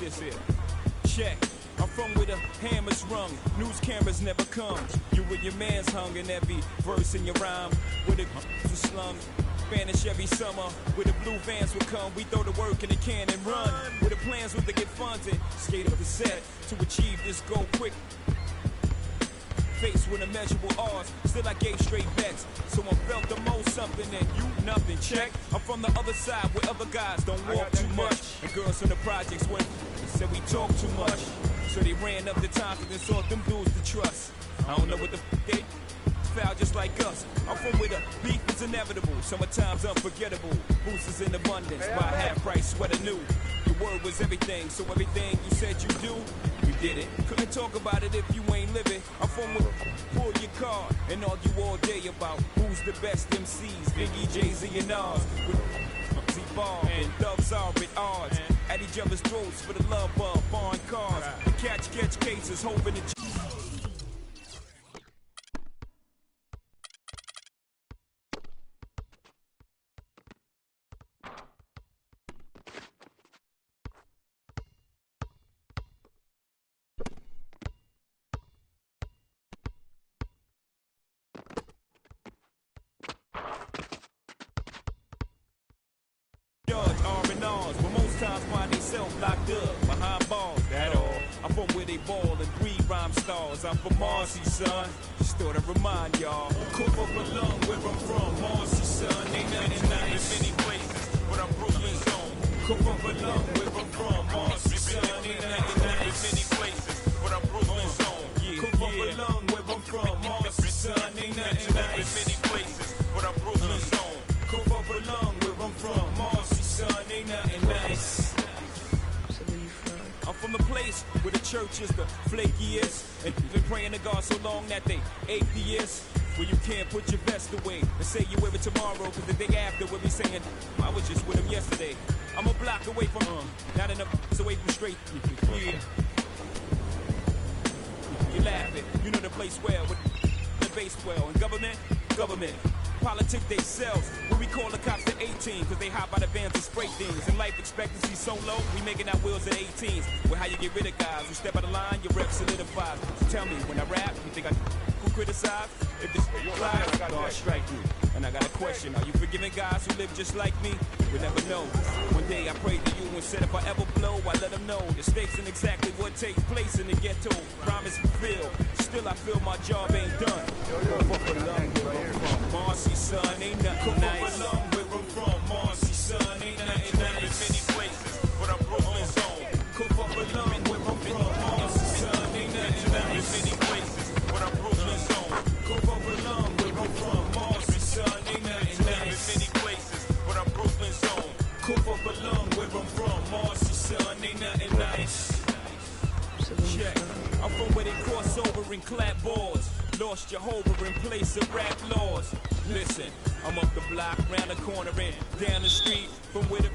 this here. Check. I'm from where the hammer's rung, news cameras never come. You and your man's hung in every verse in your rhyme. Where the was slung, Spanish every summer. Where the blue vans would come, we throw the work in the can and run. Where the plans were to get funded, skate up the set to achieve this goal quick. Faced with immeasurable odds, still I gave straight bets. So I felt the most something and you nothing. Check. I'm from the other side where other guys don't walk too much. And girls from the projects went said we talk too much. So they ran up the time and sought them dudes to trust. I don't know what the they foul just like us. I'm from where the beef is inevitable. Summertime's unforgettable. Boosters in abundance. Buy half price sweater new. Your word was everything, so everything you said you do, you did it. Couldn't talk about it if you ain't living. I'm from where pull your card and argue all day about who's the best MCs. Biggie, Jay-Z, and Nas. Bar and doves are at odds at each other's throats for the love of foreign cars. The catch cases, hoping to but most times find themselves locked up behind bars, that all. I'm from where they ball and breed rhyme stars. I'm from Marcy, son. Just thought I'd remind y'all. Cook up a lung where I'm from, Marcy, son. Ain't nothing nice. Many places, but I'm Brooklyn's own. Cook up a lung where I'm from, Marcy, son. Ain't nothing nice. Many places, but I'm Brooklyn's own. Cook up a lung where I'm from, Marcy, son. Ain't nothing nice. Many places, but I'm Brooklyn's own. Cook up a lung where I'm from, Marcy, son. Ain't nothing nice. I'm from the place where the church is the flakiest, and been praying to God so long that they atheists. Where you can't put your vest away and say you wear it tomorrow, cause the day after we'll be saying, I was just with him yesterday. I'm a block away from not enough away from straight. Yeah. You laughing, you know the place well, with the base well, and government. Politics they sells, where we call the cops to 18, cause they hop out of vans and spray things. And life expectancy so low, we making our wheels at 18s. Well, how you get rid of guys who step out of line, your rep solidifies. So tell me, when I rap, you think I could criticize? If this flies, God strike me. And I got a question, are you forgiving guys who live just like me? We'll never know. One day I prayed to you and said if I ever blow, I let them know the stakes and exactly what takes place in the ghetto. Promise fulfilled, still I feel my job ain't done. Marcy, son, ain't nothing nice. Where I'm from, Marcy, son, ain't nothing nice. Many places, but I'm Brooklyn's own. Cook up a lung where I'm from, Marcy, son, ain't nothing nice. Many places, but I'm Brooklyn's own. Cook up a lung where I'm from, Marcy, son, ain't nothing nice. Many places, but I'm Brooklyn's own. Cook up a lung where I'm from, Marcy, son, ain't nothing nice. Check. I'm from where they cross over and clap boards. Lost Jehovah in place of rap laws. Listen, I'm up the block, round the corner and down the street from where the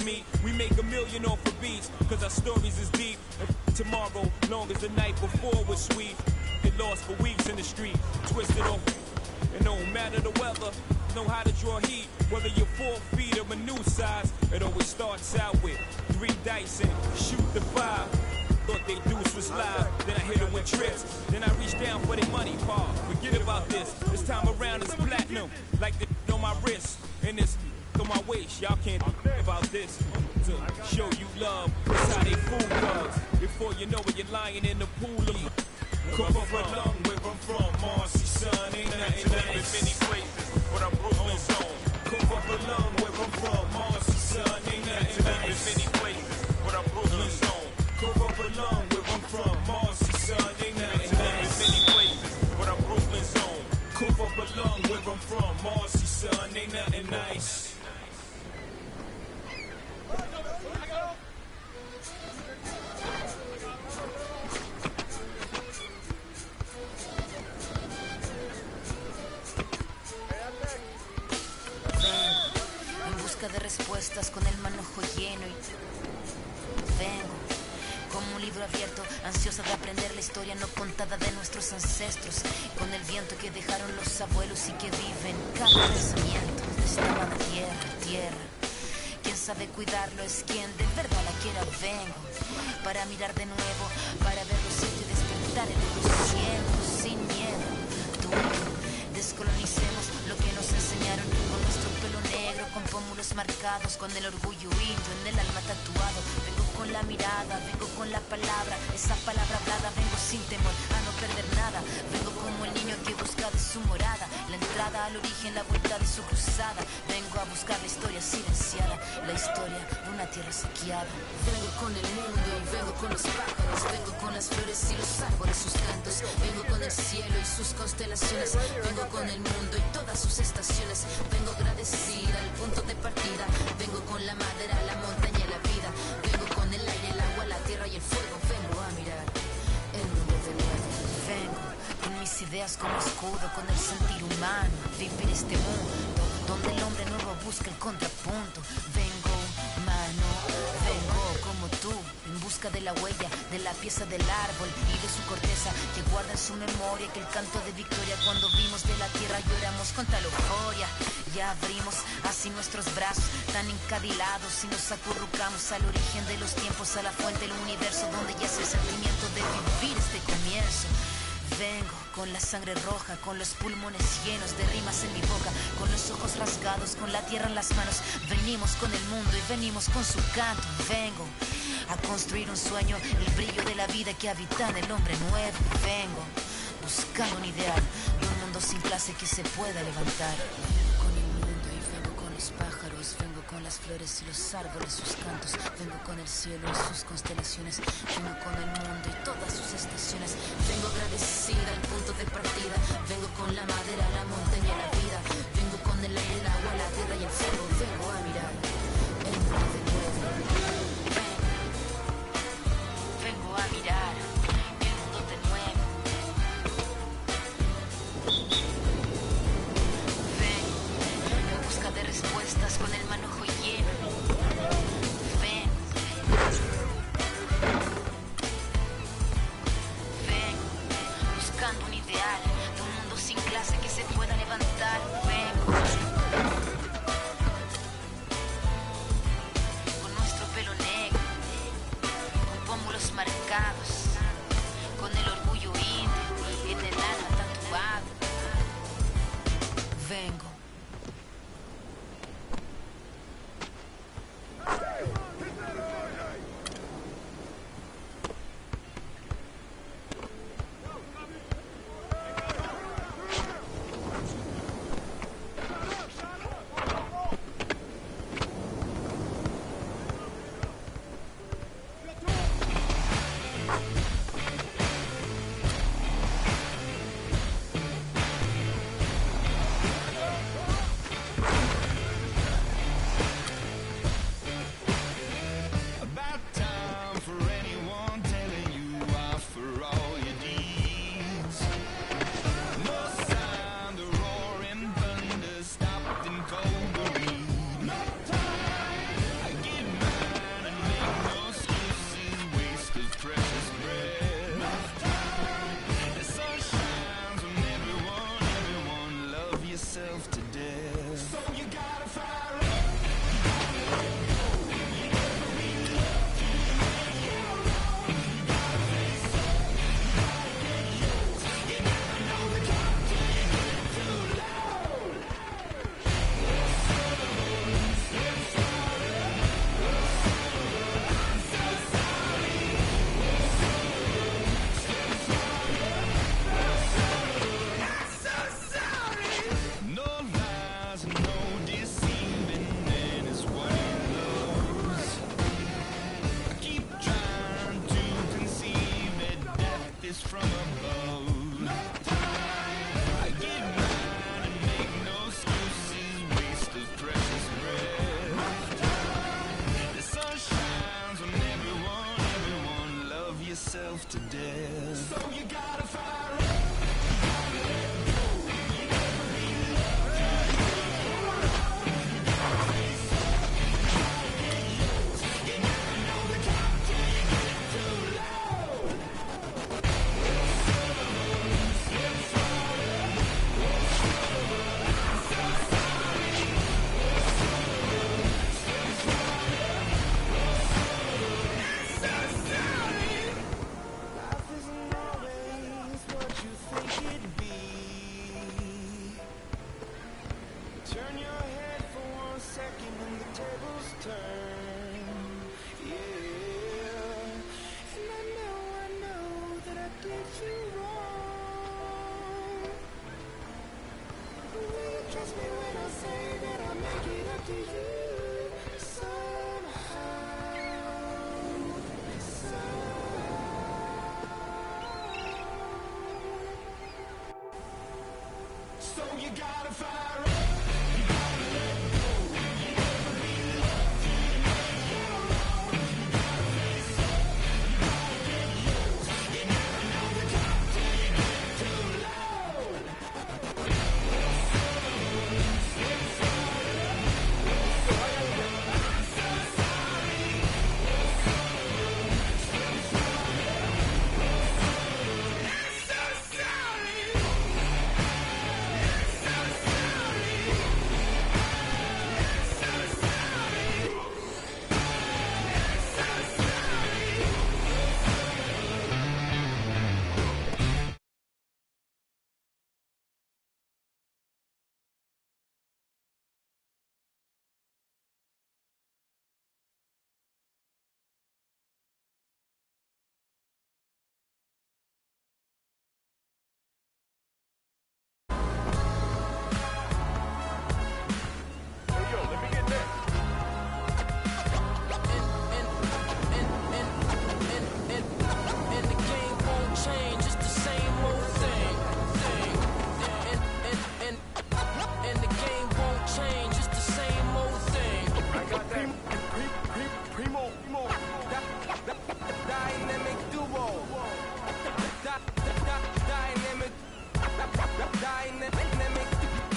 me, we make $1 million off of beats, cause our stories is deep. And tomorrow, long as the night before was sweet. Get lost for weeks in the street, twisted off. And no matter the weather, know how to draw heat. Whether you're 4 feet or a new size, it always starts out with 3 dice and shoot the 5. Thought they deuce was live, then I hit them with tricks. Then I reach down for their money, pa. Forget about this. This time around it's platinum, like the on my wrist and this on my waist. Y'all can't about this. To show you love, that's how they fool us. Before you know it, you're lying in the pool of cook up a lung where I'm from, Marcy, son. Ain't nothing nice. Many places, but I'm Brooklyn's own. Cook up a lung where I'm from, Marcy, son. Ain't nothing nice. Many places, but I'm Brooklyn's own. Cook up a lung where I'm from, Marcy, son, ain't nothing nice. Many places, but I'm Brooklyn's own. Cook up a lung where I'm from, Marcy, son, ain't nothing nice. En busca de respuestas con el manojo lleno y vengo como un libro abierto, ansiosa de aprender la historia no contada de nuestros ancestros, con el viento que dejaron los abuelos y que viven cada pensamiento de esta tierra. ¿Quién sabe cuidarlo es quien de verdad la quiera. Vengo para mirar de nuevo, para ver los sitios y despertar el ojo ciego, sin miedo. Tú, descolonicemos lo que nos enseñaron con nuestro pelo negro, con pómulos marcados, con el orgullo indio en el alma tatuado. Vengo con la mirada, vengo con la palabra, esa palabra hablada. Vengo sin temor a no perder nada. Vengo como el niño que busca de su morada, la entrada al origen, la vuelta de su cruzada. Vengo a buscar la historia silenciada, la historia de una tierra saqueada. Vengo con el mundo y vengo con los pájaros, vengo con las flores y los árboles, sus cantos. Vengo con el cielo y sus constelaciones, vengo con el mundo y todas sus estaciones. Vengo agradecida al punto de partida, vengo con la madera, la montaña y la vida. Vengo con el aire, el agua, la tierra y el fuego. Vengo a mirar el mundo de nuevo. Vengo con mis ideas como escudo, con el sentir humano, vivir este mundo donde el hombre nuevo busca el contrapunto. Vengo humano, vengo como tú, en busca de la huella, de la pieza del árbol y de su corteza, que guarda en su memoria que el canto de victoria cuando vimos de la tierra lloramos con tal euforia. Ya abrimos así nuestros brazos tan encadilados y nos acurrucamos al origen de los tiempos, a la fuente del universo donde yace el sentimiento de vivir este comienzo. Vengo con la sangre roja, con los pulmones llenos de rimas en mi boca, con los ojos rasgados, con la tierra en las manos. Venimos con el mundo y venimos con su canto. Vengo a construir un sueño, el brillo de la vida que habita en el hombre nuevo. Vengo buscando un ideal de un mundo sin clase que se pueda levantar. Con el mundo y vengo con los pájaros, vengo con las flores y los árboles, sus cantos. Vengo con el cielo y sus constelaciones, vengo con el mundo y todas sus estaciones. Vengo agradecida al punto de partida, vengo con la madera, la montaña y la vida. Vengo con el aire, el agua, la tierra y el fuego. Vengo a mirar el mundo de nuevo. Vengo a mirar el mundo de nuevo. Vengo en busca de respuestas con el manojo lleno. Buscando un ideal de un mundo sin clase que se pueda levantar. Vengo con nuestro pelo negro, con pómulos marcados, con el orgullo indio en el alma tatuado. Vengo.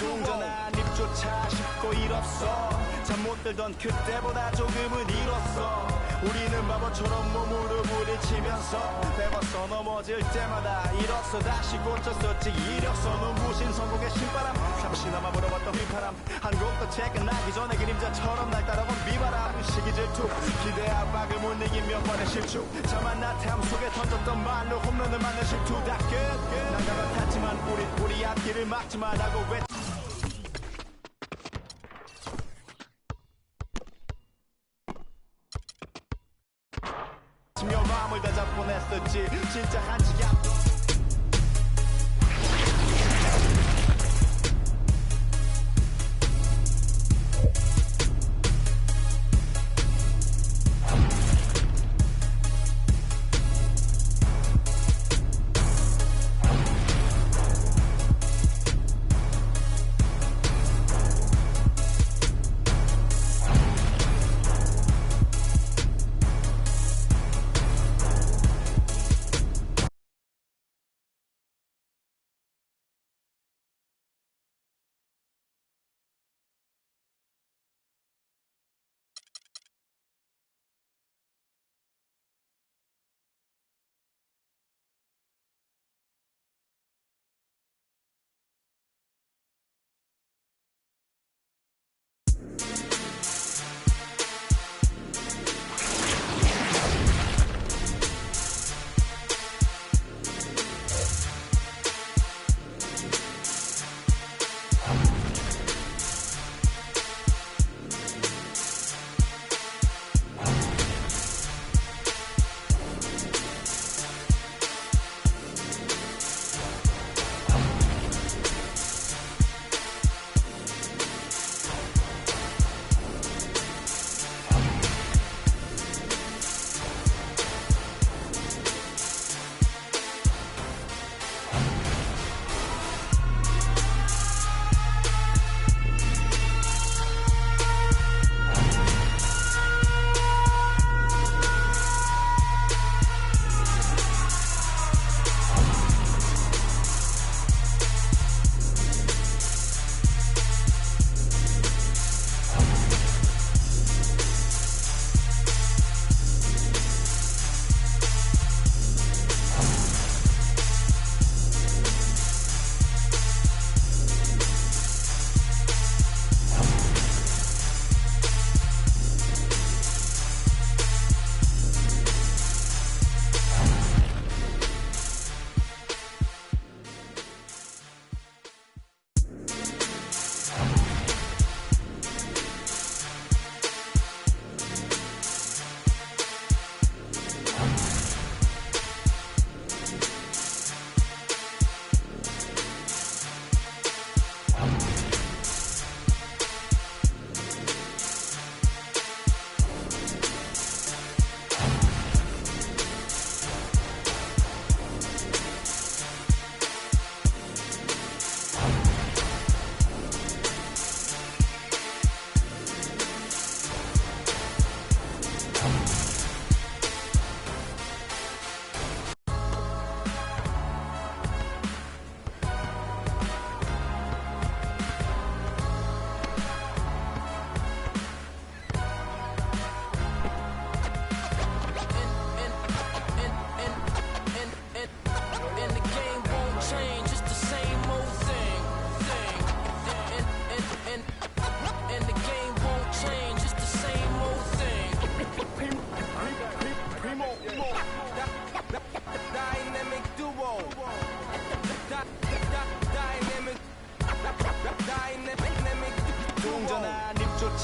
웅전한 입조차 쉽고 일 없어 잠 못 들던 그때보다 조금은 일었어 우리는 바보처럼 몸으로 부딪히면서 배웠어 넘어질 때마다 일었어 다시 고쳤었지 이력서는 무신 성공의 신바람 잠시나마 물어봤던 휘파람 한 곡도 채 끝나기 전에 그림자처럼 날 따라온 비바람 시기 질투 기대 압박을 못 이긴 몇 번의 실축 자만 나태함 속에 던졌던 말로 홈런을 맞는 실투 다 끝 난가가 탔지만 우리 앞길을 막지 말라고 외 마음을 다 잡고 냈었지 진짜 한치야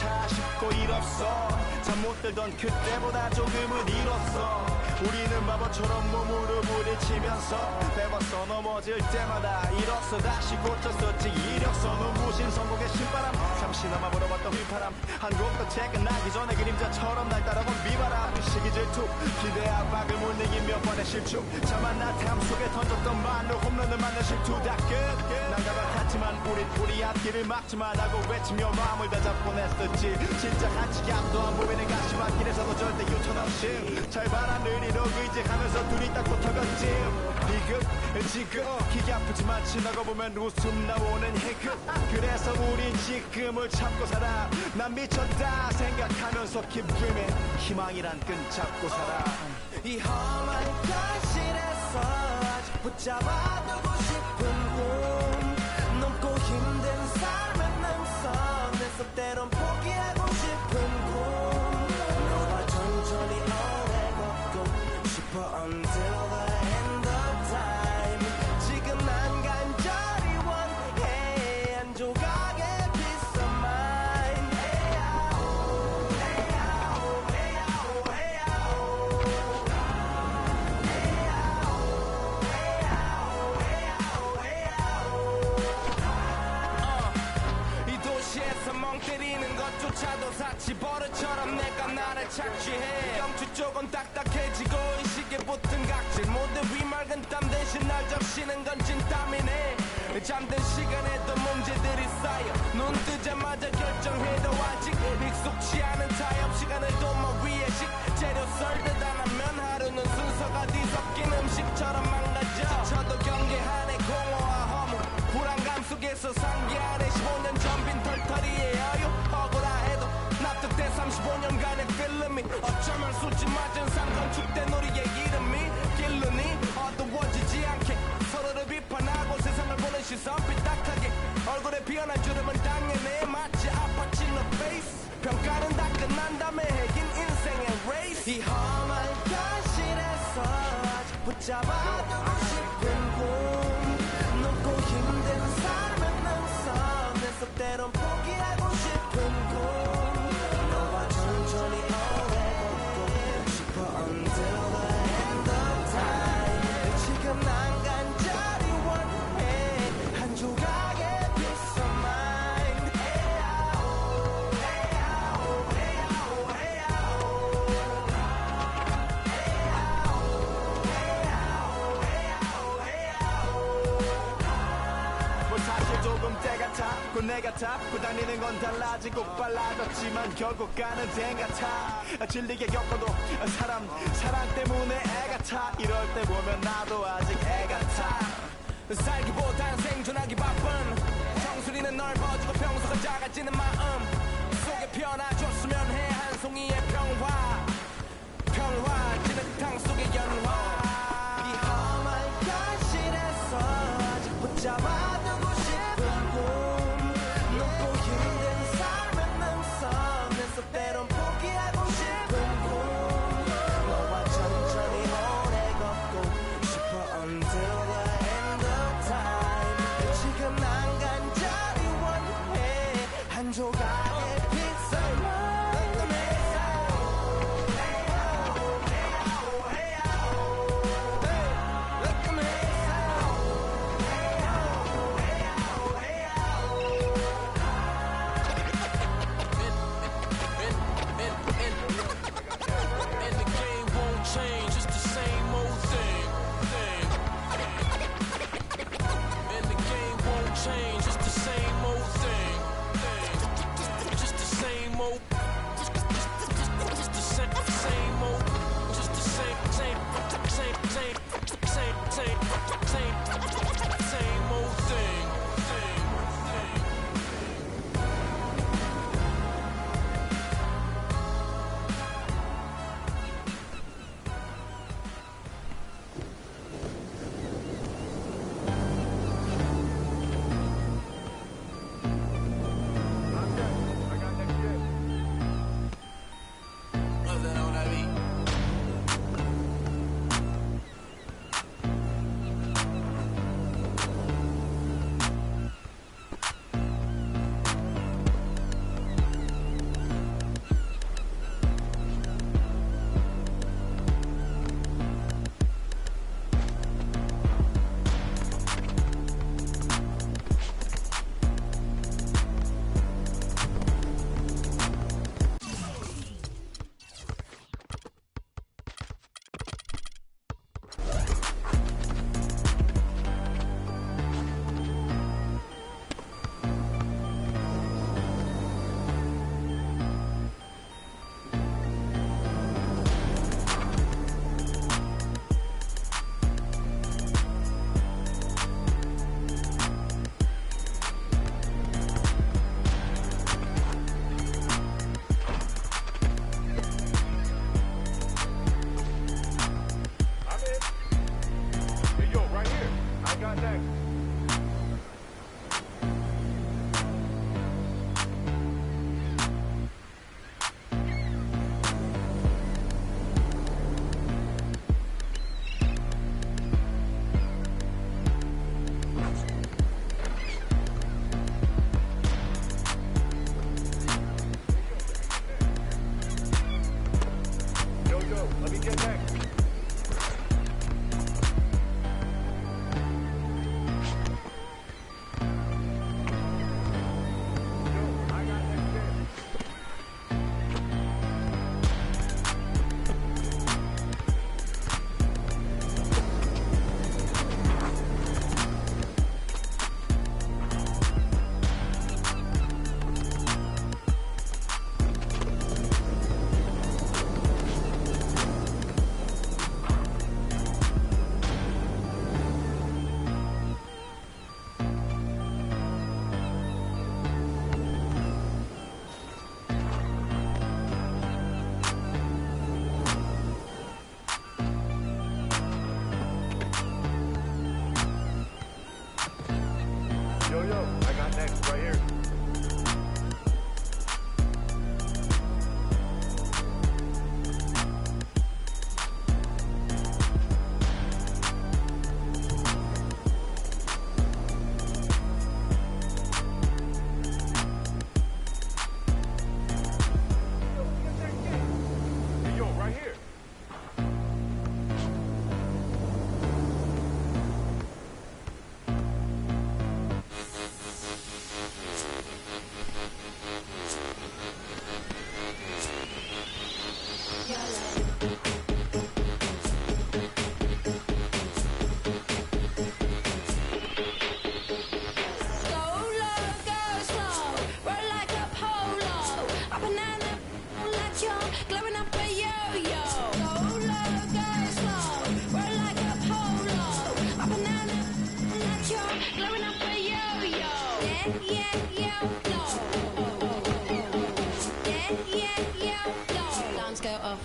같아 싶고 일 없어 잠 못 들던 그때보다 조금은 일었어 우리는 바보처럼 몸으로 부딪히면서 배웠어 넘어질 때마다 일었어 다시 고쳤었지 이력서 눈부신 성공의 신바람 잠시나마 불어봤던 휘파람 한 곡도 채 끝나기 전에 그림자처럼 날 따라온 비바람 시기 질투 기대 압박을 못 이긴 몇 번의 실축 자만 나탐 속에 던졌던 말로 홈런을 맞는 실투 다 끝 난가 같았지만 우리 앞길을 막지만 하고 외치며 마음을 다잡곤 했었지 진짜 같이 앞도 안 보이는 가시밭길에서도 절대 유턴 없이 잘 바라느리로 의지하면서 둘이 딱 붙어갔지 지금 기가 아프지만 지나고 보면 웃음 나오는 희극 그래서 우린 지금을 참고 살아 난 미쳤다 생각하면서 keep dreaming 희망이란 끈 잡고 살아 이 험한 현실에서 아직 붙잡아두고 싶은 꿈 넘고 힘든 삶의 능선에서 때론 포기하고 싶은 꿈 너와 천천히 오래 걷고 싶어 until the end of time 지금 난 간절히 원해 한 조각의 peace of mind 이 도시에서 멍 때리는 것조차도 사치 버릇처럼 내가 나를 착취해 경추 쪽은 딱딱해지고 이 시계 붙은 각질 모두 위맑은 땀 대신 날 적시는 건 찐땀이네 잠든 시간에도 문제들이 쌓여 눈 뜨자마자 결정해도 아직 익숙치 않은 타협 시간을 도모 위에 식재료 썰듯 안 하면 하루는 순서가 뒤섞인 음식처럼 망가져 지쳐도 경계하네 공허와 허무 불안감 속에서 상기하네 15년 전 빈 털터리의 여유 억울해도 납득돼 35년간의 필름이 어쩌면 술집 맞은 삶 건축된 우리의 이름이 길르니 어두워지지 않게 서로를 비판하고 세상을 보는 시선 삐딱하게 얼굴에 피어난 주름은 당연해 마치 아파치 너 페이스 평가는 다 끝난 다음에 핵인 인생의 레이스 이 험한 현실에서 아직 붙잡아두고 싶은 꿈 넘고 힘든 삶의 능선에서 때론 포기하고 싶은 꿈 너와 천천히 오래 걷고 싶어 until the end of time 지금 난 간절히 원해 한 조각의 peace of mind 뭐 사실 조금 때가 타고 내가 타고 다니는 건 달라지고 빨라졌지만 결국 가는 데 같아 질리게 겪어도 사랑 때문에 애가 타 이럴 때 보면 나도 아직 애 같아 살기보단 생존하기 바쁜 정수리는 넓어지고 평소가 작아지는 마음 속에 피어나줬으면 해 한 송이의 평화 진흙탕 속의 연화 이 험한 현실에서 아직 붙잡아두고 싶은 꿈 넘고 힘든 삶의 능선에서 때론 포기하고 싶은 꿈 너와 천천히 오래 걷고 싶어 until the end of time 지금 난 간절히 원해 한 조각의 pizza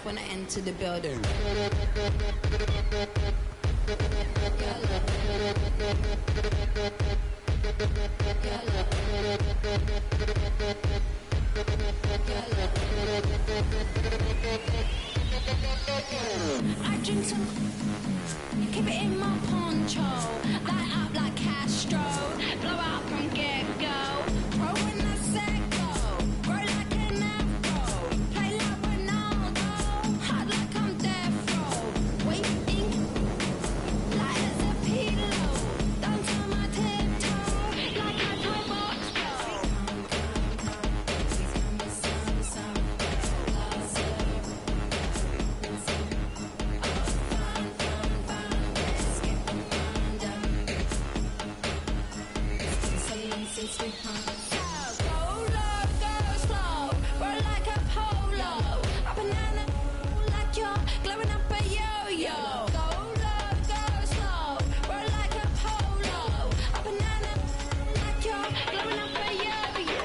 When I enter the building. I drink some, keep it in my poncho, light up like Castro, blow out from get-go, throw in the set go, roll like an afro, play like Ronaldo, hot like I'm death row, waiting light as a pillow, down to my tiptoe, like I tie box since we hung. Go low, go slow, roll like a polo, a banana like you're glowing up a yo-yo. Go low, go slow, roll like a polo, a banana like you're glowing up a yo-yo.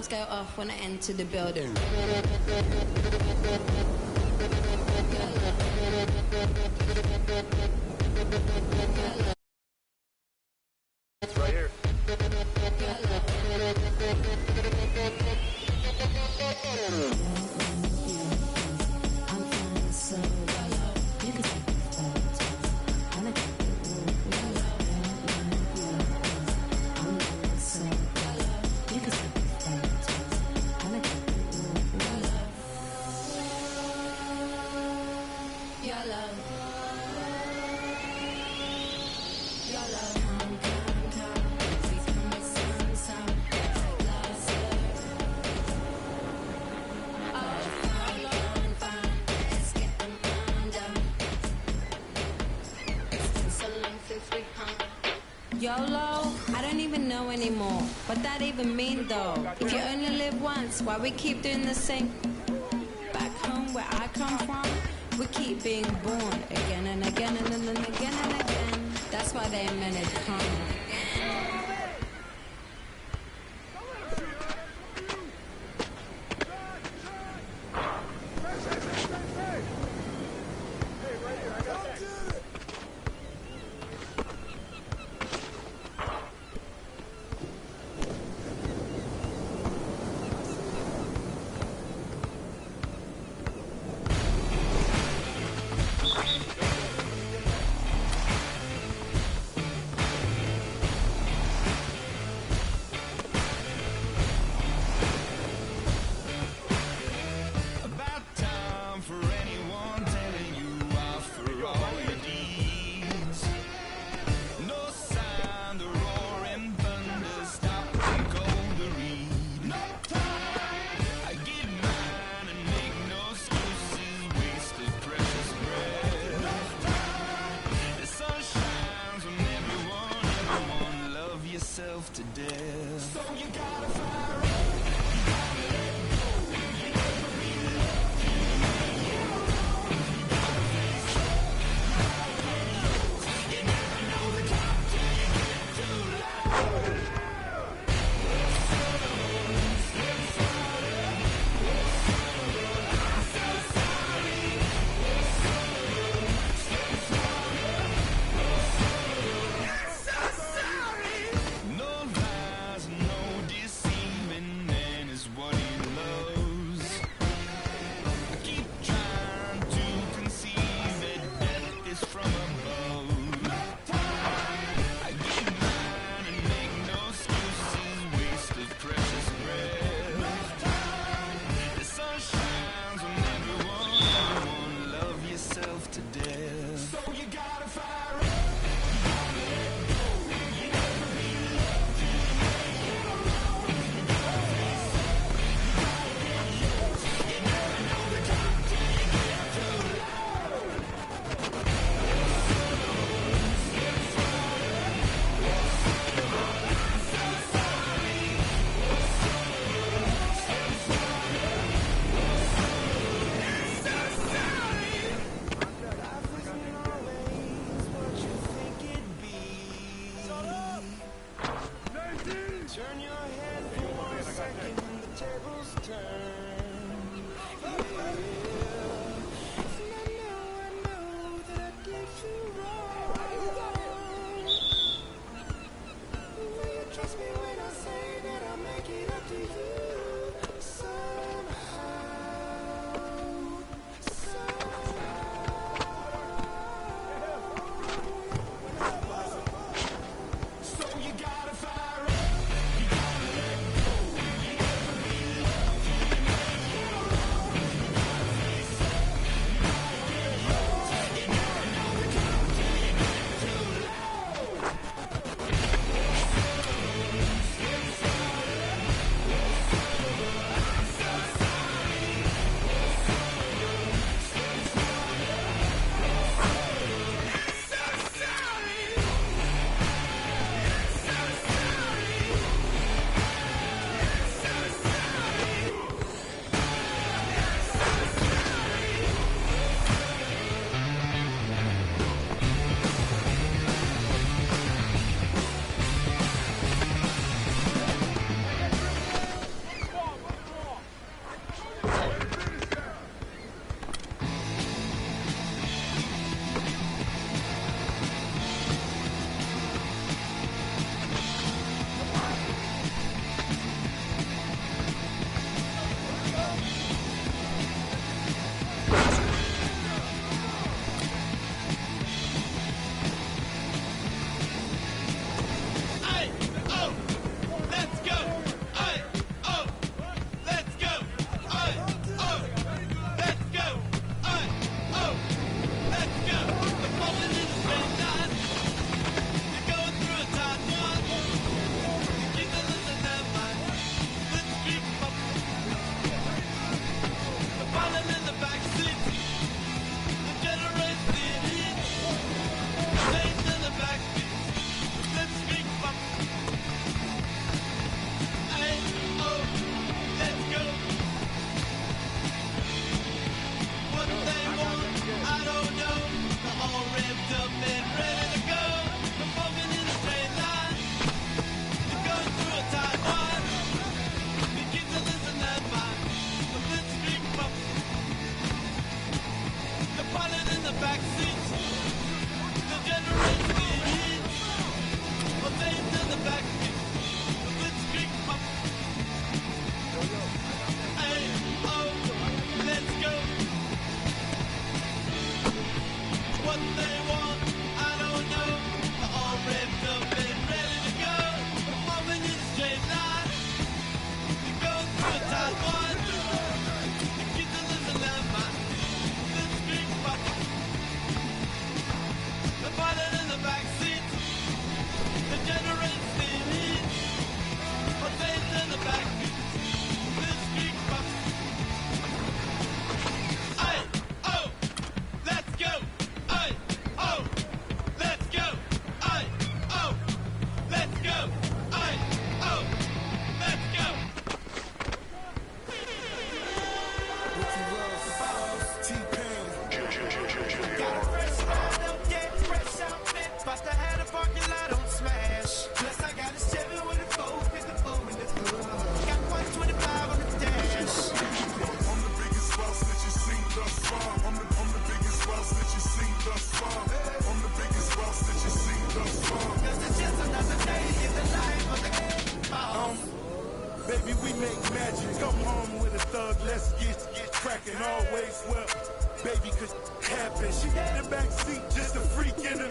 Go off when I enter the building. It's right here. So YOLO? I don't even know anymore. What that even mean though? If you only live once, why we keep doing the same? Back home where I come from, we keep being born again and again and then again and again. That's why they invented karma. To death. So you gotta fire up. Turn your head for 1 second, the tables turn. I know that I did you wrong. Will you trust me when I say that I'll make it up to you somehow? So you gotta fire up. Let's speak. make magic. Come home with a thug, let's get cracking. Always well, baby, cause happen. She in the back seat, just a freak in the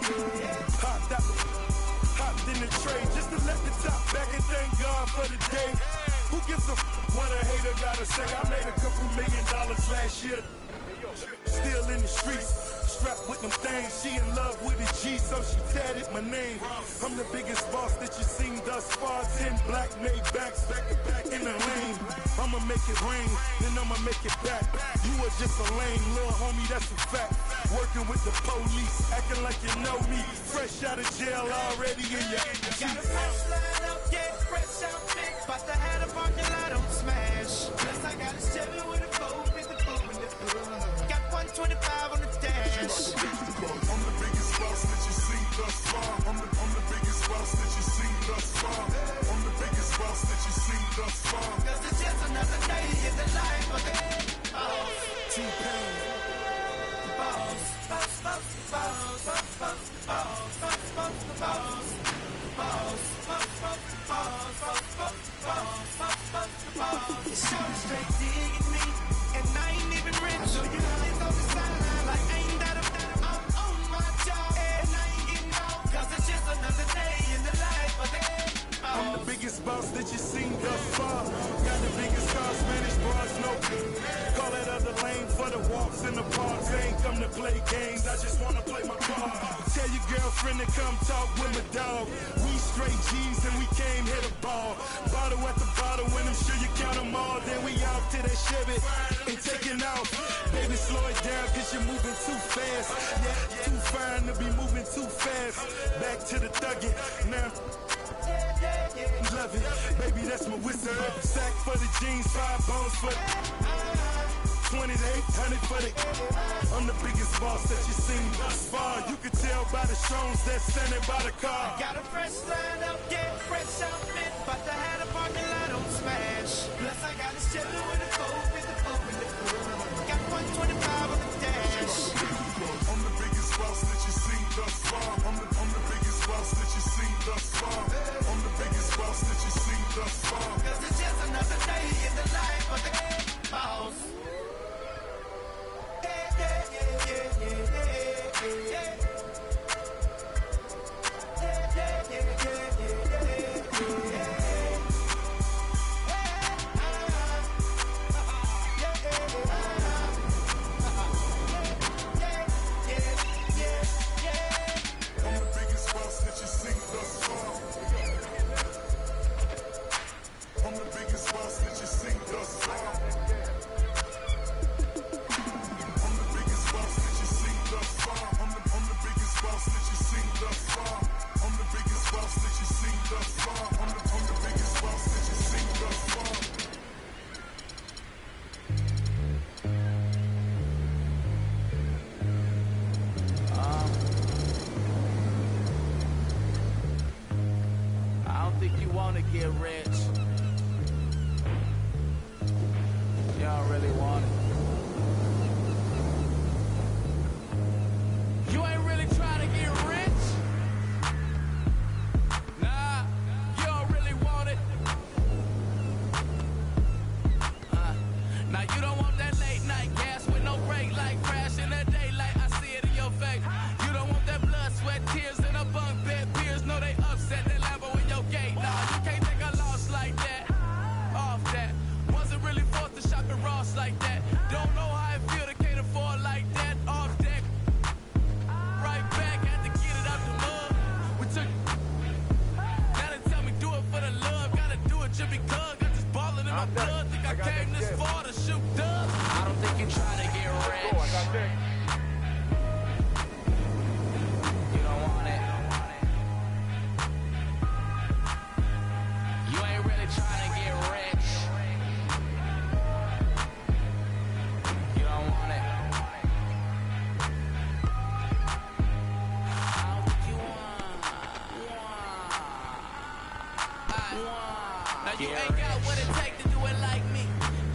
hopped in the tray, just to let the top back and thank God for the day. Who gives a what a hater gotta say? I made a couple $1 million last year. Still in the streets, strapped with them things. She in love with a G, so she tatted my name. I'm the biggest boss that you seen thus far. 10 black made backs, back to back in the lane. I'ma make it rain, then I'ma make it back. You are just a lame little homie, that's a fact. Working with the police, acting like you know me. Fresh out of jail, already in your Got a fresh line up, yeah, fresh out big. About to have a parking lot on smash. Plus I got a Chevy with a 4 with the boom in the got 125 on the dash. I'm the biggest boss that you seen thus far. I'm the biggest boss that you seen thus far. I'm the biggest boss that you seen thus far. Cause it's just another day in the life of the boss. T-Pain. Boss, boss, boss, boss, boss, boss, boss, boss, boss, boss, boss, boss, boss, boss. It's so straight digging me, and I ain't even rich. I know you always on the sideline like ain't that I'm on my job, and I ain't getting off. Cause it's just another day in the life of the I'm the biggest boss that you seen thus far. Got the biggest car, Spanish bars, no. Call that other lane for the walks in the parks. I ain't come to play games, I just wanna play my part. Tell your girlfriend to come talk with my dog. We straight G's and we came hit a ball. Bottle at the bottle, when I'm sure you count them all. Then we out to that Chevy and taking off. Baby, slow it down cause you're moving too fast. Yeah, too fine to be moving too fast. Back to the thuggin', now love it, baby, that's my whistle. Sack for the jeans, 5 bones for the 20 to 800 for the. I'm the biggest boss that you seen thus far. You can tell by the shows that's standing by the car. Got a fresh line up, yeah, fresh outfit. About to have a parking lot on smash. Plus I got a Chevy with a 4 with the boom in the got 125 on the dash. I'm the biggest boss that you seen thus far. I'm the biggest boss that you seen thus far. I'm the biggest boss that you seen thus far. Cause it's just another day in the life of the boss. wanna get rich. Y'all really want it. You ain't really trying to get rich? Nah, you don't really want it. Now you don't want that late night gas with no brake light, crash in the daylight. I see it in your face. You don't want that blood, sweat, tears in a bunk bed. Peers know they upset that Lambo in your gate. Nah, you can't take a loss like that. Off that. Wasn't really forced to shop at Ross like that. Don't know how it feel to can't afford like that. Off deck. Right back, had to get it out the mud. We took. Now they tell me do it for the love. Gotta do it just because. Got this ballin' in my blood. Think I came this far to shoot dubs. I don't think you try to get rich. You don't want it. You ain't really trying to get rich. You don't want it. I don't think you want. Now you ain't got what it takes to do it like me.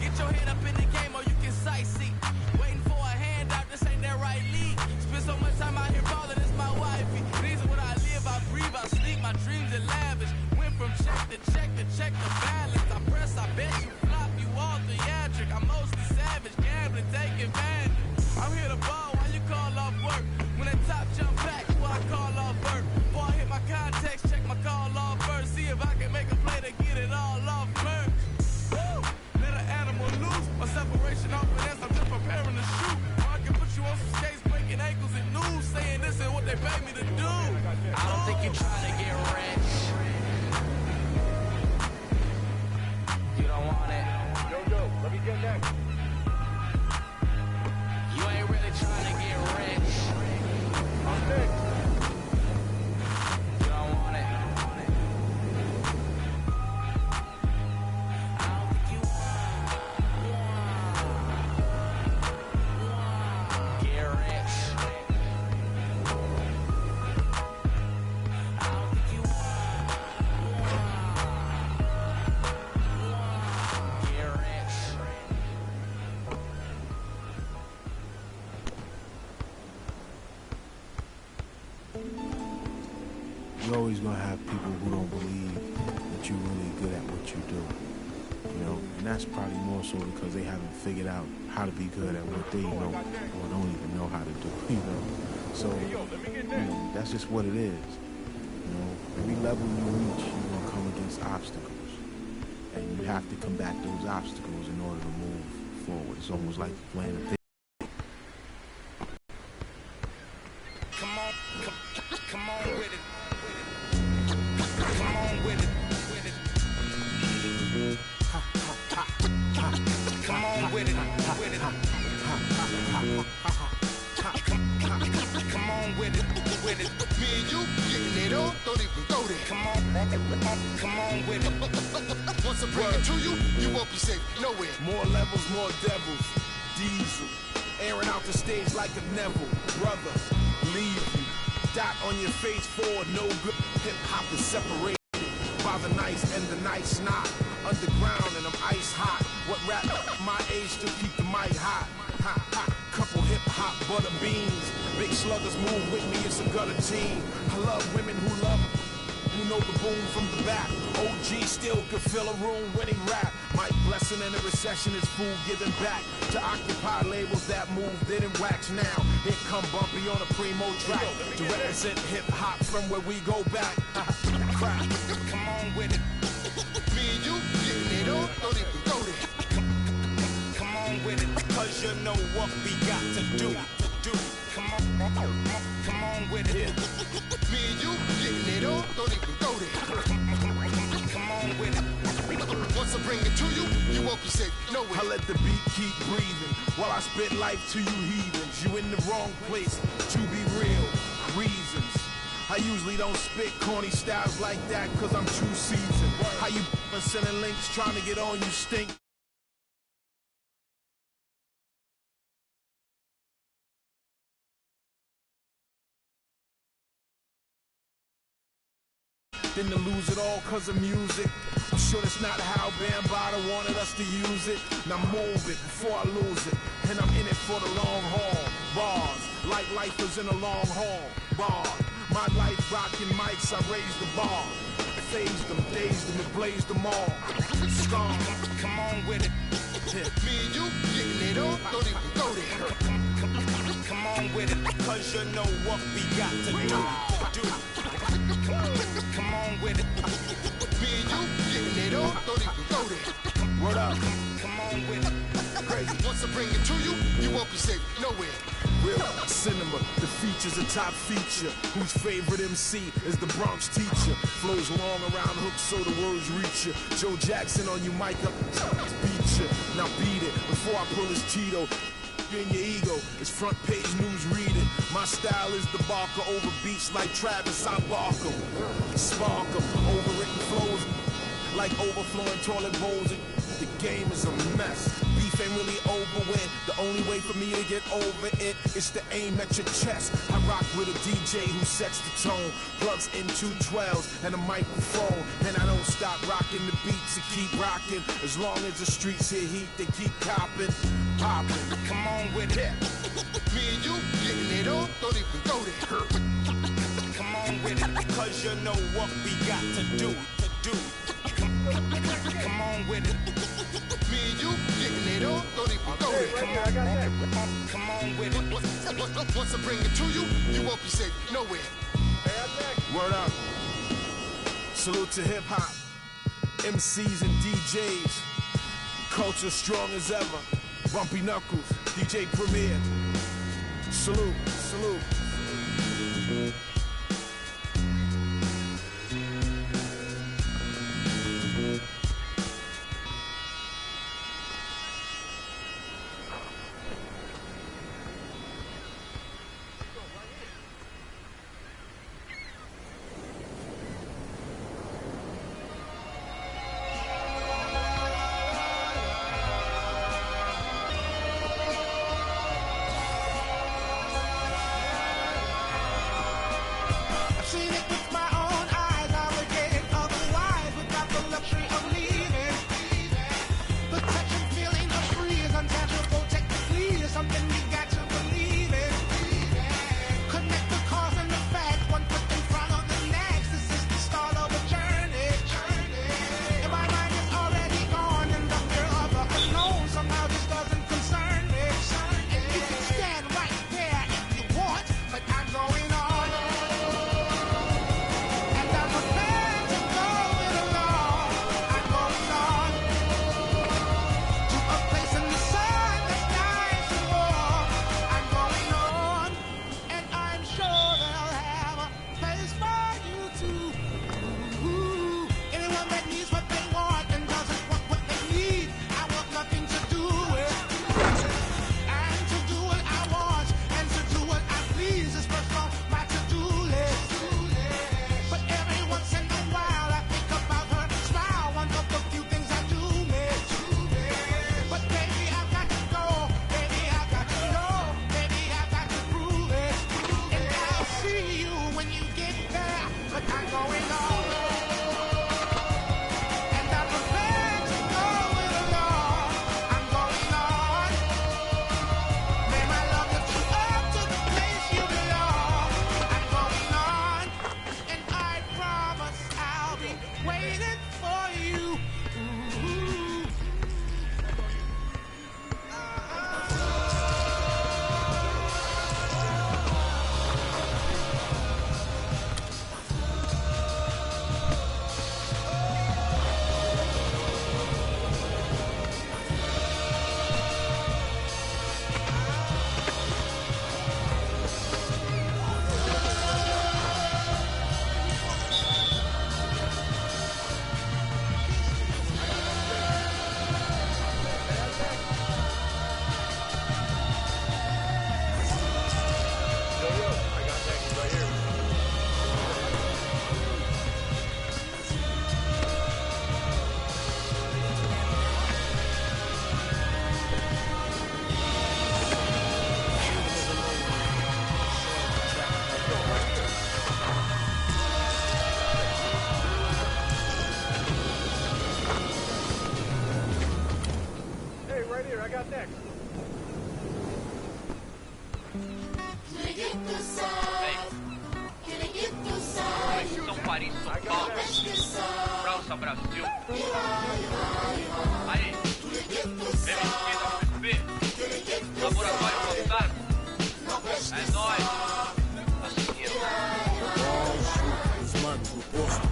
Get your head up in the game or you can sightsee. Waiting for a handout, this ain't that right league. Spend so much time out here ballin', it's my wifey. These are what I live, I breathe, I sleep, my dreams are lavish. Went from check to check to check the balance. I press, I bet you think you're trying to get rich. You don't want it. Yo, let me get next. You ain't really trying to get rich. I'm next. You don't want it. I don't think you want get rich. I don't think you want get rich. You're always gonna have people who don't believe that you're really good at what you do, you know, and that's probably more so because they haven't figured out how to be good at what they know or don't even know how to do, you know. So, you know, that's just what it is. You know, every level you reach, you're gonna come against obstacles, and you have to combat those obstacles in order to move forward. It's almost like playing a Come on, come on with it. Come on with it, with it. Come on with it, with it. Come on with it, with it. Me and you getting it on, don't even go there. Come on with it. Once I bring it to you, you won't be safe nowhere. More levels, more devils. Diesel, airing out the stage like a Neville. Brother, leave you. Dot on your face for no good. Hip hop is separated by the nice and the nice not. Underground and I'm ice hot. What rap my age still keep the mic hot. Ha ha. Couple hip hop butter beans. Big sluggers move with me, it's a gutter team. I love women who love, who know the boom from the back. OG still could fill a room when he rap. Mike Blessing in a recession is food giving back to occupy labels that move, didn't wax now. Here come Bumpy on a primo track to represent hip hop from where we go back. Crap. Come on with it. Me and you getting it on, don't even go there. Come on with it. Cause you know what we got to do. Come on with it. Me and you getting it on, don't even go there. Come on with it. Once I bring it to you, you won't be safe nowhere. I let the beat keep breathing while I spit life to you heathens. You in the wrong place, to be real, reasons. I usually don't spit corny styles like that cause I'm too seasoned. How you sending links trying to get on, you stink. Then to lose it all cause of music. I'm sure that's not how Bambaataa wanted us to use it. Now move it before I lose it. And I'm in it for the long haul. Bars, like lifers in a long haul. Bar, my life rocking mics, I raised the bar. Phased them, dazed them, and blazed them all. Scar, Come on with it. Me and you getting it on, don't even go there. Come on with it. Cause you know what we got to do. Come on with it. Me and you getting it on, don't even go there. word up. Come on with it. Crazy. Once I bring it to you, you won't be safe nowhere. Real cinema, the feature's a top feature. Whose favorite MC is the Bronx teacher? Flows long around hooks so the words reach you. Joe Jackson on you, mic up, beat you. Now beat it before I pull his Tito. In your ego, it's front page news, read it. My style is the barker over beats like Travis, I bark 'em. Spark 'em, overwritten flows like overflowing toilet bowls. The game is a mess. Beef ain't really over with. The only way for me to get over it is to aim at your chest. I rock with a DJ who sets the tone, plugs in 212s and a microphone, and I don't stop rocking the beats and keep rocking. As long as the streets hit heat, they keep copping, popping. Come on with it. Me and you getting it on, don't even go there. Come on with it. Cause you know what we got to do. Come on with it. Me and you getting it on, don't even go there. Come on with it. Once I bring it to you, you won't be safe nowhere. Word up. Salute to hip hop, MCs and DJs. Culture strong as ever. Bumpy Knuckles, DJ Premier. Salute, salute. seen it with my own eyes. I would get it otherwise without the luxury of leaving. The touch and feeling of free is untangible technically. It's something we got to believe in. Connect the cause and the fact, one foot in front of the next. This is the start of a journey. And my mind is already gone in the fear of the unknown. Somehow this doesn't concern me. And you can stand right there if you want, but I'm going on. And I'm prepared to go it alone. I'm going on to a place in the sun that's nice and warm. I'm going on, and I'm sure they'll have a place for you too. Ooh, anyone that needs what they want and doesn't want what they need, I want nothing to do with. And to do what I want and to do what I please is first on my to-do list. But every once in a while I think about her smile, one of the few things I do miss. But baby, I've got to go, baby, I've got to know, baby, I've got to prove it. And I'll see you when you get there, but I'm going on. And I'm prepared to go it alone. I'm going on. May my love lift you up to the place you belong. I'm going on, and I promise I'll be waiting for you. Ooh. Hey, right here, I got next. São Paris, São Paulo, França, Brasil. Aí, MSP, Laboratório Fantasma. É nóis. Os manos no posto,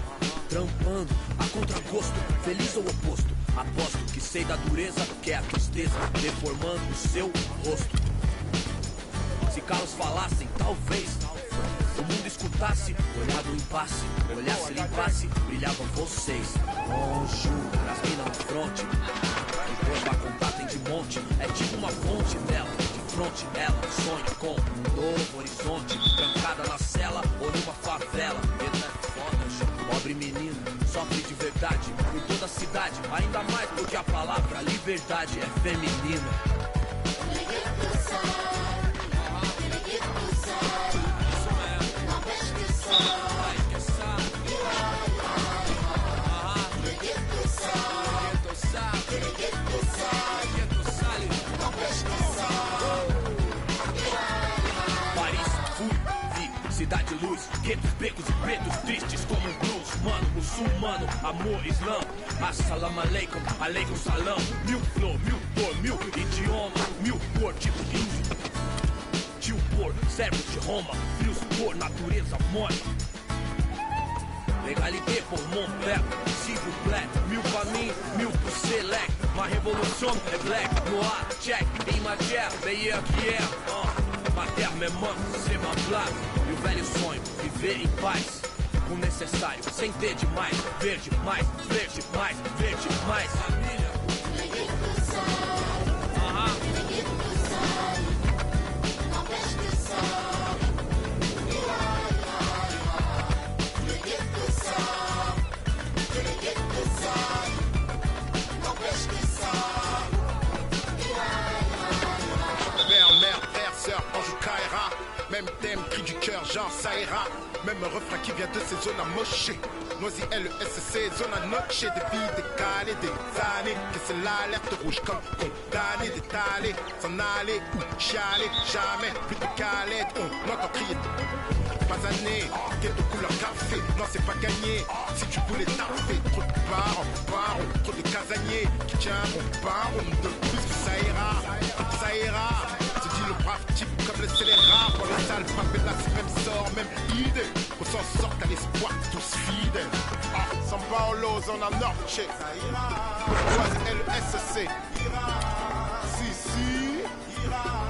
trampando a contragosto, feliz ou oposto. Aposto que sei da dureza que é a tristeza, deformando o seu rosto. Se carros falassem, talvez o mundo escutasse, olhar do impasse, olhasse, limpasse, brilhavam vocês. Longe, as minas no fronte, depois pra contar tem de monte, é tipo uma fonte dela, de fronte ela sonha com um novo horizonte, trancada na cela ou numa favela. Medo é foda, gente. Pobre menino, sofre de verdade, por toda a cidade, ainda mais porque a palavra liberdade é feminina. Cidade luz, guetos, becos e pretos tristes como um blues. Mano, muçulmano, amor, islã. Assalamu alaikum, alaikum salam. Mil flor, mil cor, mil idioma, mil cor, tipo índio. Tio por, servos de Roma, fios por natureza mole. Legalité pour mon père, s'il vous plaît. Mil pra mim, mil pro select. Ma révolution est black, noir, check. Imagère, meilleur qu'hier. Ma terre, mes mains, c'est ma place. E o velho sonho, viver em paz. O necessário, sem ter demais. Verde mais, verde mais, verde mais. Família. même thème, cri du cœur, genre ça ira. Même refrain qui vient de ces zones amochées. Noisy LESC, zone à noche, des vies décalées, des années. Que c'est l'alerte rouge comme condamné, d'étaler, s'en aller ou chialer, jamais plus de calette. On entend crier. Pas années, ghetto couleur café, non c'est pas gagné. Si tu voulais taper, trop de barons, trop de casaniers qui tiendront baron de plus que ça ira. Se dit le brave type comme le scélérat. Pour les salles, pas là c'est même sort, même idée. On s'en sort à l'espoir, tous fidèles. Ah, San Paolo, zone à Norche. Noisy LESC. Si.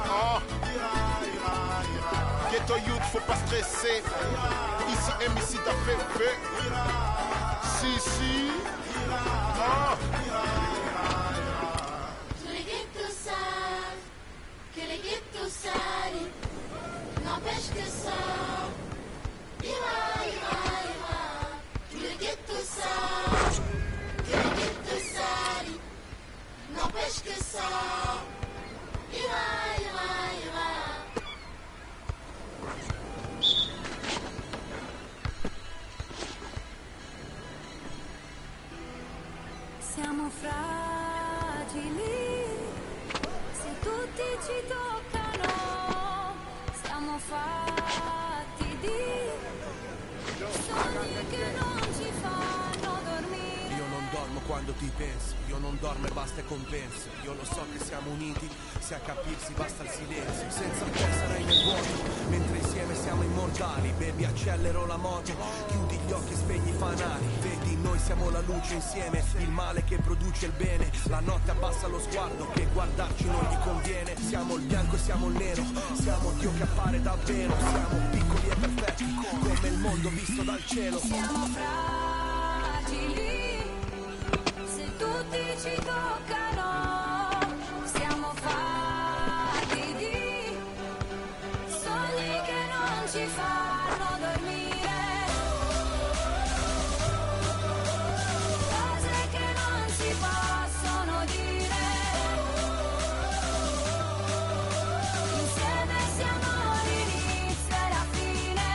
Oh. Ghetto youth, faut pas stresser. Ici, ici d'APP. Si. Oh. Que les ghettos salent, n'empêche que ça ira. Tous les ghettos salent, que les ghettos salent, n'empêche que ça ira. Siamo fragili, se tutti ci toccano, siamo fatti di sogni che non ci fanno dormire. Io non dormo quando ti penso, io non dormo e basta e compenso. Io lo so che siamo uniti, se a capirsi basta il silenzio. Senza te sarai nel vuoto, mentre insieme siamo immortali. Baby, accelero la moto, chiudi gli occhi e spegni i fanali. Vedi, noi siamo la luce insieme, il male che produce il bene. La notte abbassa lo sguardo, che guardarci non gli conviene. Siamo il bianco e siamo il nero, siamo Dio che appare davvero. Siamo piccoli e perfetti, come il mondo visto dal cielo. Siamo fragili, se tutti ci toccano, siamo fatti di sogni che non ci fanno dormire, cose che non si possono dire. Insieme siamo l'inizio e la fine.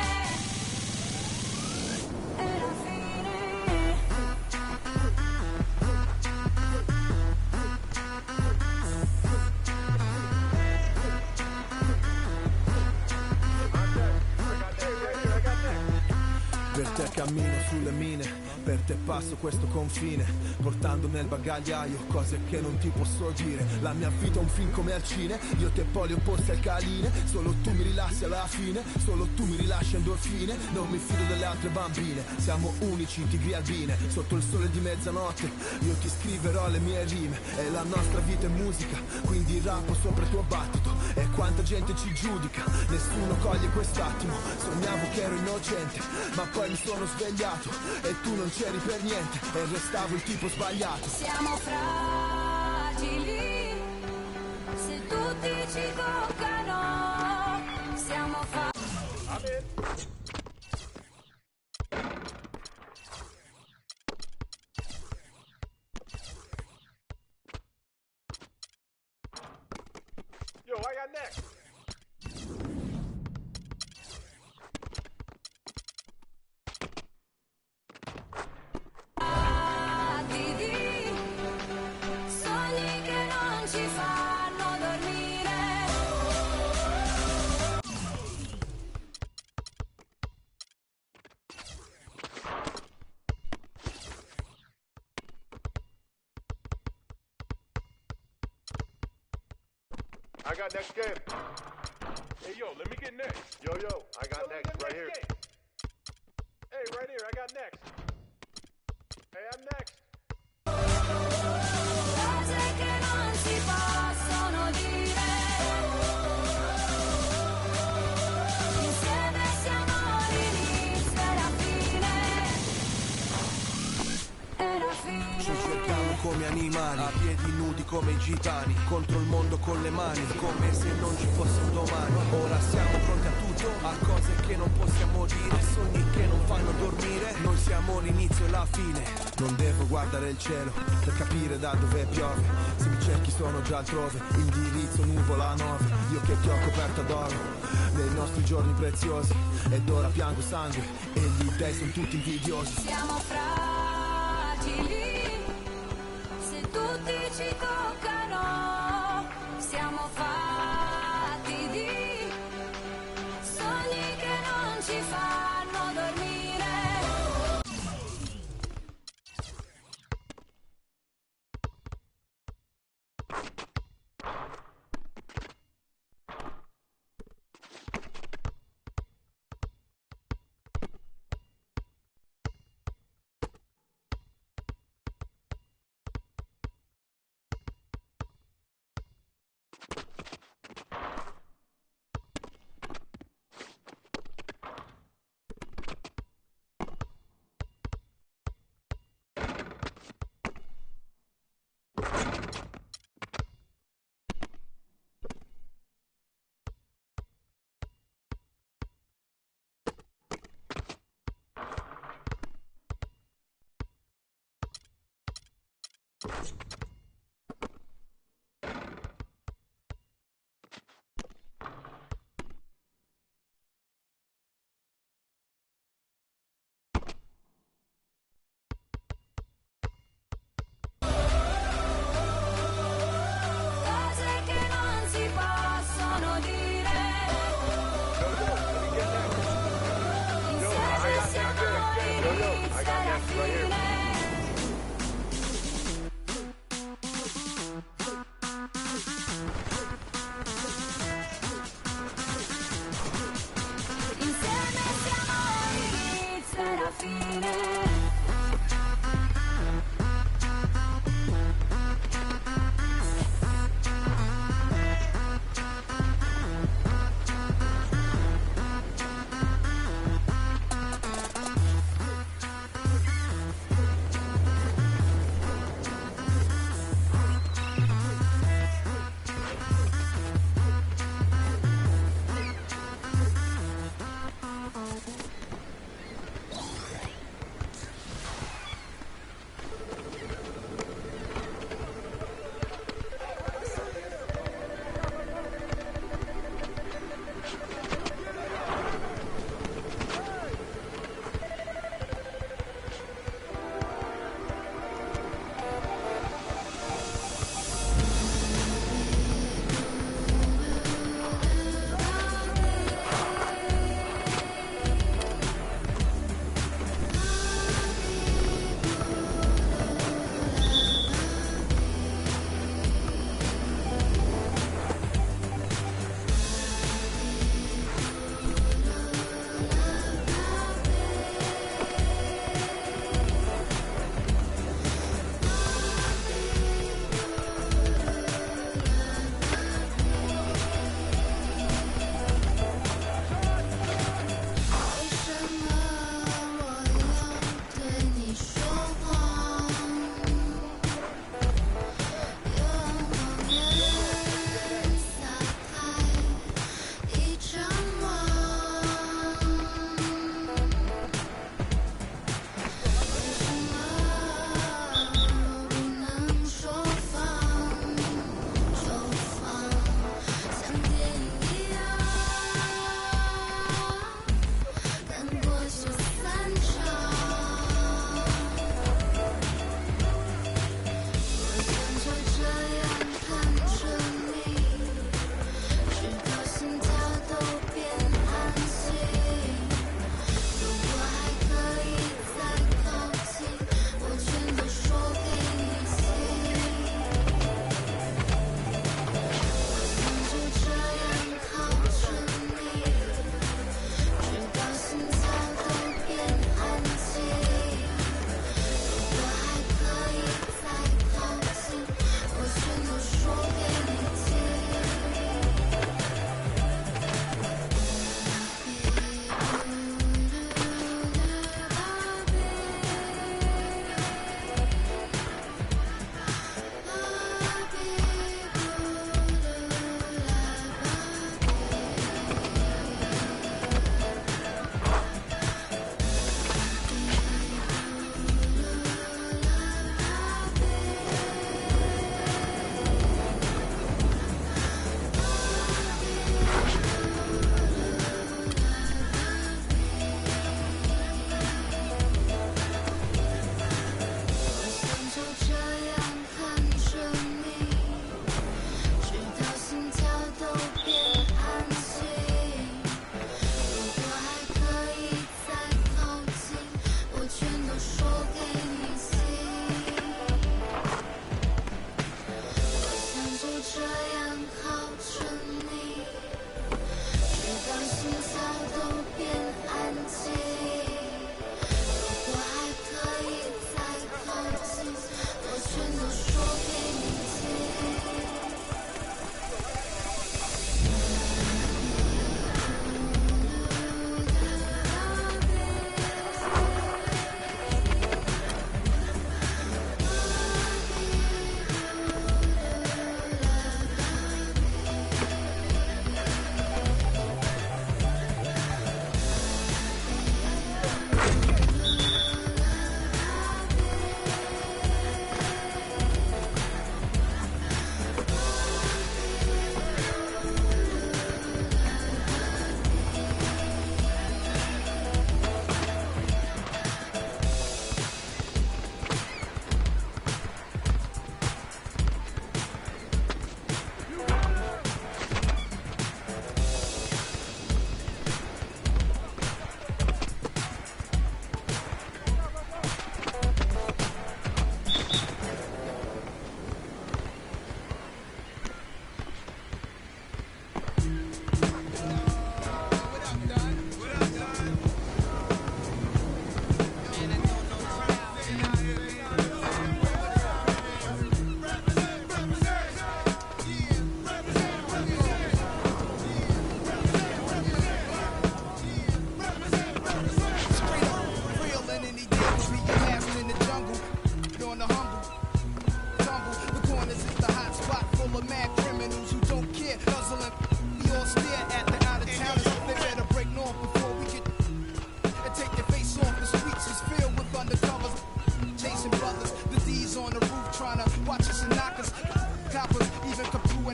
Per te cammino sulle mine, per te passo questo confine, portando nel bagagliaio cose che non ti posso dire. La mia vita è un film come al cine, io te poli opposti al caline. Solo tu mi rilassi alla fine, solo tu mi rilasci endorfine. Non mi fido delle altre bambine, siamo unici, tigri albine. Sotto il sole di mezzanotte, io ti scriverò le mie rime. E la nostra vita è musica, quindi rappo sopra il tuo battito. E quanta gente ci giudica, nessuno coglie quest'attimo. Sognavo che ero innocente, ma poi mi sono svegliato e tu non c'eri per niente e restavo il tipo sbagliato. Siamo fragili, se tutti ci toccano, siamo Yo, I got next. sogni che non ci fanno dormire. I got next game. Hey, yo, let me get next. Yo, I got next right here. Game. Hey, right here, I got next. Hey, I'm next. Cose che non si possono dire. Insieme siamo l'inizio e la fine. Ci cerchiamo come animali, a piedi nudi come i gitani, contro il mondo con le mani, come se non ci fosse un domani. Ora siamo pronti a tutto, a cose che non possiamo dire, sogni che non fanno dormire. Noi siamo l'inizio e la fine. Non devo guardare il cielo per capire da dove piove. Se mi cerchi sono già altrove, indirizzo nuvola 9. Io che ti ho coperto d'oro, dei nostri giorni preziosi, ed ora piango sangue e gli dei sono tutti invidiosi. Siamo fragili, se tutti ci toccano, siamo fatti di sogni che non ci fanno dormire. Cose che non si possono dire. Insieme siamo inizio alla fine. Insieme siamo inizio alla fine.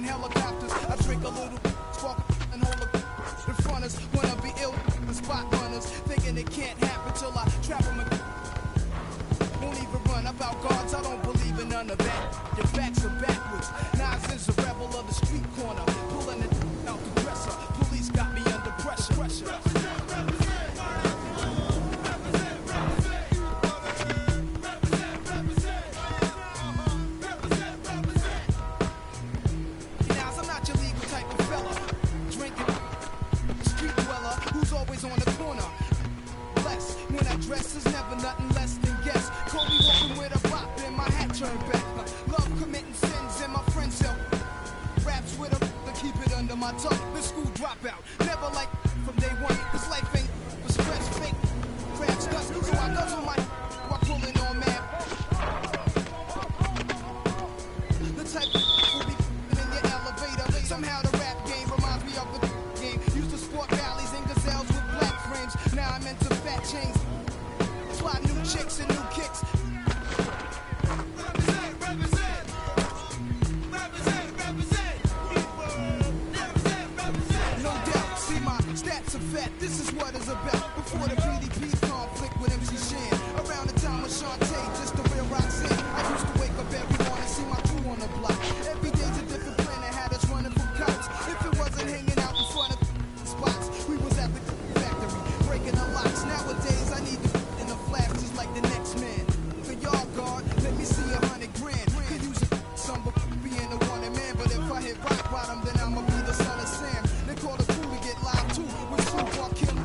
in helicopters. I drink a little, spark and hold a in front of us. Wanna be ill, the spot runners, thinking it can't happen till I travel my. Won't even run about guards, I don't believe in none of that. Your facts are backwards. Nas is a rebel of the street corner, pulling it out the dresser. Police got me under pressure. Nas, I'm not your legal type of fella. Drinking, street dweller, who's always on the corner. Bless, when I dress is never nothing less than guess. Kobe walking with a bop and my hat turned back. Love committing sins and my friends help. Raps with a to keep it under my tongue. The school dropout, never like from day one. Cause life ain't for stress, fake crabs dust. So I guzzle my while pulling on mad. The type who be in your elevator. Somehow the rap game reminds me of the game. Used to sport valleys and gazelles with black frames. Now I'm into fat chains. Fly new chicks and new kicks. No doubt, see my stats are fat. This is what it's about. Before the PDP conflict with MC Shan. Around the time of Shantae, just the real Roxanne. I used to wake up every morning, see my crew on the block. Every day's a different planet, had us running from cops. If it wasn't hanging out in front of spots, we was at the factory, breaking the locks. Nowadays, I need to in the flash just like the next man. For y'all guard, let me see 100 grand. Could use some being the wanted man, but if I hit rock bottom, then I'ma be the son of Sam. They call the crew to get live too, with Snoop or Kim.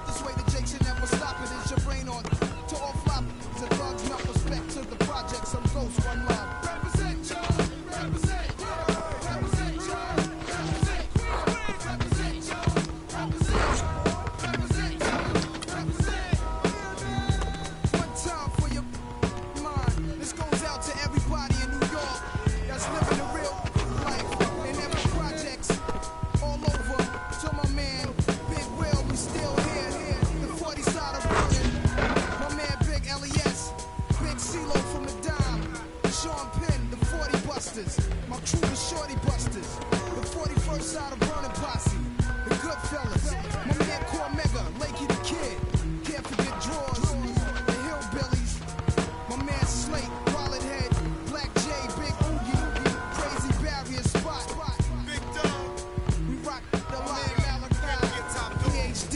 This way the Jake should never stop it. Is your brain on to all flop? To thugs, not respect to the project. Some ghosts run love. Represent y'all, represent y'all, represent y'all, represent y'all, represent y'all, represent. One time for your mind. This goes out to everybody in New York that's living a real life in every projects all over. To my man, Big Will, we still here. The 40 side of running. My man, Big LES, Big CeeLo from the Dime, Sean Penn, the 40 Busters. My crew, the Shorty Busters. The 41st side of Burning Posse, the Goodfellas. My man, Cormega, Lakey the Kid. Can't forget Drawers, the Hillbillies. My man, Slate, Wallet Head, Black J, Big Oogie, Crazy Barrier Spot. Big Dog, we rock the line, Malachi, PhD,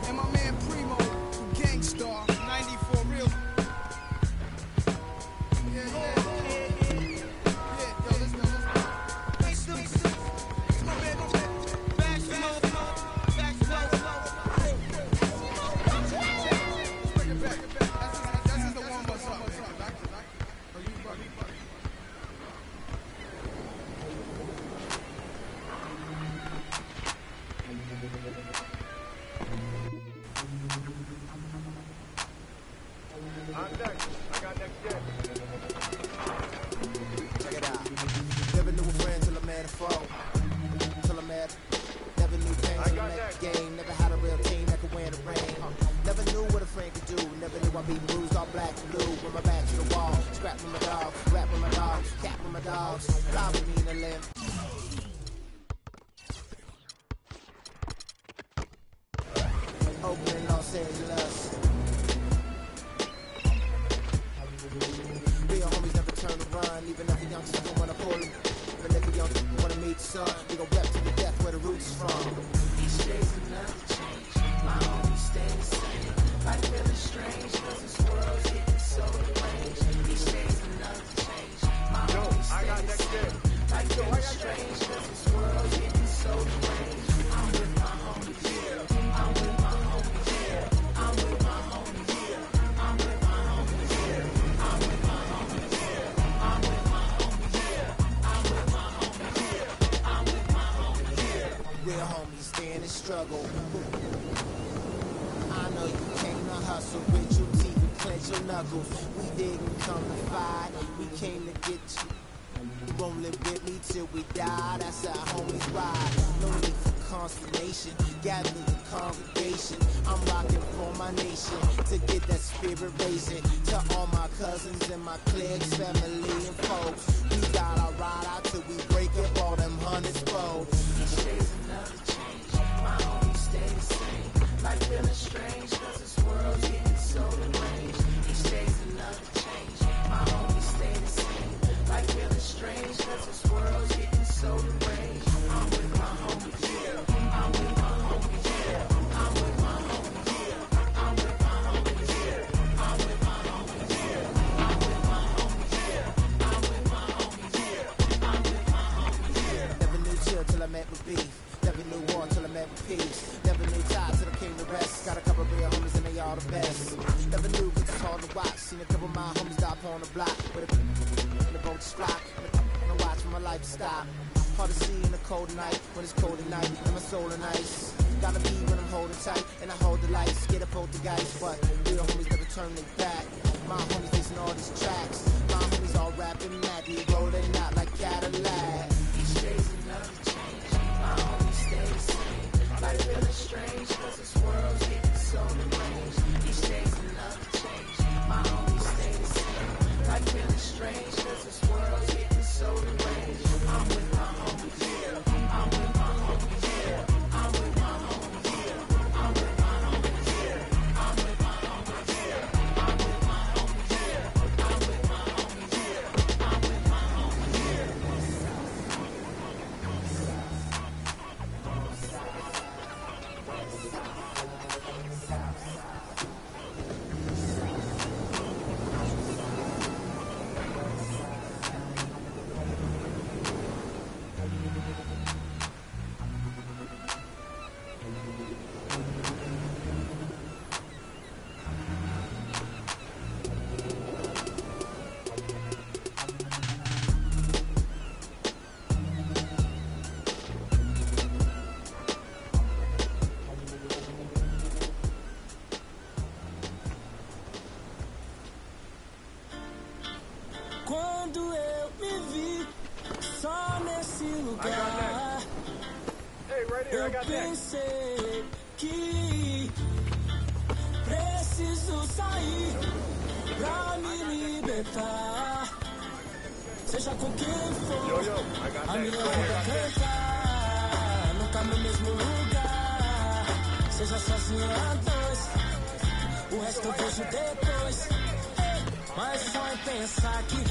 and my man Primo, Gangstar, 94 Real. Yeah, yo, let's go. My man, back slow. Bring it back. That's just the warm us up. I'm next. I got next game. Check it out. Never knew a friend till I met a foe. Till I met. Never knew pain till I met the game. Never had a real team that could win the rain. Never knew what a friend could do. Never knew I'd be bruised all black and blue. With my back to the wall. Scrap with my dog. Rap with my dog. Cat with my dogs. Fly with me in the limb. Oakland, Los Angeles. Real homies never turn to run. Even if the youngsters don't wanna pull them. Even if the youngsters wanna meet the sun. We gon' rep to the death where the roots is from. Each day's another change. My homies stay the same. Life feeling strange, cause this world's getting so deranged. Each day's another change. My homies stay the same. Life feeling strange, cause this world's getting so deranged. I'm with my homies, yeah. I'm with my homies, yeah. I'm with my homies, yeah. I'm with my homies, yeah. I'm with my homies, yeah. I'm with my homies, yeah. I'm with my homies, yeah. I'm with my homies, yeah. Real homies stay in the struggle. I know you came to hustle with your teeth and clench your knuckles. We didn't come to fight, we came to get you. You won't live with me till we die, that's how homies ride. No need for consternation. Gather the congregation, I'm rocking for my nation. To get that spirit raising, to all my cousins and my cliques, family and folks. We gotta ride out till we break up all them hundreds fold. Each day's another change, my homies stay the same. Life feeling strange, cause this world's getting so deranged. Each day's another change, my homies stay the same. Life feeling strange, cause this world's getting so deranged. I'm with my homies, yeah. I'm with my homies, yeah. I'm with my homies, yeah. I'm with my homies, yeah. I'm with my homies, yeah. I'm with my homies, yeah. I'm with my homies, yeah. I'm with my homies, yeah. Never knew chill till I met with beef. Never knew war till I met with peace. Never knew tie till I came to rest. Got a couple real homies and they all the best. Never knew cause it's hard to watch. Seen a couple of my homies die up on the block. With a boat to flock. And I watch my life stop. Hard to see in a cold night. When it's cold at night and my soul in ice. Gotta be when I'm holding tight. And I hold the lights. Get up poltergeist. But real homies never turn their back. My homies listen all these tracks. My homies all rapping madly. Rolling out like Cadillac. Each day's another change, my homies stay the same. Life feeling strange, cause this world's getting so deranged. Each day's another change, my homies stay the same. Life feeling strange, cause this world's getting so deranged. I'm with my homies, yeah. I'm with my homies, yeah. I'm with my homies, yeah. I'm with my homies, yeah. I'm with my homies, yeah. I'm with my homies, yeah. I'm with my homies, yeah. I'm with my homies, yeah. Quando eu me vi só nesse lugar, eu pensei que preciso sair pra me libertar. Seja com quem for, a minha vida cantar, nunca no mesmo lugar. Seja sozinho a dois, o resto eu vejo depois. Mas só em pensar que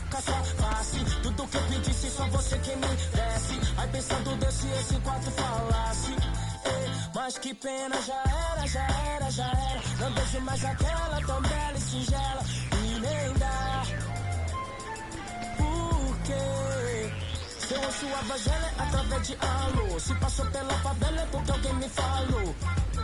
com a sua face, tudo que eu pedisse, só você que me desse. Aí pensando Deus se esse quarto falasse. Mas que pena, já era, já era, já era. Não vejo mais aquela tão bela e singela. E nem dá. Por quê? Se eu ouço a voz dela é através de alô. Se passou pela favela é porque alguém me falou.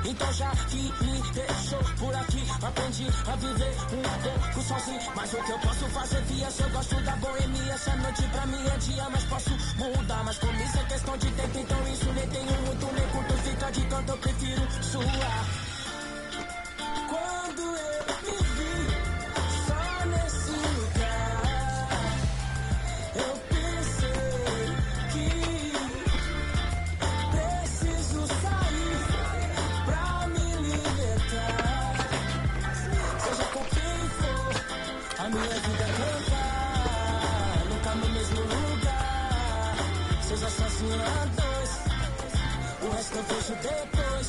Então já que me deixou por aqui, aprendi a viver um pouco sozinho. Mas o que eu posso fazer via se eu gosto da boemia. Essa noite pra mim é dia, mas posso mudar. Mas como isso é questão de tempo, então isso nem tenho muito, nem curto. Fica de canto, eu prefiro suar. Quando eu me vi só nesse lugar, eu pensei que preciso sair pra me libertar. Seja com quem for, a minha vida cantar, nunca no mesmo lugar. Seja sozinho a dois, o resto eu vejo depois.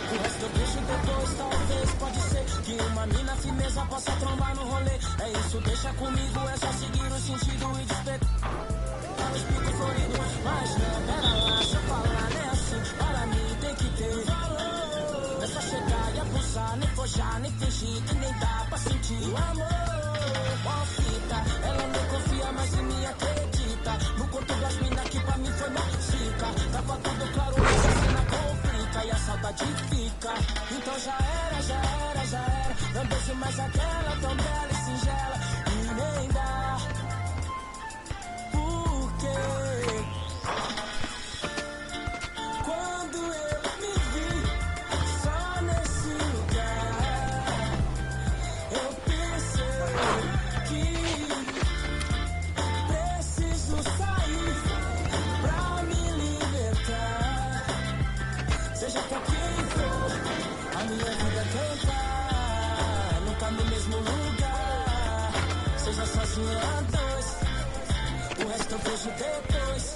O resto eu vejo depois, talvez, pode ser que uma mina firmeza possa trombar no rolê. É isso, deixa comigo, é só seguir o sentido e despertar os picos floridos. Mas não, pera lá, se eu falar, né, assim, para mim tem que ter valor. É só chegar e abusar, nem forjar, nem fingir que nem dá pra sentir o amor. Uma fita, ela não confia, mas em mim acredita. No conto das minas que pra mim foi mágica. Tava tudo claro, mas a cena complica e a saudade fica. Então já era, já era, já era. Não deixo mais aquela tão bela e singela. E nem dá. Por quê? Quando eu me vi só nesse lugar, eu pensei que preciso sair pra me coisa sozinha a dois. O resto eu vejo depois.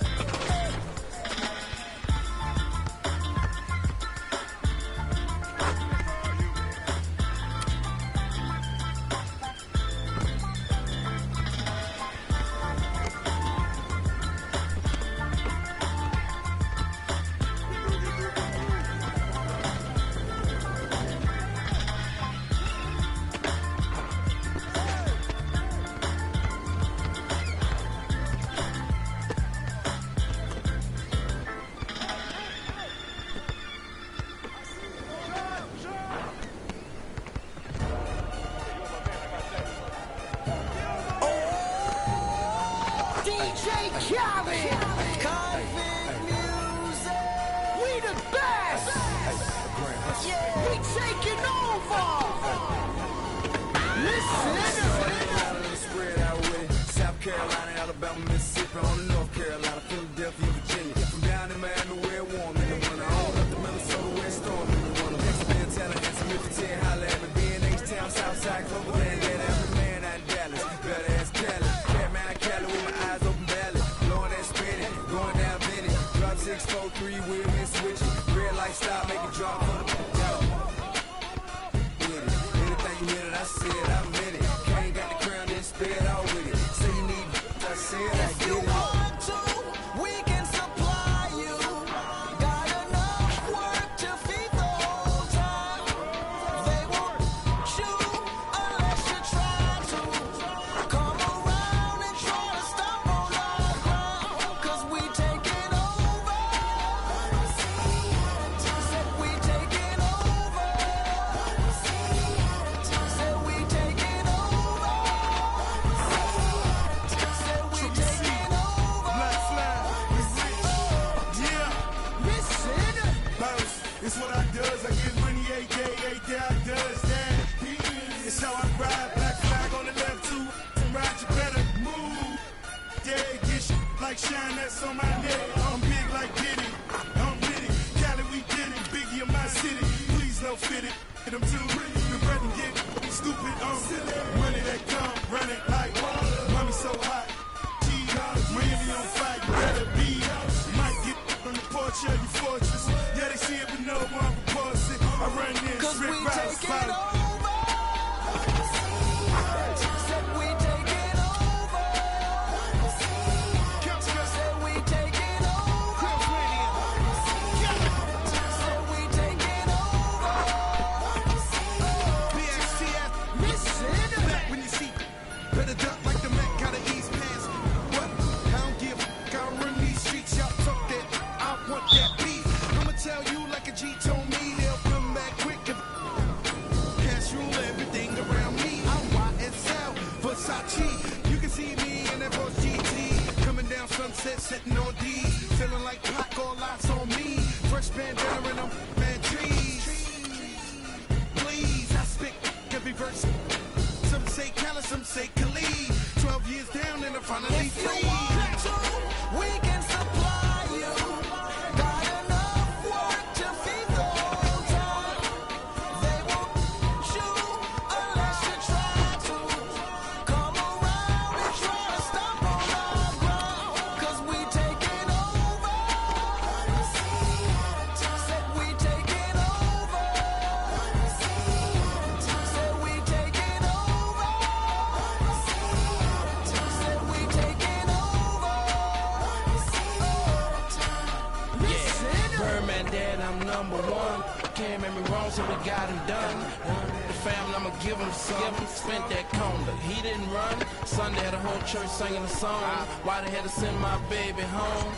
Singing a song, why they had to send my baby home?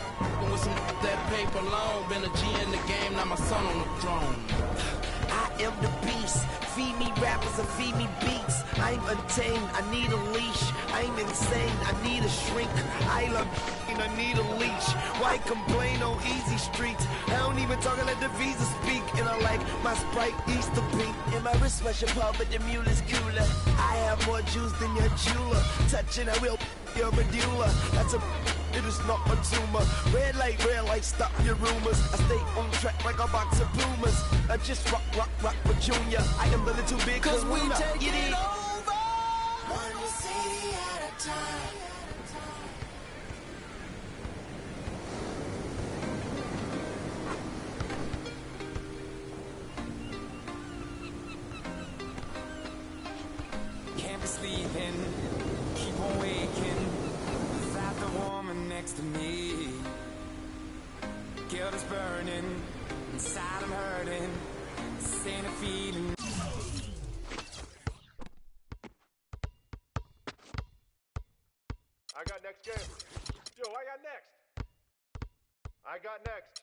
With some that paper long, been a G in the game, now my son on the throne. I am the beast, feed me rappers and feed me beats. I'm untamed, I need a leash. I'm insane, I need a shrink. I love and I need a leash. Why complain on easy streets? I don't even talk, I let the visa speak. And I like my Sprite Easter pink. And my wrist special pop, but the mule is cooler. I have more juice than your jeweler. Touching, I will your medulla. That's a, it is not a tumor. Red light, stop your rumors. I stay on track like a box of Pumas. I just rock with Junior. I am the little big 'cause we take it over. When you see the Can't be sleeping, keep on waking without the woman next to me. Guilt is burning, inside I'm hurting. This ain't a feeling. I got next game. Yo, I got next. I got next.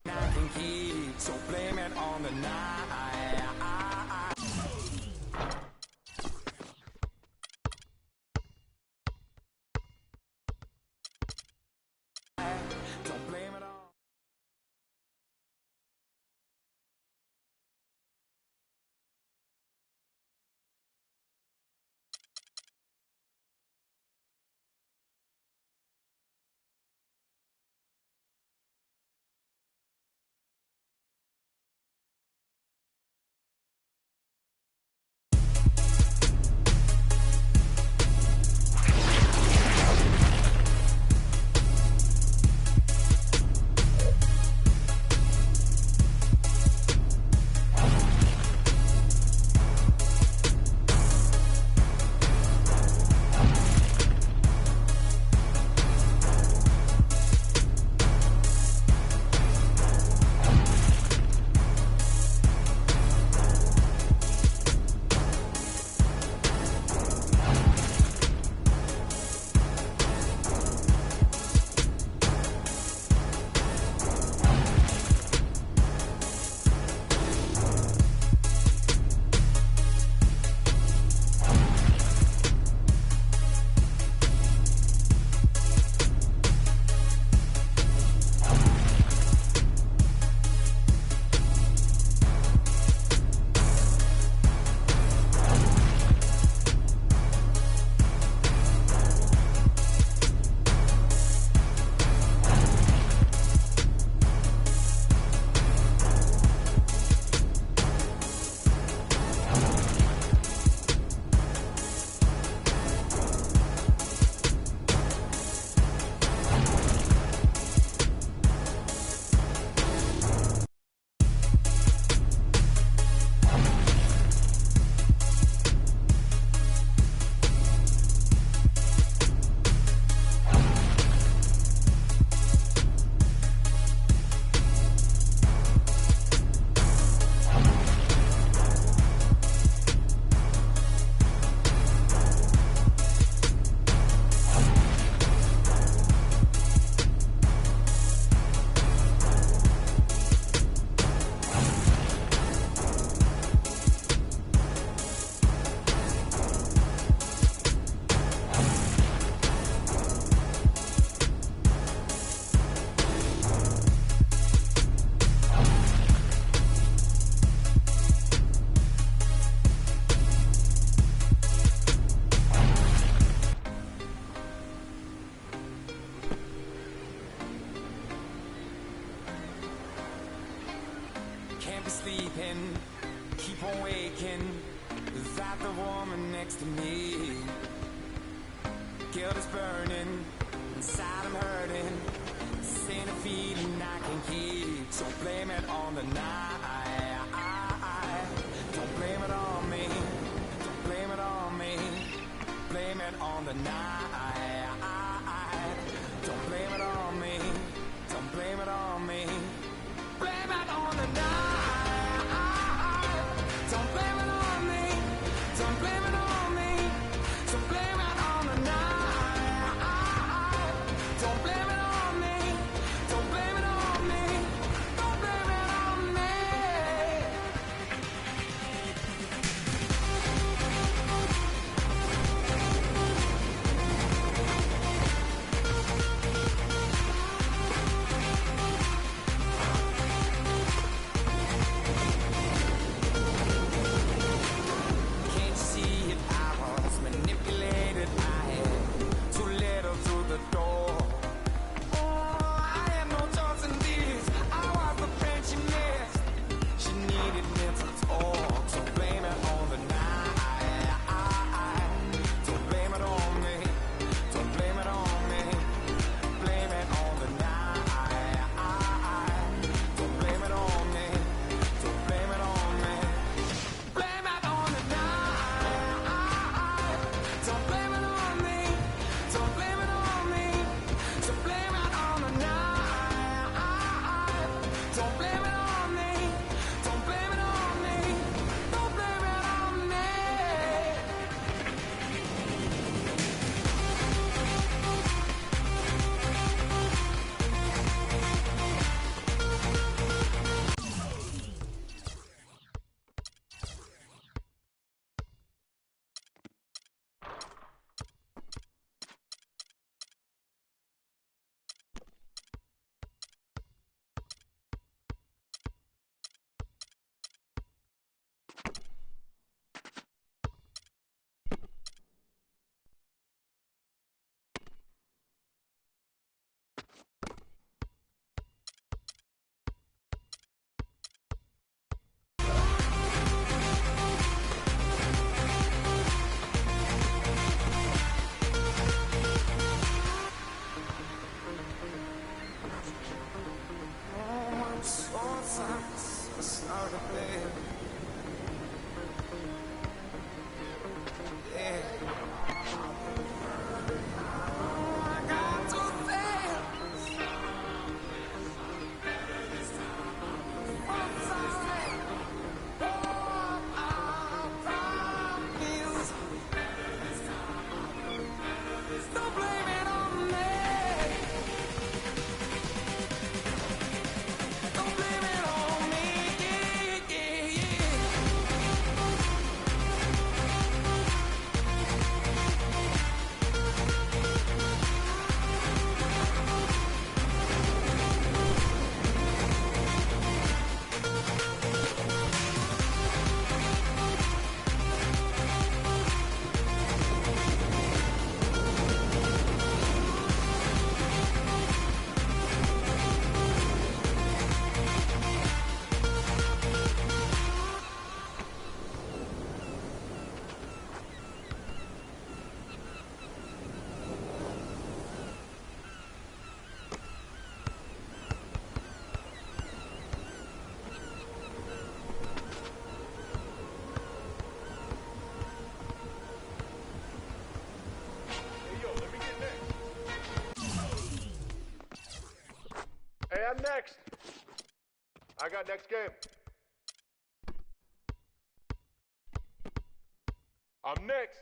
I can keep, so blame it on the night. Don't blame it on. Can't be sleeping, keep on waking without the woman next to me. Guilt is burning, inside I'm hurting. This ain't a feeling I can keep, so blame it on the night. Don't blame it on me, don't blame it on me. Blame it on the night. Don't blame it on me, don't blame it on me. Blame it on the night. Don't blame it on me. Don't blame it on me. So blame it on the night. Don't blame it on me. Don't blame it on me. Don't blame it on me. next. I got next game. I'm next.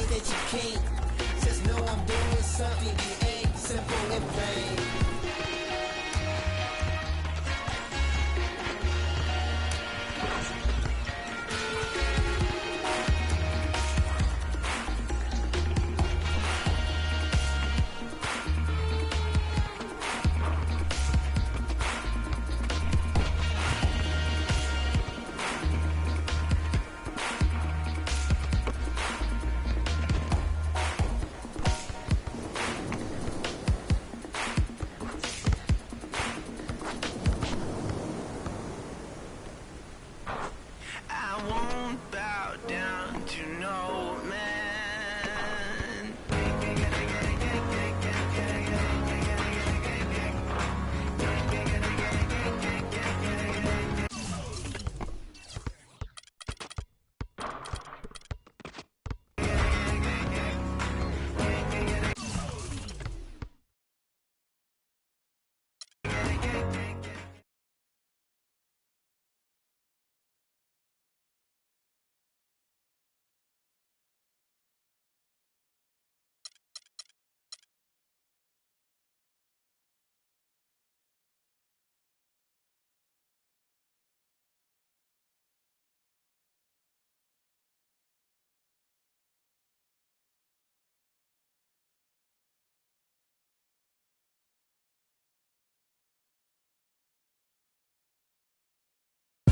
That you can't. Just know I'm doing something you ain't. Simple and plain.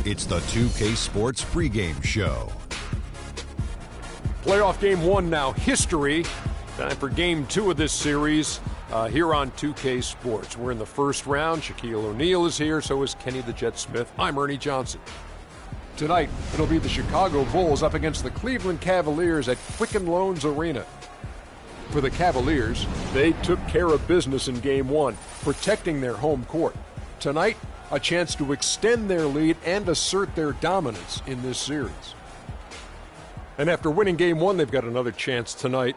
It's the 2K Sports pregame show. Playoff game 1 now, history. Time for game 2 of this series here on 2K Sports. We're in the first round. Shaquille O'Neal is here, so is Kenny the Jet Smith. I'm Ernie Johnson. Tonight, it'll be the Chicago Bulls up against the Cleveland Cavaliers at Quicken Loans Arena. For the Cavaliers, they took care of business in game 1, protecting their home court. Tonight, a chance to extend their lead and assert their dominance in this series. And after winning game 1, they've got another chance tonight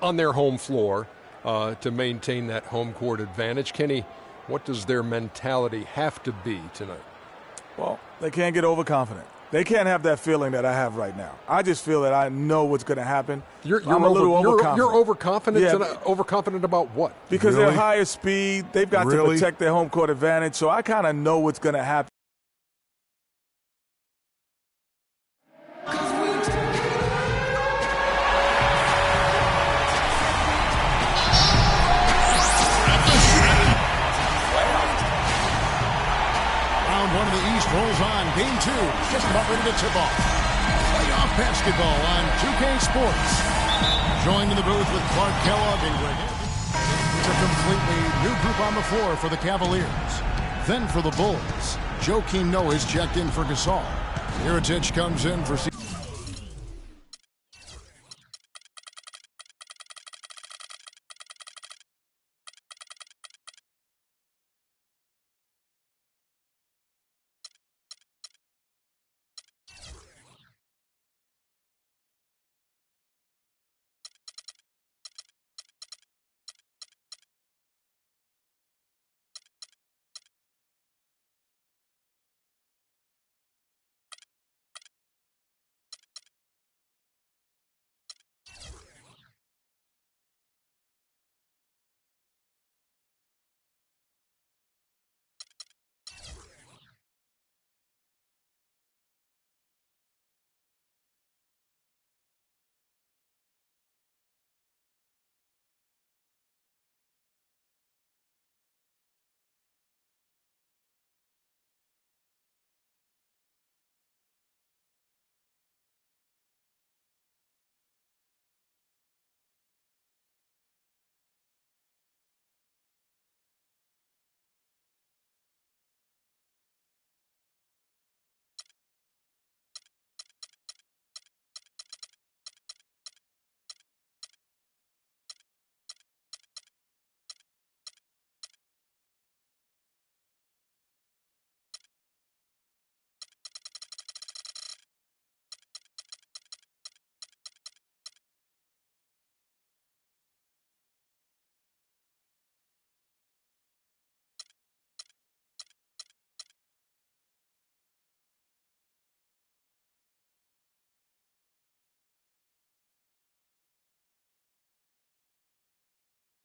on their home floor to maintain that home court advantage. Kenny, what does their mentality have to be tonight? Well, they can't get overconfident. They can't have that feeling that I have right now. I just feel that I know what's going to happen. I'm a little overconfident. You're overconfident? Yeah. Overconfident about what? Because they're higher speed. They've got to protect their home court advantage. So I kind of know what's going to happen. One of the East rolls on. Game 2, just about ready to tip off. Playoff basketball on 2K Sports. Joined in the booth with Clark Kellogg and Greg. It's a completely new group on the floor for the Cavaliers. Then for the Bulls, Joakim Noah is checked in for Gasol. Mirotic comes in for...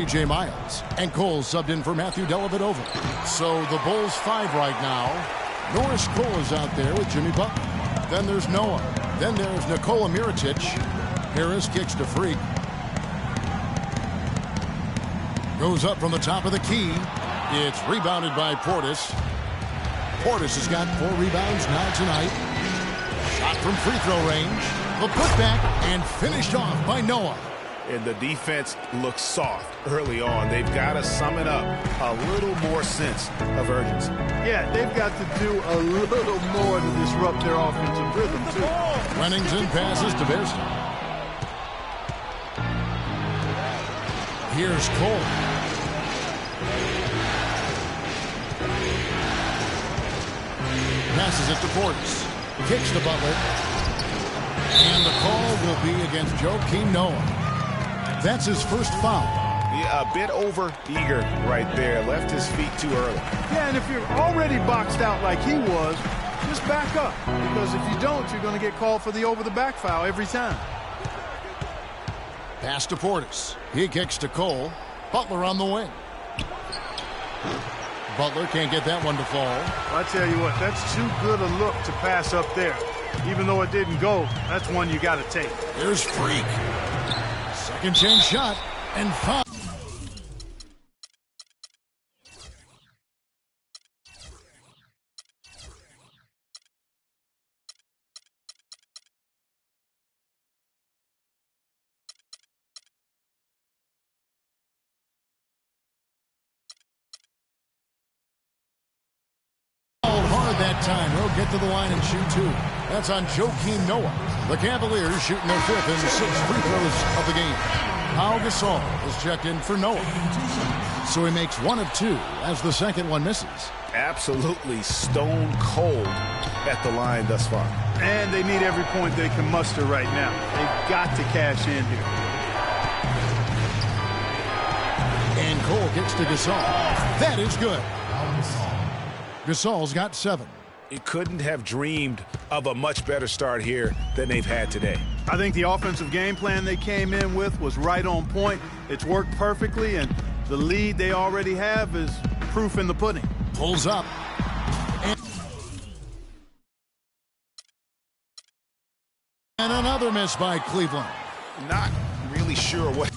J. Miles, and Cole subbed in for Matthew Dellavedova. So the Bulls 5 right now. Norris Cole is out there with Jimmy Butler. Then there's Noah. Then there's Nikola Mirotic. Harris kicks to Freak. Goes up from the top of the key. It's rebounded by Portis. Portis has got 4 rebounds now tonight. Shot from free throw range. The putback and finished off by Noah. And the defense looks soft early on. They've got to sum it up. A little more sense of urgency. Yeah, they've got to do a little more to disrupt their offensive rhythm, too. Wennington passes to Bearston. Here's Cole. Passes it to Portis. Kicks to Butler. And the call will be against Joakim Noah. That's his first foul. Yeah, a bit over eager right there. Left his feet too early. Yeah, and if you're already boxed out like he was, just back up. Because if you don't, you're going to get called for the over-the-back foul every time. Pass to Portis. He kicks to Cole. Butler on the wing. Butler can't get that one to fall. I tell you what, that's too good a look to pass up there. Even though it didn't go, that's one you got to take. There's Freak. Second chance shot and foul. that time. He'll get to the line and shoot 2. That's on Joakim Noah. The Cavaliers shooting their 5th and 6th free throws of the game. Pau Gasol is checked in for Noah. So he makes 1 of 2 as the second one misses. Absolutely stone cold at the line thus far. And they need every point they can muster right now. They've got to cash in here. And Cole gets to Gasol. That is good. Gasol's got 7. He couldn't have dreamed of a much better start here than they've had today. I think the offensive game plan they came in with was right on point. It's worked perfectly, and the lead they already have is proof in the pudding. Pulls up. And another miss by Cleveland. Not really sure what...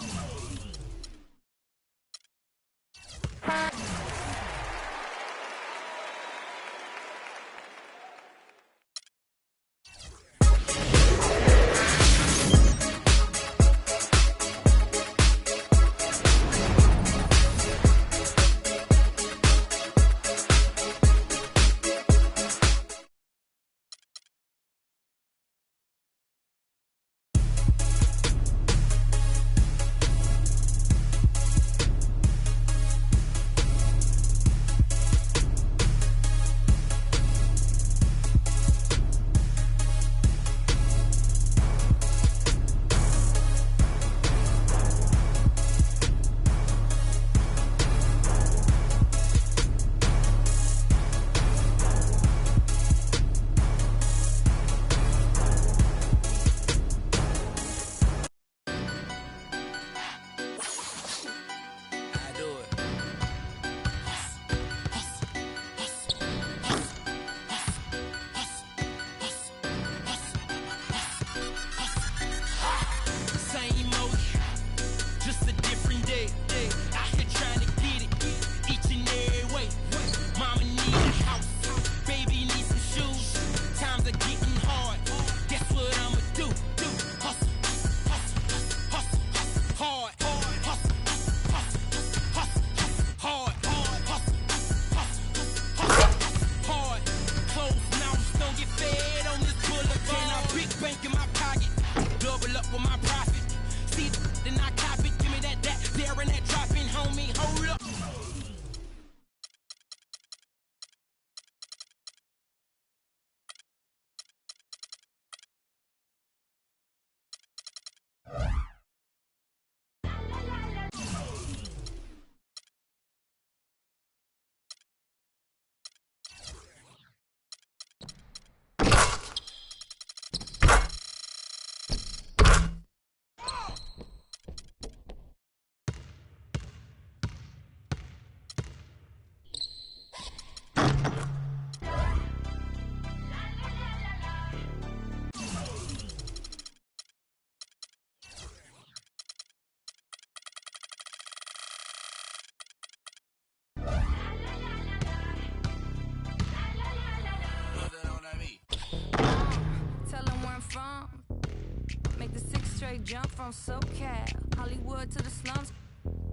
Jump from SoCal, Hollywood to the slums.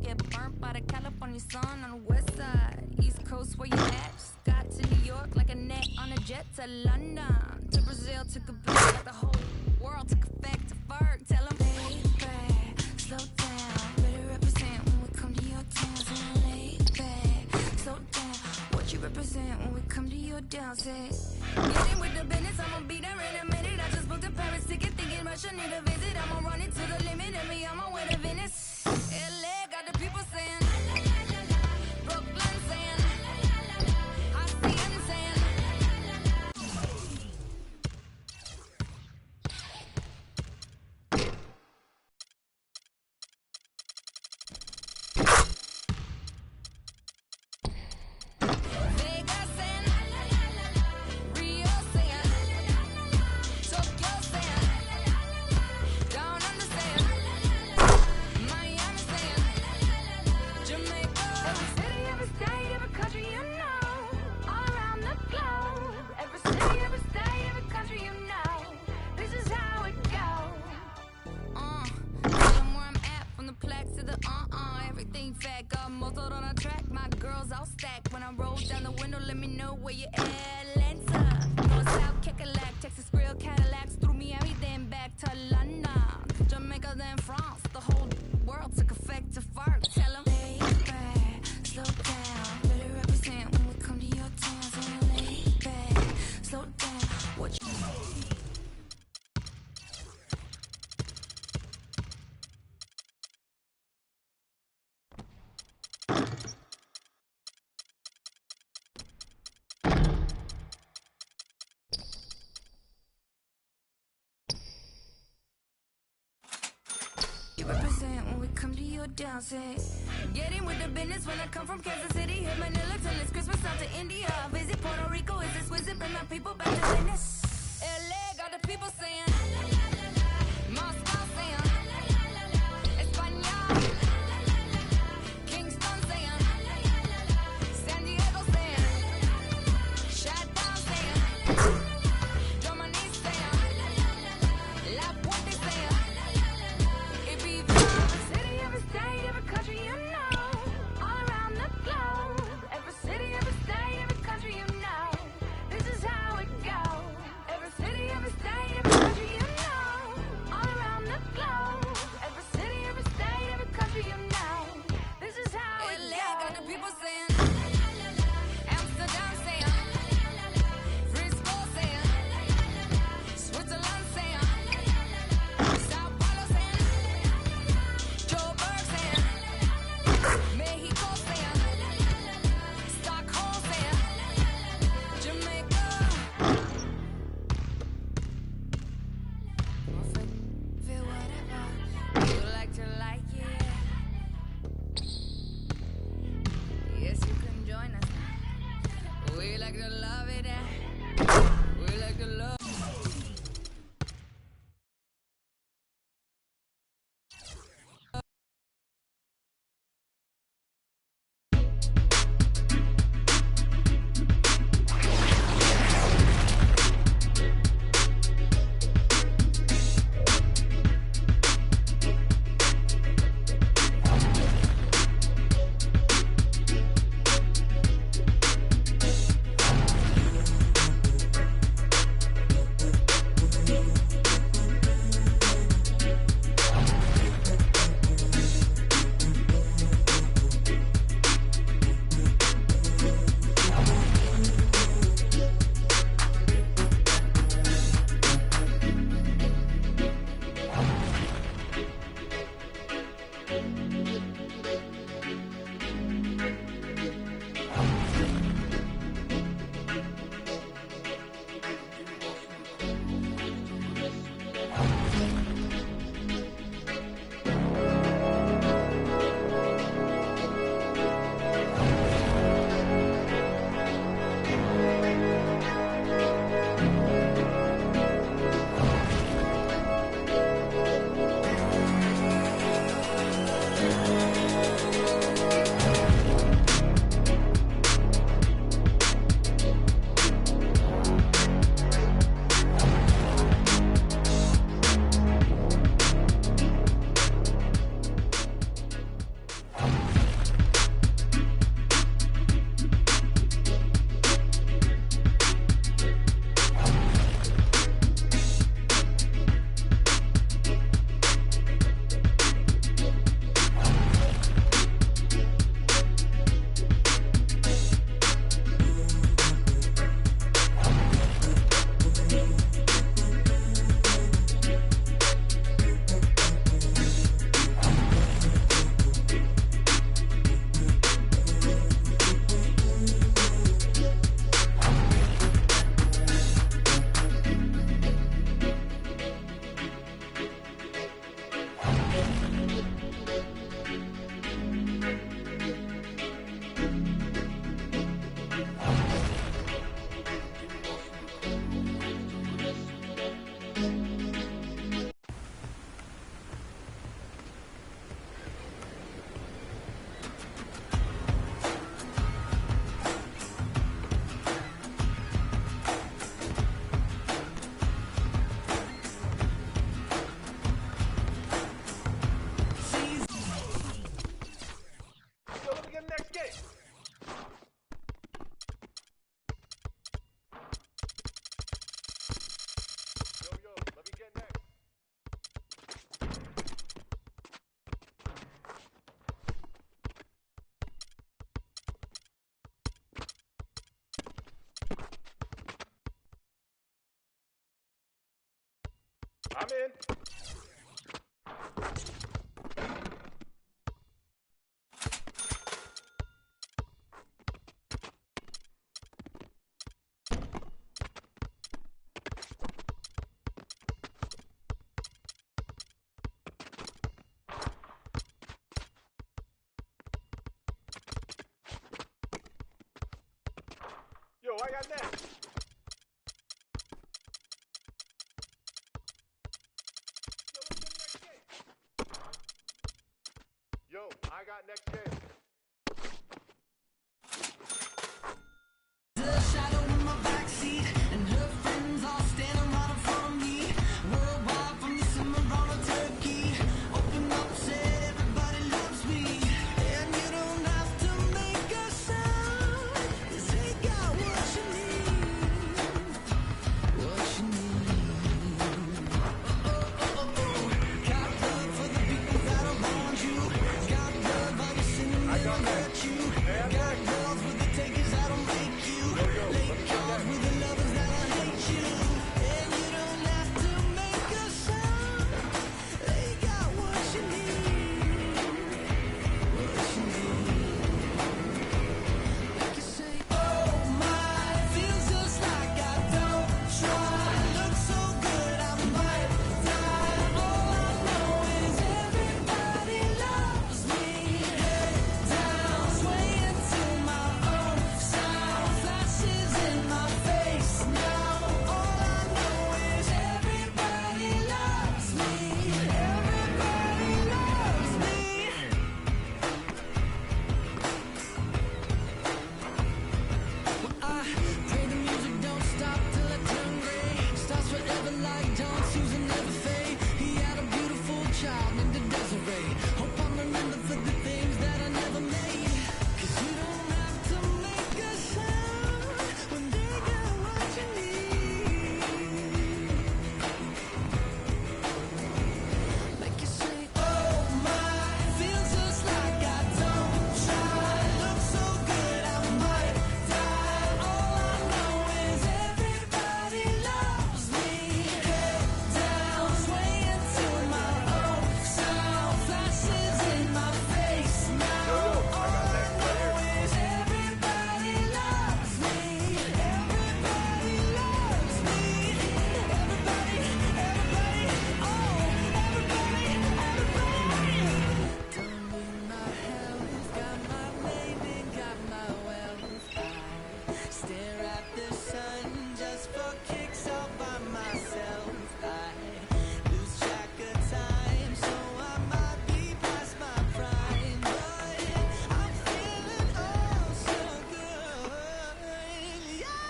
Get burnt by the California sun on the west side. East Coast, where you at? Just got to New York like a net on a jet to London. To Brazil, took a bit like the whole world took effect to Ferg. Tell them, baby, slow down. Better represent when we come to your town. So lay back, slow down. What you represent when we come to your down? Say, getting with the business, I'ma be there in a minute. I just booked a Paris ticket, thinking Russia need a visit. I'ma run it to the limit, and me on my way to Venice. LA got the people saying, Brooklyn saying, Hacienda saying. Vegas saying, Rio saying. What you represent when we come to your downset. Getting with the business when I come from Kansas City. Hit Manila till it's Christmas out to India. Visit Puerto Rico, is exquisite, bring my people back to business. LA got the people saying, Moscow saying, Español, Kingston saying, San Diego saying, Chi-Town saying, Dominique saying, La Puente saying. It be every city, every state, every country you know, all around the globe. Every city, every state, every country you know, this is how it goes. Every city, every state, every country you I'm in. Yo, I got next. Yo, I got next game. The shadow in my backseat, and her friends all standing right in front of me. Worldwide from the Cimarron to Turkey. Open up, said everybody loves me. And you don't have to make a sound, 'cause they got what you need. What you need. Got love for the people that around you. Got love while you're sinning, they don't hurt you. Got girls with the takers that'll make you. Late calls with the lovers that'll hate you. And you don't have to make a sound. They got what you need. What you need. Like you say, oh my, feels just like I don't try. Look so good, I might die. All I know is everybody loves me. Head down, swaying to my own sound. Flashes in my face now. All I know is everybody loves me. Everybody loves me. I pray the music don't stop till I turn gray. Starts forever like John Susan never fade. He had a beautiful child named Desiree. Hope I'm remembered for the things that I never made. 'Cause you don't have to make a sound when they got what you need. Make you say, oh my, feels just like I don't try. Look so good, I might die. All I know is everybody loves me. Head down, swaying to my own sound. Flashes in my face now. All I know is everybody loves me. Everybody loves me. Everybody, oh, everybody. Don't need my health, got my name, got my wealth. I stare at the sun just for kicks all by myself. I lose track of time, so I might be past my prime. But I'm feeling oh so good. Yeah.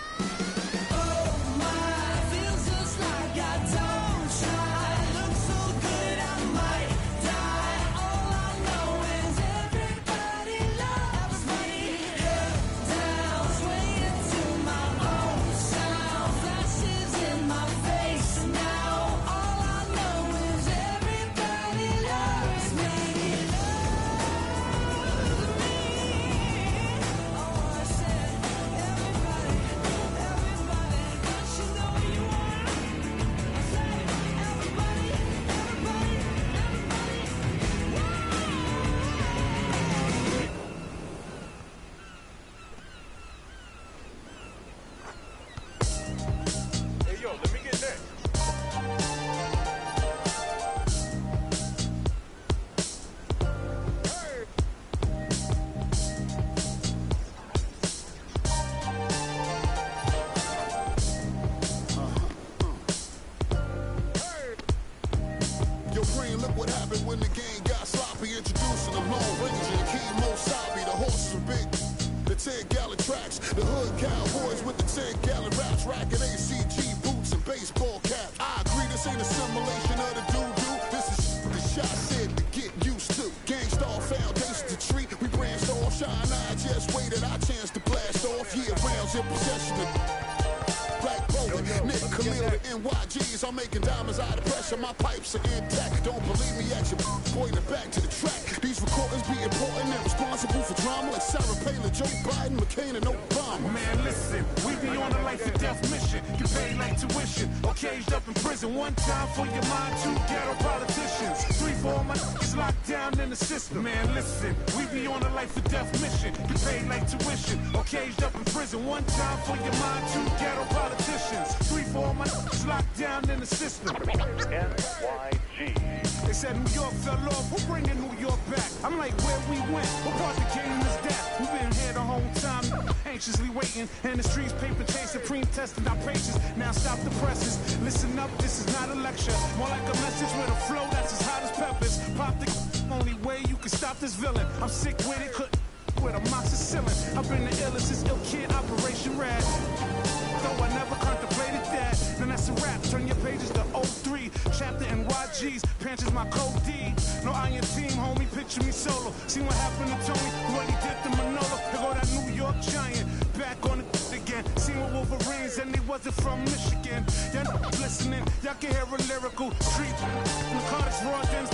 Oh my, feels just like I don't try. Look so good, I might die. All I know is everybody loves me. Head down, swaying to my own sound. Flashes in my face now. All I know is everybody loves me. Oh, I said everybody, don't you know you are? I said everybody. Hey, yo, let me get next. Yo, Green, look what happened when the game got sloppy. Introducing the Lone Ranger, Kimo Sabi. The horses are big, the 10-gallon tracks. The hood cowboys with the 10-gallon raps. Racking ACG boots and baseball caps. I agree, this ain't a simulation of the doo-doo. This is the shot said to get used to. Gangstar foundation to treat. We branched off, shine eye, just waited our chance to blast off. Year rounds in possession of Black Bowling, Nick Khalil, the NYGs. I'm making diamonds out of pressure. My pipes are intact. Don't believe me, action. Pointing back to the track. These recordings be important and responsible for drama like Sarah Palin, Joe Biden, McCain, and Obama. Man, listen, we be on a life or death mission. You pay like tuition, okay? caged up in prison. One time for your mind, two ghetto politicians. 3 for all my niggas locked down in the system. Man, listen, we be on a life or death mission. Get paid like tuition or caged up in prison. One time for your mind, two ghetto politicians. 3 for all my niggas locked down in the system. NYG. They said New York fell off, we're bringing New York back. I'm like, where we went? What part of the game is that? We've been here the whole time, anxiously waiting. And the streets paper chase, supreme testing our patience. Now stop the presses, listen up, this is not a lecture. More like a message with a flow that's as hot as peppers. Pop the only way you can stop this villain. I'm sick with it, with a moxicillin. I've been the illest since ill kid, Operation Red. Though I never contemplated that, then that's a wrap. Turn your pages to 03, chapter NYG's, Panches my code D. No iron team, homie, picture me solo. See what happened to Tony, what he did to Manolo. Here go that New York Giant, back on the again. Seen with Wolverines and they wasn't from Michigan. Y'all not listening, y'all can hear a lyrical street. Narcotics, raw dens,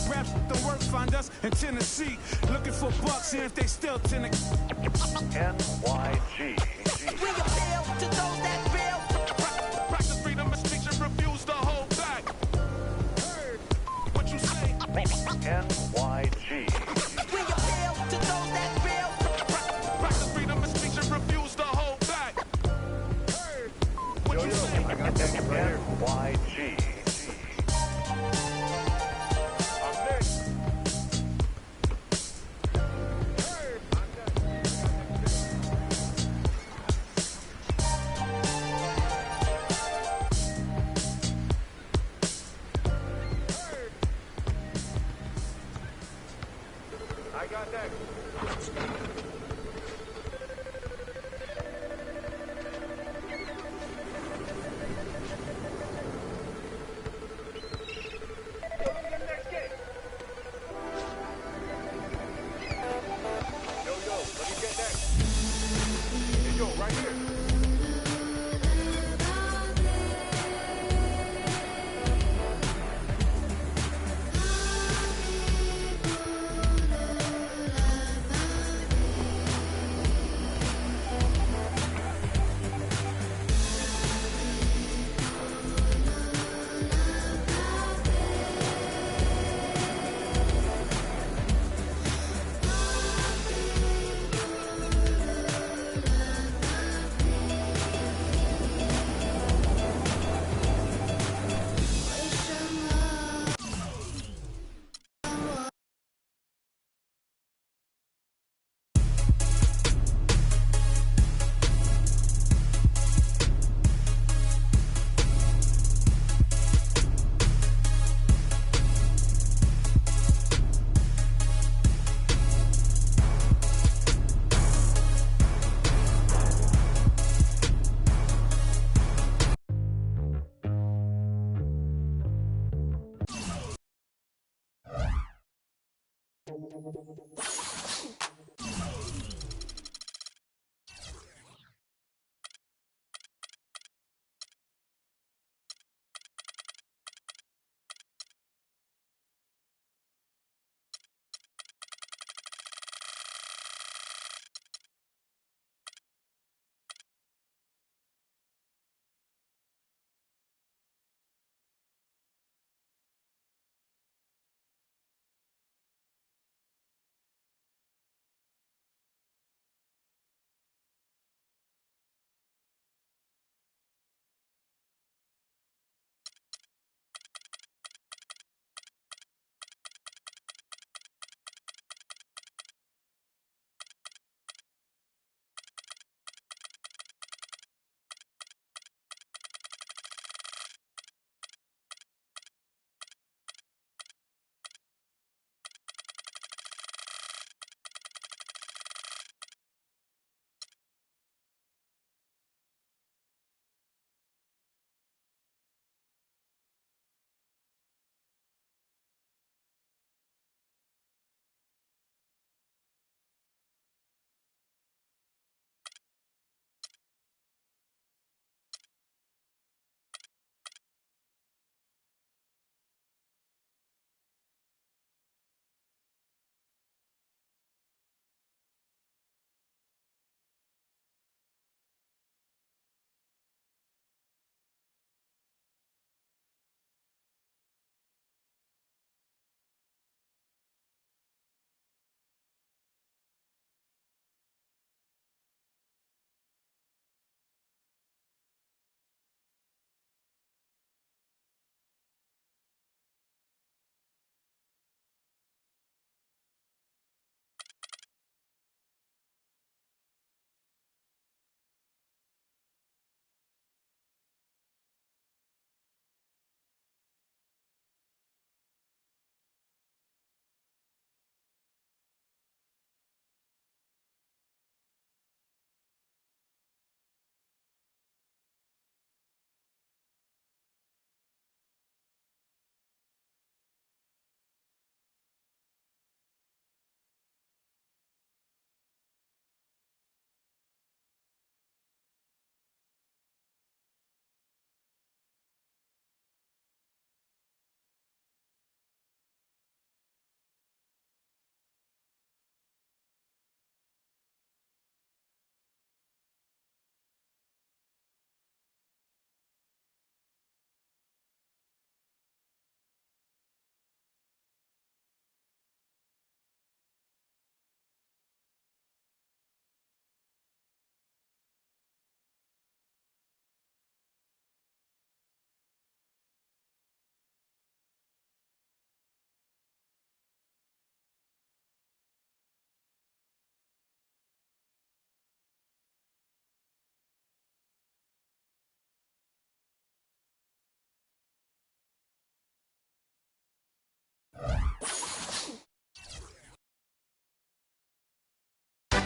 raps don't work, find us in Tennessee. Looking for bucks, see if they still Tennessee. NYG. We appeal to those that feel. Practice freedom of speech and refuse to hold back. What you say? NYG. We appeal to those that feel. Practice freedom of speech and refuse to hold back. What you say? I got that right here. NYG. I got next.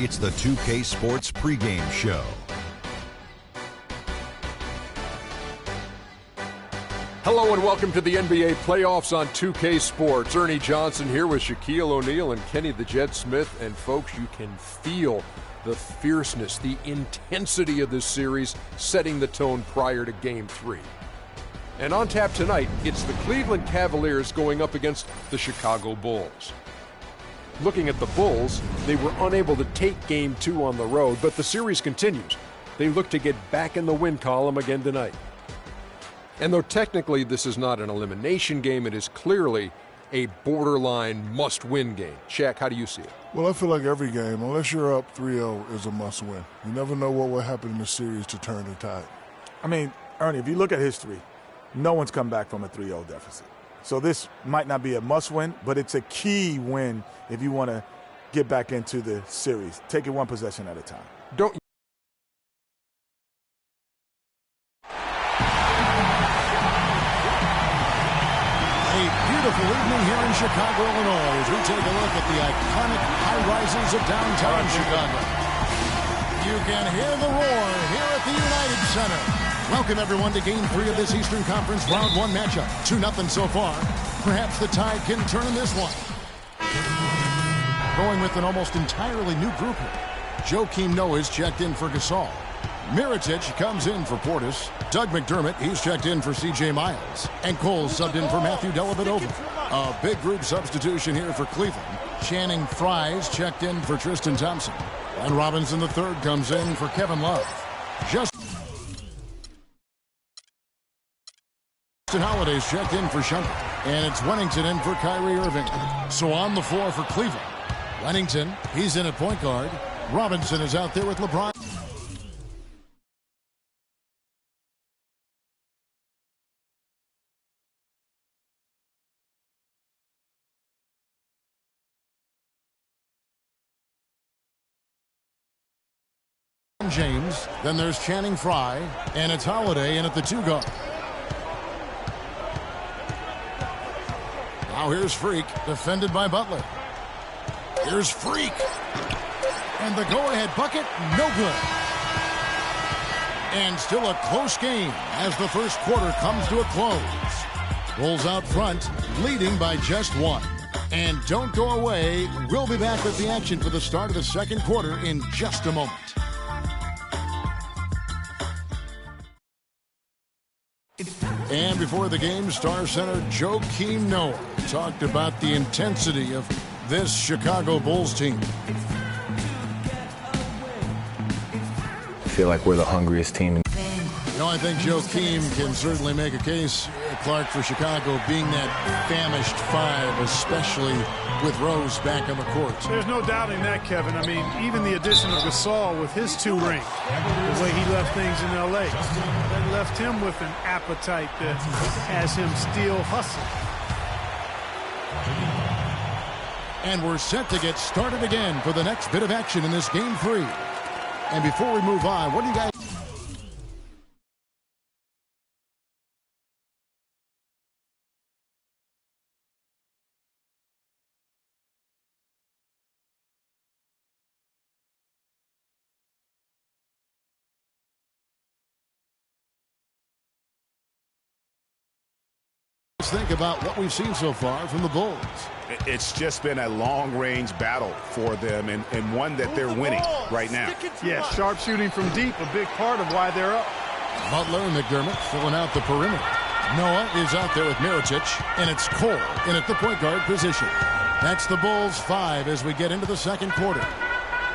It's the 2K Sports pregame show. Hello and welcome to the NBA playoffs on 2K Sports. Ernie Johnson here with Shaquille O'Neal and Kenny the Jet Smith. And folks, you can feel the fierceness, the intensity of this series setting the tone prior to Game 3. And on tap tonight, it's the Cleveland Cavaliers going up against the Chicago Bulls. Looking at the Bulls, they were unable to take Game 2 on the road, but the series continues. They look to get back in the win column again tonight. And though technically this is not an elimination game, it is clearly a borderline must-win game. Shaq, how do you see it? Well, I feel like every game, unless you're up 3-0, is a must-win. You never know what will happen in the series to turn the tide. I mean, Ernie, if you look at history, no one's come back from a 3-0 deficit. So this might not be a must-win, but it's a key win if you want to get back into the series. Take it one possession at a time. Don't. A beautiful evening here in Chicago, Illinois, as we take a look at the iconic high-rises of downtown Chicago. You can hear the roar here at the United Center. Welcome, everyone, to Game 3 of this Eastern Conference Round 1 matchup. 2-0 so far. Perhaps the tide can turn in this one. Going with an almost entirely new group here. Joakim Noah's checked in for Gasol. Mirotic comes in for Portis. Doug McDermott, he's checked in for C.J. Miles. And Cole subbed in for Matthew Dellavedova. A big group substitution here for Cleveland. Channing Frye's checked in for Tristan Thompson. And Robinson III comes in for Kevin Love. Justin Holiday's checked in for Shumpert. And it's Wennington in for Kyrie Irving. So on the floor for Cleveland. Wennington, he's in at point guard. Robinson is out there with LeBron. James, then there's Channing Frye, and it's Holiday in at the 2 guard. Now here's Freak, defended by Butler. Here's Freak. And the go-ahead bucket, no good. And still a close game as the first quarter comes to a close. Bulls out front, leading by just 1. And don't go away. We'll be back with the action for the start of the second quarter in just a moment. And before the game, Star Center Joakim Noah talked about the intensity of this Chicago Bulls team. I feel like we're the hungriest team. You know, I think Joakim can certainly make a case, Clark, for Chicago being that famished 5, especially with Rose back on the court. There's no doubting that, Kevin. I mean, even the addition of Gasol with his 2 rings, the way he left things in L.A., that left him with an appetite that has him still hustling. And we're set to get started again for the next bit of action in this Game 3. And before we move on, what do you guys... think about what we've seen so far from the Bulls? It's just been a long-range battle for them and one that they're winning right now. Yeah, sharp shooting from deep, a big part of why they're up. Butler and McDermott filling out the perimeter. Noah is out there with Mirotic, and it's Cole in at the point guard position. That's the Bulls 5 as we get into the second quarter.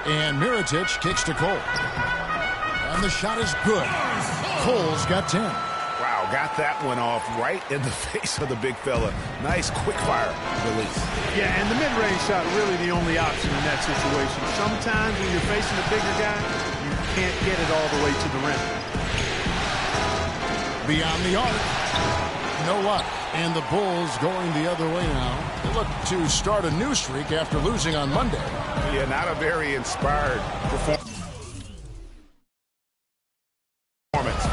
And Mirotic kicks to Cole. And the shot is good. Cole's got 10. Wow, got that one off right in the face of the big fella. Nice quick fire release. Yeah, and the mid-range shot really the only option in that situation. Sometimes when you're facing a bigger guy, you can't get it all the way to the rim. Beyond the arc. No luck. And the Bulls going the other way now. They look to start a new streak after losing on Monday. Yeah, not a very inspired performance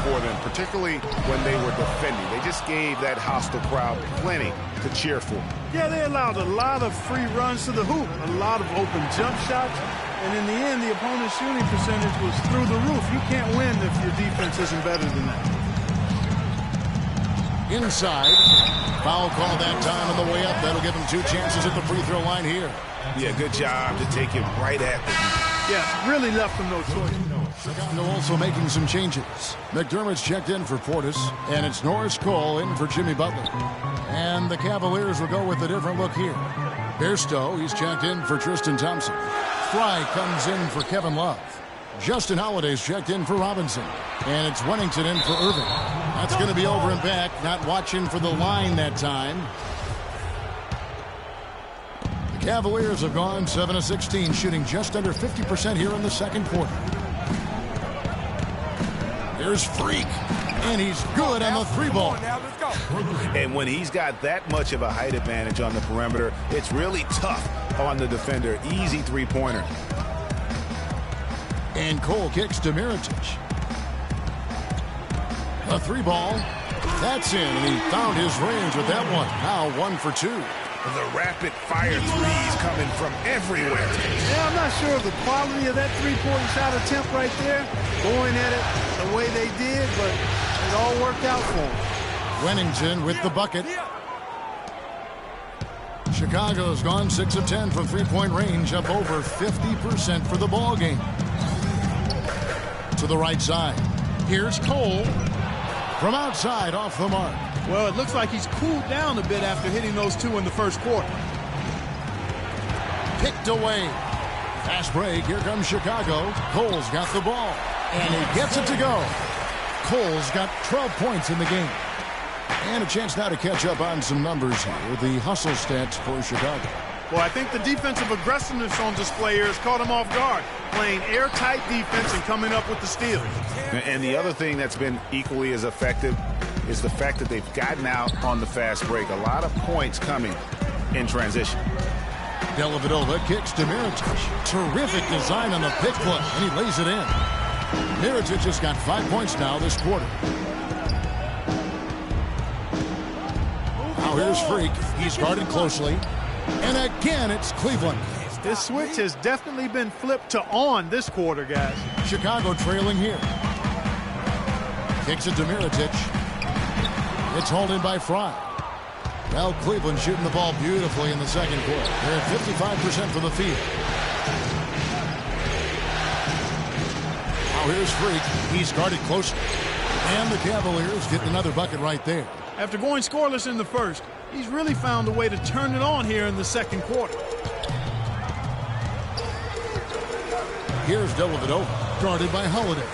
for them, particularly when they were defending. They just gave that hostile crowd plenty to cheer for. Yeah, they allowed a lot of free runs to the hoop, a lot of open jump shots, And in the end, the opponent's shooting percentage was through the roof. You can't win if your defense isn't better than that. Inside. Foul call that time on the way up. That'll give him 2 chances at the free throw line here. Yeah, good job to take him right at them. Yeah, really left him no choice. Chicago also making some changes. McDermott's checked in for Portis, and it's Norris Cole in for Jimmy Butler. And the Cavaliers will go with a different look here. Bairstow, he's checked in for Tristan Thompson. Fry comes in for Kevin Love. Justin Holiday's checked in for Robinson. And it's Wennington in for Irving. That's going to be over and back, not watching for the line that time. The Cavaliers have gone 7 of 16, shooting just under 50% here in the second quarter. Here's Freak, and he's good on the 3-ball. And when he's got that much of a height advantage on the perimeter, it's really tough on the defender. Easy 3-pointer. And Cole kicks to Mirotic. A 3-ball. That's in, and he found his range with that one. Now 1 for 2. The rapid-fire threes coming from everywhere. Yeah, I'm not sure of the quality of that three-point shot attempt right there, going at it the way they did, but it all worked out for him. Wennington with the bucket. Chicago's gone 6 of 10 from three-point range, up over 50% for the ball game. To the right side. Here's Cole. From outside, off the mark. Well, it looks like he's cooled down a bit after hitting those 2 in the first quarter. Picked away. Fast break. Here comes Chicago. Cole's got the ball. And he gets it to go. Cole's got 12 points in the game. And a chance now to catch up on some numbers here. The hustle stats for Chicago. Well, I think the defensive aggressiveness on display here has caught him off guard. Playing airtight defense and coming up with the steals. And the other thing that's been equally as effective is the fact that they've gotten out on the fast break. A lot of points coming in transition. Dellavedova kicks to Mirotic. Terrific design on the pick play, and he lays it in. Mirotic has got 5 points now this quarter. Now here's Freak. He's guarded closely. And again, it's Cleveland. This switch has definitely been flipped to on this quarter, guys. Chicago trailing here. Kicks it to Mirotic. It's hauled in by Fry. Well, Cleveland shooting the ball beautifully in the second quarter. They're at 55% for the field. Now here's Freak. He's guarded closely. And the Cavaliers get another bucket right there. After going scoreless in the first, he's really found a way to turn it on here in the second quarter. Here's Dellavedova, guarded by Holiday.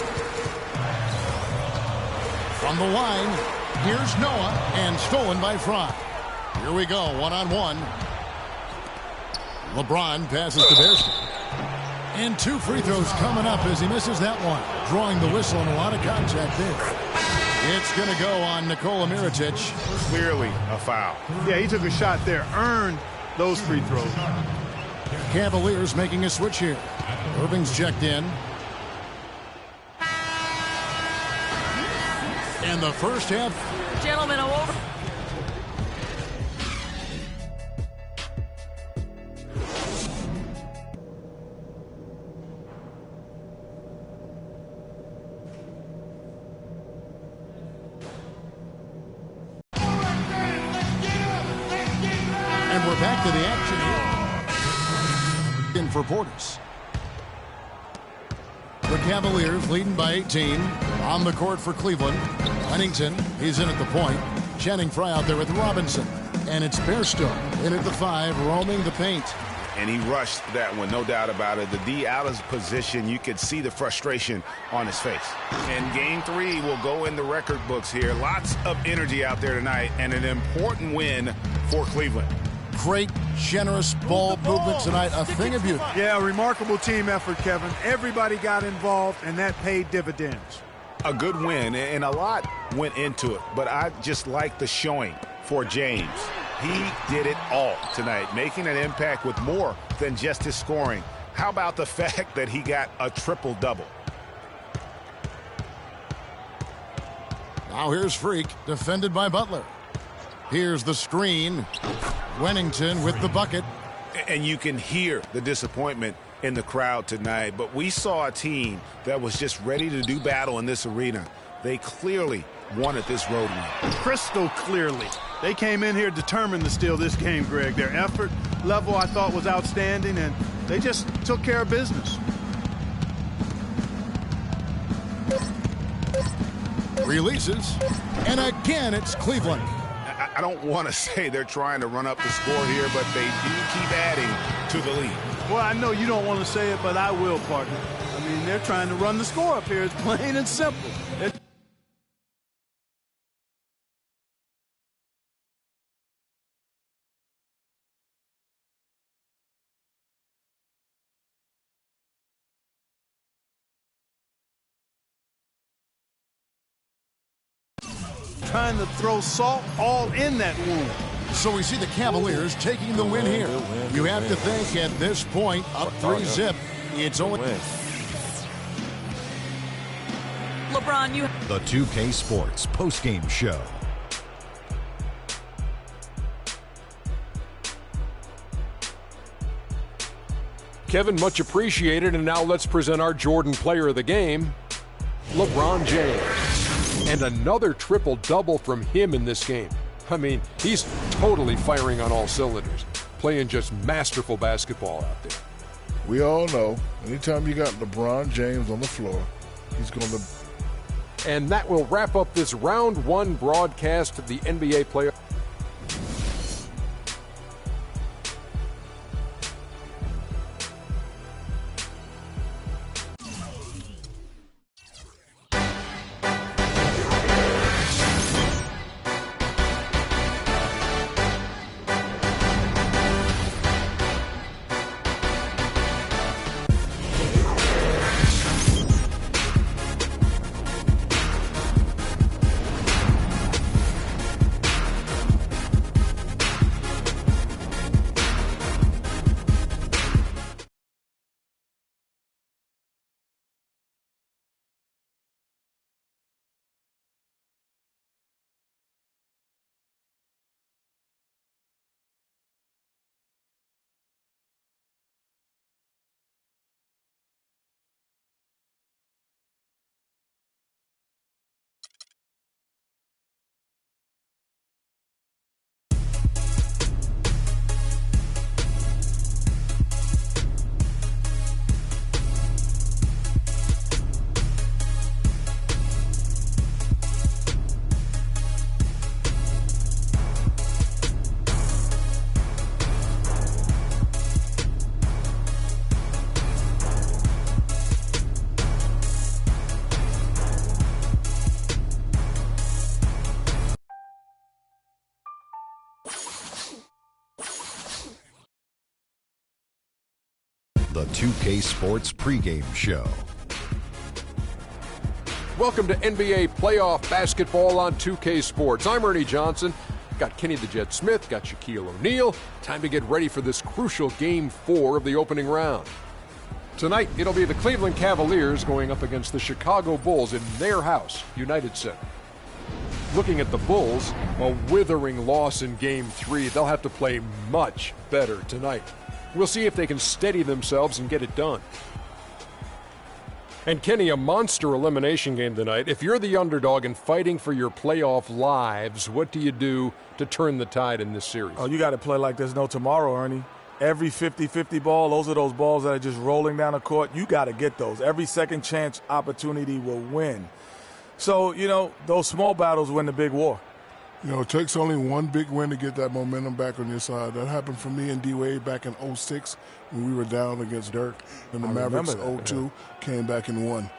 From the line, here's Noah, and stolen by Fry. Here we go, one-on-one. LeBron passes to Bairstow. And 2 free throws coming up as he misses that one. Drawing the whistle and a lot of contact there. It's going to go on Nikola Mirotic. Clearly a foul. Yeah, he took a shot there. Earned those free throws. Cavaliers making a switch here. Irving's checked in. And the first half. Gentlemen, I'm over. And we're back to the action here. In for Portis. The Cavaliers leading by 18. On the court for Cleveland. Huntington, he's in at the point. Channing Frye out there with Robinson. And it's Bairstow in at the 5, roaming the paint. And he rushed that one, no doubt about it. The D out of position, you could see the frustration on his face. And game 3 will go in the record books here. Lots of energy out there tonight, and an important win for Cleveland. Great, generous ball movement tonight, a thing of beauty. Yeah, remarkable team effort, Kevin. Everybody got involved, and that paid dividends. A good win, and a lot went into it, but I just like the showing for James. He did it all tonight, making an impact with more than just his scoring. How about the fact that he got a triple-double? Now here's Freak, defended by Butler. Here's the screen. Wennington with the bucket. And you can hear the disappointment in the crowd tonight, but we saw a team that was just ready to do battle in this arena. They clearly wanted this road win. Crystal clearly. They came in here determined to steal this game, Greg. Their effort level, I thought, was outstanding, and they just took care of business. Releases, and again it's Cleveland. I don't want to say they're trying to run up the score here, but they do keep adding to the lead. Well, I know you don't want to say it, but I will, partner. I mean, they're trying to run the score up here. It's plain and simple. Trying to throw salt all in that wound. So we see the Cavaliers taking the win here. You have to think at this point, up 3-zip, it's only... LeBron, you... The 2K Sports postgame show. Kevin, much appreciated. And now let's present our Jordan player of the game, LeBron James. And another triple-double from him in this game. I mean, he's totally firing on all cylinders, playing just masterful basketball out there. We all know, anytime you got LeBron James on the floor, he's going to... And that will wrap up this round one broadcast of the NBA playoff. The 2K Sports pregame show. Welcome to NBA playoff basketball on 2K Sports. I'm Ernie Johnson. Got Kenny the Jet Smith, got Shaquille O'Neal. Time to get ready for this crucial Game 4 of the opening round. Tonight, it'll be the Cleveland Cavaliers going up against the Chicago Bulls in their house, United Center. Looking at the Bulls, a withering loss in Game 3. They'll have to play much better tonight. We'll see if they can steady themselves and get it done. And Kenny, a monster elimination game tonight. If you're the underdog and fighting for your playoff lives, what do you do to turn the tide in this series? Oh, you got to play like there's no tomorrow, Ernie. Every 50-50 ball, those are those balls that are just rolling down the court. You got to get those. Every second chance opportunity will win. So, you know, those small battles win the big war. You know, it takes only one big win to get that momentum back on your side. That happened for me and D-Wade back in 06 when we were down against Dirk. And the Mavericks 02 came back and won.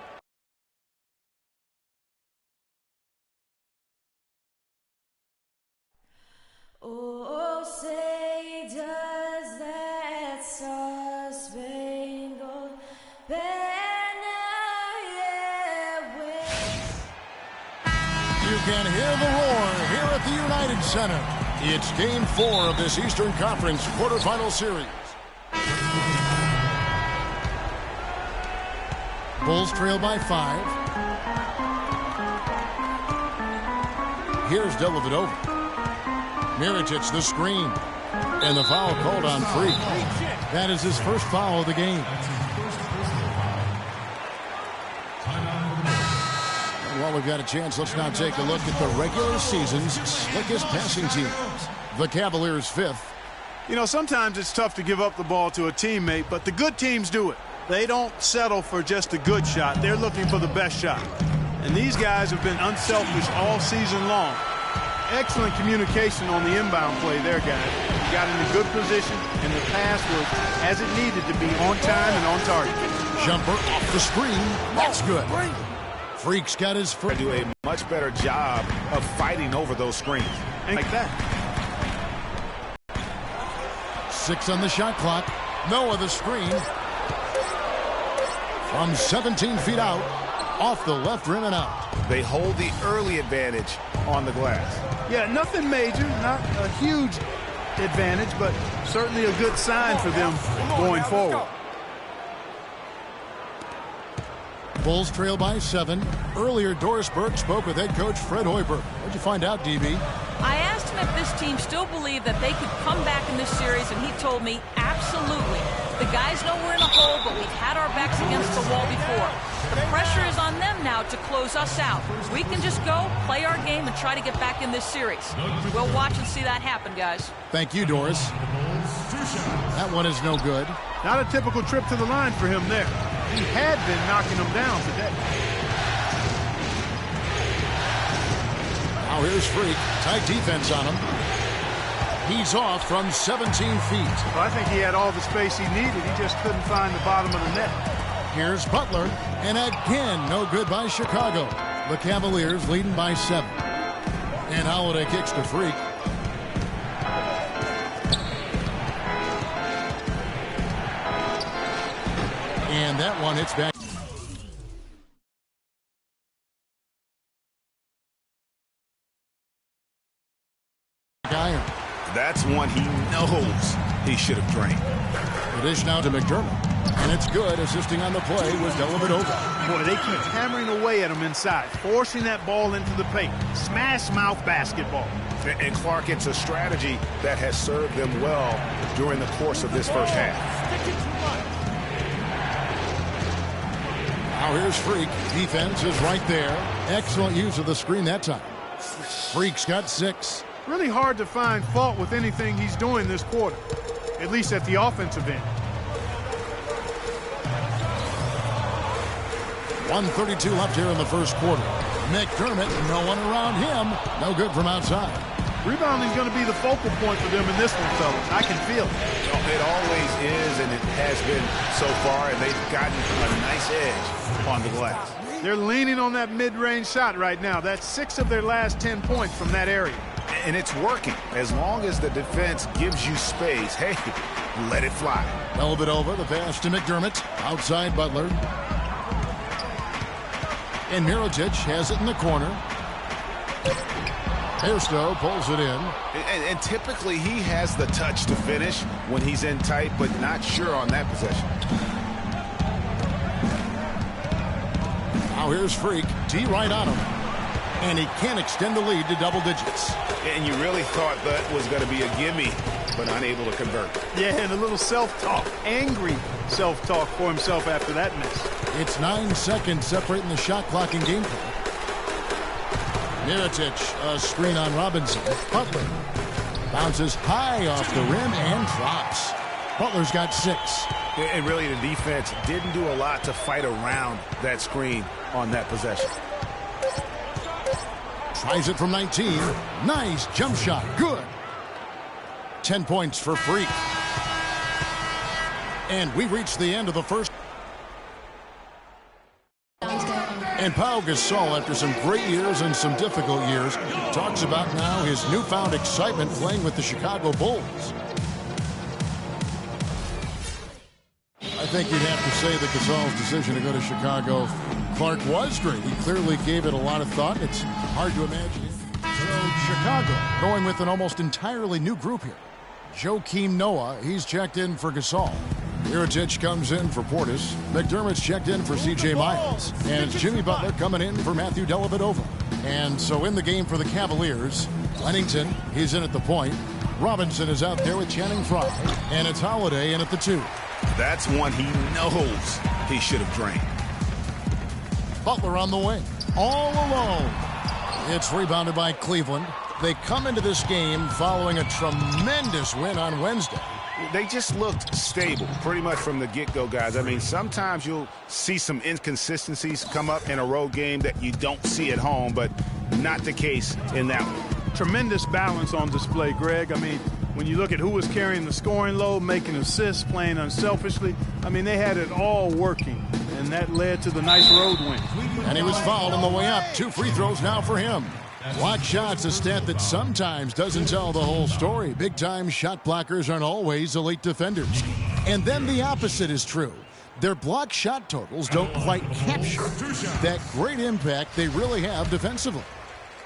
Oh, say does that star-spangled banner yet wave? You can hear the roar here at the United Center. It's Game 4 of this Eastern Conference quarterfinal series. Bulls trail by 5. Here's Dellavedova. Mirotic the screen. And the foul called on Freak. That is his first foul of the game. While we've got a chance, let's now take a look at the regular season's slickest passing teams. The Cavaliers 5th. You know, sometimes it's tough to give up the ball to a teammate, but the good teams do it. They don't settle for just a good shot. They're looking for the best shot. And these guys have been unselfish all season long. Excellent communication on the inbound play there, guys. You got in a good position, and the pass was as it needed to be, on time and on target. Jumper off the screen. That's good. Freak's got his first. Do a much better job of fighting over those screens. Like that. 6 on the shot clock. Noah the screen. From 17 feet out. Off the left rim and out. They hold the early advantage on the glass. Yeah, nothing major, not a huge advantage, but certainly a good sign for them going forward. Bulls trail by 7. Earlier, Doris Burke spoke with head coach Fred Hoiberg. What'd you find out, DB? I asked him if this team still believed that they could come back in this series, and he told me absolutely. The guys know we're in a hole, but we've had our backs against the wall before. The pressure is on them now to close us out. We can just go, play our game, and try to get back in this series. We'll watch and see that happen, guys. Thank you, Doris. That one is no good. Not a typical trip to the line for him there. He had been knocking them down today. Now here's Freak. Tight defense on him. He's off from 17 feet. Well, I think he had all the space he needed. He just couldn't find the bottom of the net. Here's Butler. And again, no good by Chicago. The Cavaliers leading by 7. And Holiday kicks to Freak. And that one hits back. Iron. That's one he knows he should have drained. It is now to McDermott. And it's good. Assisting on the play was Dellavedova. Boy, they keep hammering away at him inside, forcing that ball into the paint. Smash mouth basketball. And Clark, it's a strategy that has served them well during the course of this first half. Now here's Freak. Defense is right there. Excellent use of the screen that time. Freak's got 6. Really hard to find fault with anything he's doing this quarter, at least at the offensive end. 1:32 left here in the first quarter. McDermott, no one around him. No good from outside. Rebounding is going to be the focal point for them in this one, fellas. I can feel it. It always is, and it has been so far, and they've gotten a nice edge on the glass. They're leaning on that mid-range shot right now. That's 6 of their last 10 points from that area. And it's working. As long as the defense gives you space, hey, let it fly. Dellavedova, the pass to McDermott. Outside Butler. And Mirotic has it in the corner. Hairstow pulls it in. And typically he has the touch to finish when he's in tight, but not sure on that possession. Now here's Freak. T right on him. And he can extend the lead to double digits. And you really thought that was going to be a gimme, but unable to convert. Yeah, and a little self-talk, angry self-talk for himself after that miss. It's 9 seconds separating the shot clock and game clock. Mirotic, a screen on Robinson. Butler bounces high off the rim and drops. Butler's got 6. And really the defense didn't do a lot to fight around that screen on that possession. Tries it from 19. Nice jump shot. Good. 10 points for Freak. And we reach the end of the first. And Pau Gasol, after some great years and some difficult years, talks about now his newfound excitement playing with the Chicago Bulls. I think you'd have to say that Gasol's decision to go to Chicago, Clark, was great. He clearly gave it a lot of thought. It's hard to imagine. So Chicago going with an almost entirely new group here. Joakim Noah, he's checked in for Gasol. Mirotic comes in for Portis. McDermott's checked in for C.J. Miles. And it's Jimmy Butler coming in for Matthew Dellavedova. And so in the game for the Cavaliers, Lennington, he's in at the point. Robinson is out there with Channing Frye. And it's Holiday in at the 2. That's one he knows he should have drained. Butler on the wing, all alone. It's rebounded by Cleveland. They come into this game following a tremendous win on Wednesday. They just looked stable pretty much from the get-go, guys. I mean, sometimes you'll see some inconsistencies come up in a road game that you don't see at home, but not the case in that one. Tremendous balance on display, Greg. I mean, when you look at who was carrying the scoring load, making assists, playing unselfishly, I mean, they had it all working, and that led to the nice road win. And he was fouled on the way up. 2 free throws now for him. Block shots, a stat that sometimes doesn't tell the whole story. Big-time shot blockers aren't always elite defenders. And then the opposite is true. Their block shot totals don't quite capture that great impact they really have defensively.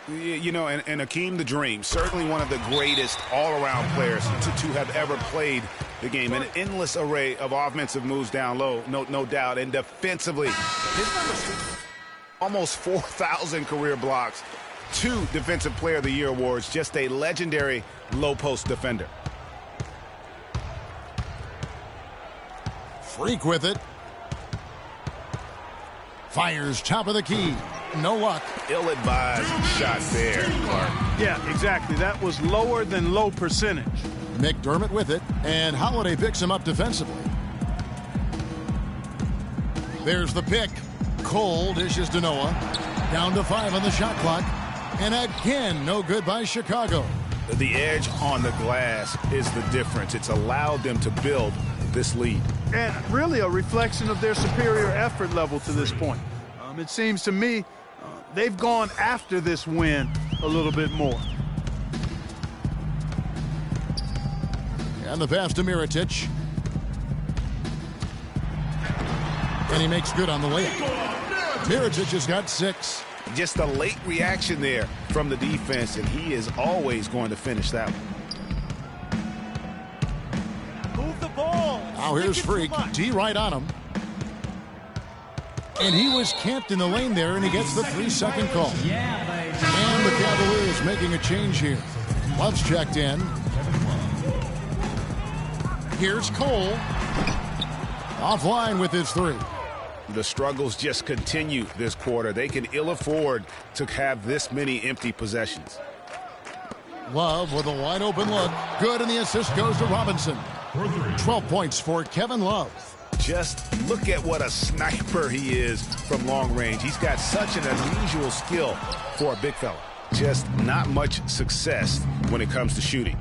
You know, and Akeem the Dream, certainly one of the greatest all-around players to have ever played the game. An endless array of offensive moves down low, no doubt. And defensively, his numbers, almost 4,000 career blocks, 2 Defensive Player of the Year awards, just a legendary low-post defender. Freak with it. Fires top of the key. No luck. Ill-advised shot there, Clark. Yeah, exactly. That was lower than low percentage. McDermott with it, and Holiday picks him up defensively. There's the pick. Cole dishes to Noah. Down to 5 on the shot clock. And again, no good by Chicago. The edge on the glass is the difference. It's allowed them to build this lead. And really a reflection of their superior effort level to this point. It seems to me they've gone after this win a little bit more. And the pass to Mirotic. And he makes good on the layup. Mirotic has got 6. Just a late reaction there from the defense, and he is always going to finish that one. Move the ball. Now here's Freak. D right on him. And he was camped in the lane there, and he gets the 3-second call. And the Cavaliers making a change here. Love's checked in. Here's Cole. Offline with his 3. The struggles just continue this quarter. They can ill afford to have this many empty possessions. Love with a wide open look. Good, and the assist goes to Robinson. 12 points for Kevin Love. Just look at what a sniper he is from long range. He's got such an unusual skill for a big fella. Just not much success when it comes to shooting.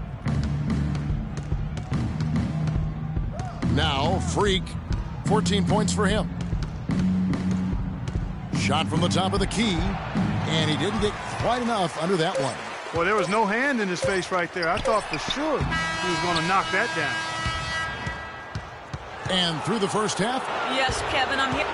Now, Freak. 14 points for him. Shot from the top of the key, and he didn't get quite enough under that one. Well, there was no hand in his face right there. I thought for sure he was going to knock that down. And through the first half. Yes, Kevin, I'm here.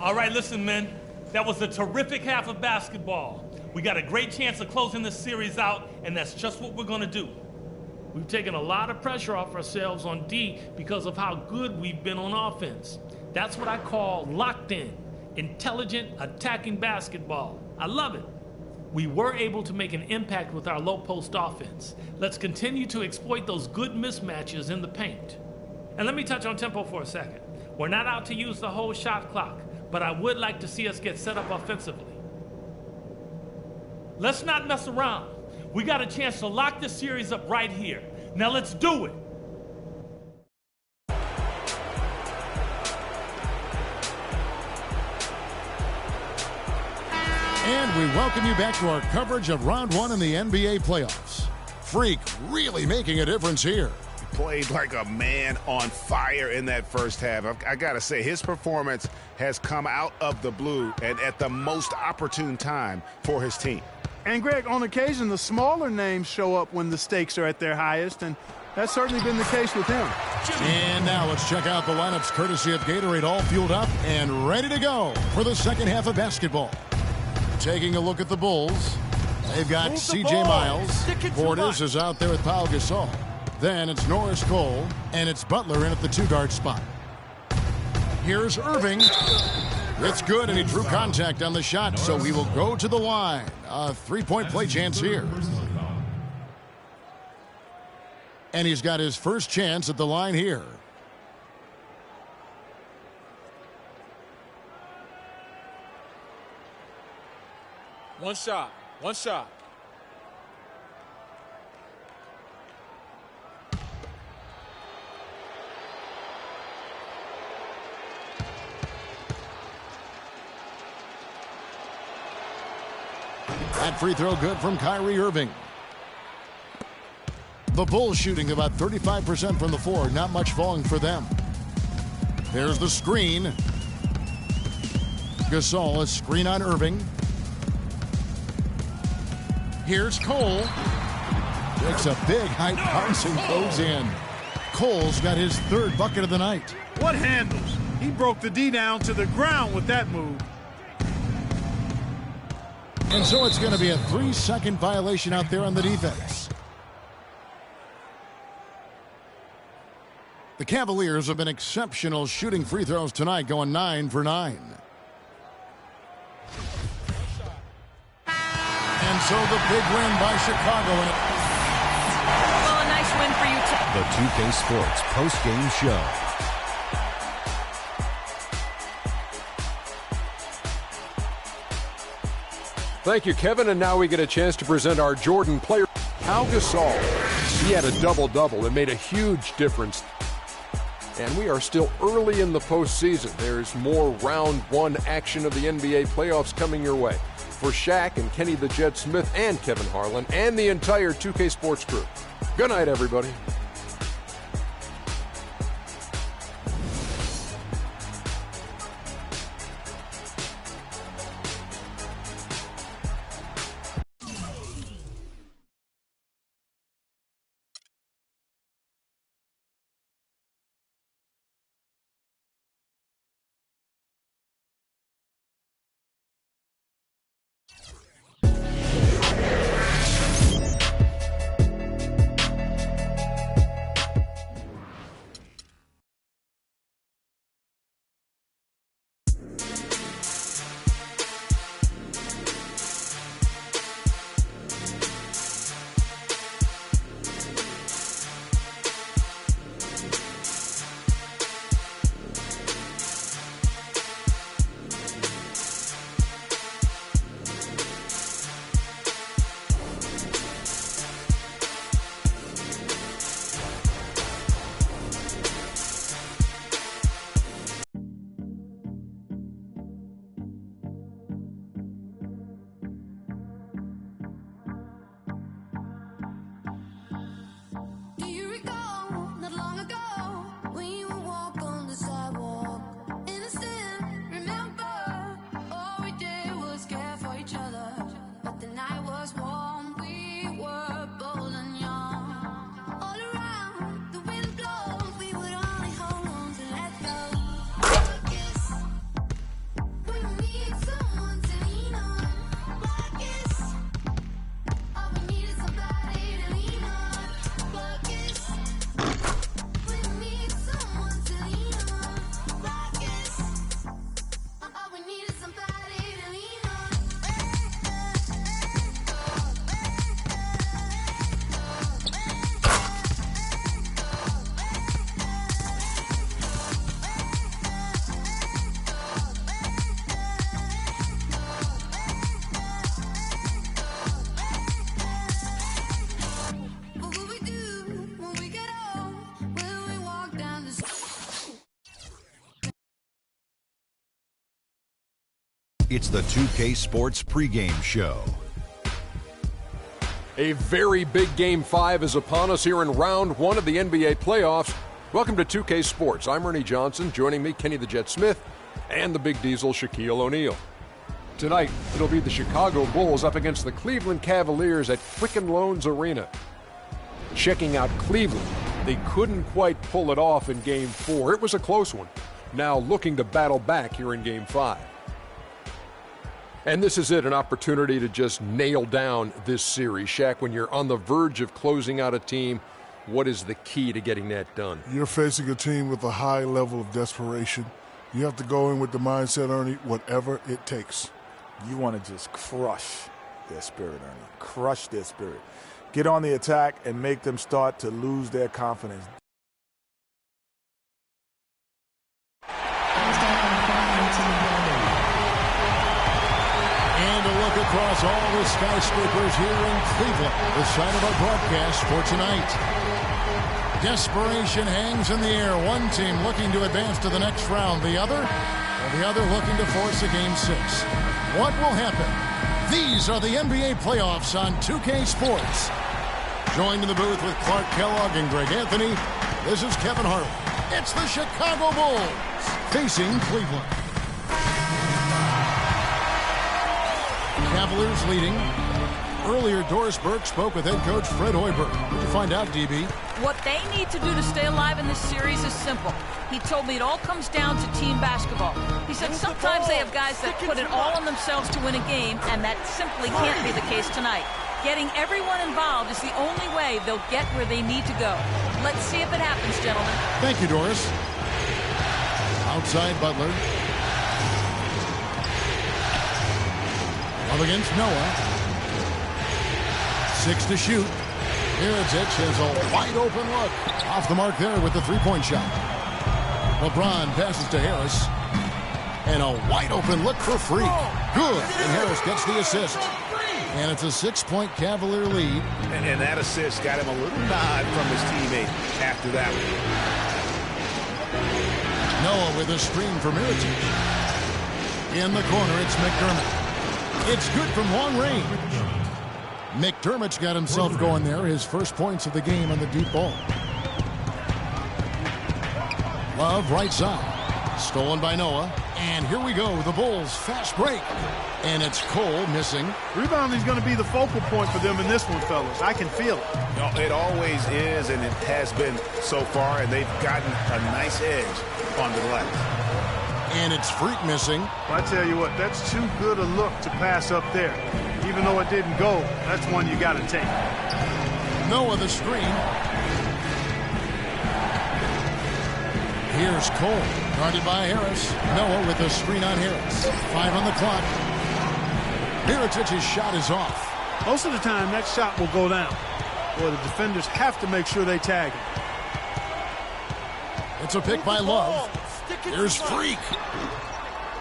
All right, listen, men. That was a terrific half of basketball. We got a great chance of closing this series out, and that's just what we're going to do. We've taken a lot of pressure off ourselves on D because of how good we've been on offense. That's what I call locked in, intelligent, attacking basketball. I love it. We were able to make an impact with our low post offense. Let's continue to exploit those good mismatches in the paint. And let me touch on tempo for a second. We're not out to use the whole shot clock, but I would like to see us get set up offensively. Let's not mess around. We got a chance to lock this series up right here. Now let's do it. And we welcome you back to our coverage of round 1 in the NBA playoffs. Freak really making a difference here. played like a man on fire in that first half. I got to say, his performance has come out of the blue and at the most opportune time for his team. And, Greg, on occasion, the smaller names show up when the stakes are at their highest, and that's certainly been the case with him. And now let's check out the lineups courtesy of Gatorade, all fueled up and ready to go for the second half of basketball. Taking a look at the Bulls, they've got C.J. Miles. Portis is out there with Pau Gasol. Then it's Norris Cole, and it's Butler in at the two-guard spot. Here's Irving. It's good, and he drew contact on the shot, so he will go to the line. A three-point play chance here. And he's got his first chance at the line here. One shot. One shot. That free throw good from Kyrie Irving. The Bulls shooting about 35% from the floor. Not much falling for them. There's the screen. Gasol, a screen on Irving. Here's Cole. Takes a big height bounce and goes in. Cole's got his third bucket of the night. What handles? He broke the D down to the ground with that move. And so it's going to be a 3-second violation out there on the defense. The Cavaliers have been exceptional shooting free throws tonight, going 9 for 9. And so the big win by Chicago. Well, a nice win for you too. The 2K Sports post-game show. Thank you, Kevin. And now we get a chance to present our Jordan player, Pau Gasol. He had a double-double. It made a huge difference. And we are still early in the postseason. There's more round one action of the NBA playoffs coming your way. For Shaq and Kenny the Jet Smith and Kevin Harlan and the entire 2K Sports crew. Good night, everybody. It's the 2K Sports pregame show. A very big Game 5 is upon us here in round 1 of the NBA playoffs. Welcome to 2K Sports. I'm Ernie Johnson. Joining me, Kenny the Jet Smith, and the Big Diesel, Shaquille O'Neal. Tonight, it'll be the Chicago Bulls up against the Cleveland Cavaliers at Quicken Loans Arena. Checking out Cleveland, they couldn't quite pull it off in Game 4. It was a close one. Now looking to battle back here in Game 5. And this is it, an opportunity to just nail down this series. Shaq, when you're on the verge of closing out a team, what is the key to getting that done? You're facing a team with a high level of desperation. You have to go in with the mindset, Ernie, whatever it takes. You want to just crush their spirit, Ernie. Crush their spirit. Get on the attack and make them start to lose their confidence. And a look across all the skyscrapers here in Cleveland, the site of our broadcast for tonight. Desperation hangs in the air. One team looking to advance to the next round. The other looking to force a Game 6. What will happen? These are the NBA playoffs on 2K Sports. Joined in the booth with Clark Kellogg and Greg Anthony, this is Kevin Harlan. It's the Chicago Bulls facing Cleveland. Cavaliers leading. Earlier, Doris Burke spoke with head coach Fred Hoiberg. What did you find out, DB? What they need to do to stay alive in this series is simple. He told me it all comes down to team basketball. He said sometimes they have guys that put it all on themselves to win a game, and that simply can't be the case tonight. Getting everyone involved is the only way they'll get where they need to go. Let's see if it happens, gentlemen. Thank you, Doris. Outside Butler. Up against Noah. 6 to shoot. Mirotic has a wide-open look. Off the mark there with the three-point shot. LeBron passes to Harris. And a wide-open look for Freak. Good. And Harris gets the assist. And it's a 6-point Cavalier lead. And that assist got him a little nod from his teammate after that one. Noah with a screen for Mirotic. In the corner, it's McDermott. It's good from long range. McDermott's got himself going there. His first points of the game on the deep ball. Love right side. Stolen by Noah. And here we go. The Bulls fast break. And it's Cole missing. Rebounding's going to be the focal point for them in this one, fellas. I can feel it. No, it always is, and it has been so far, and they've gotten a nice edge on the glass. And it's Freak missing. Well, I tell you what, that's too good a look to pass up there. Even though it didn't go, that's one you got to take. Noah the screen. Here's Cole, guarded by Harris. Noah with the screen on Harris. 5 on the clock. Mirotic's shot is off. Most of the time, that shot will go down. Boy, the defenders have to make sure they tag him. It's a pick by Love. Here's Freak.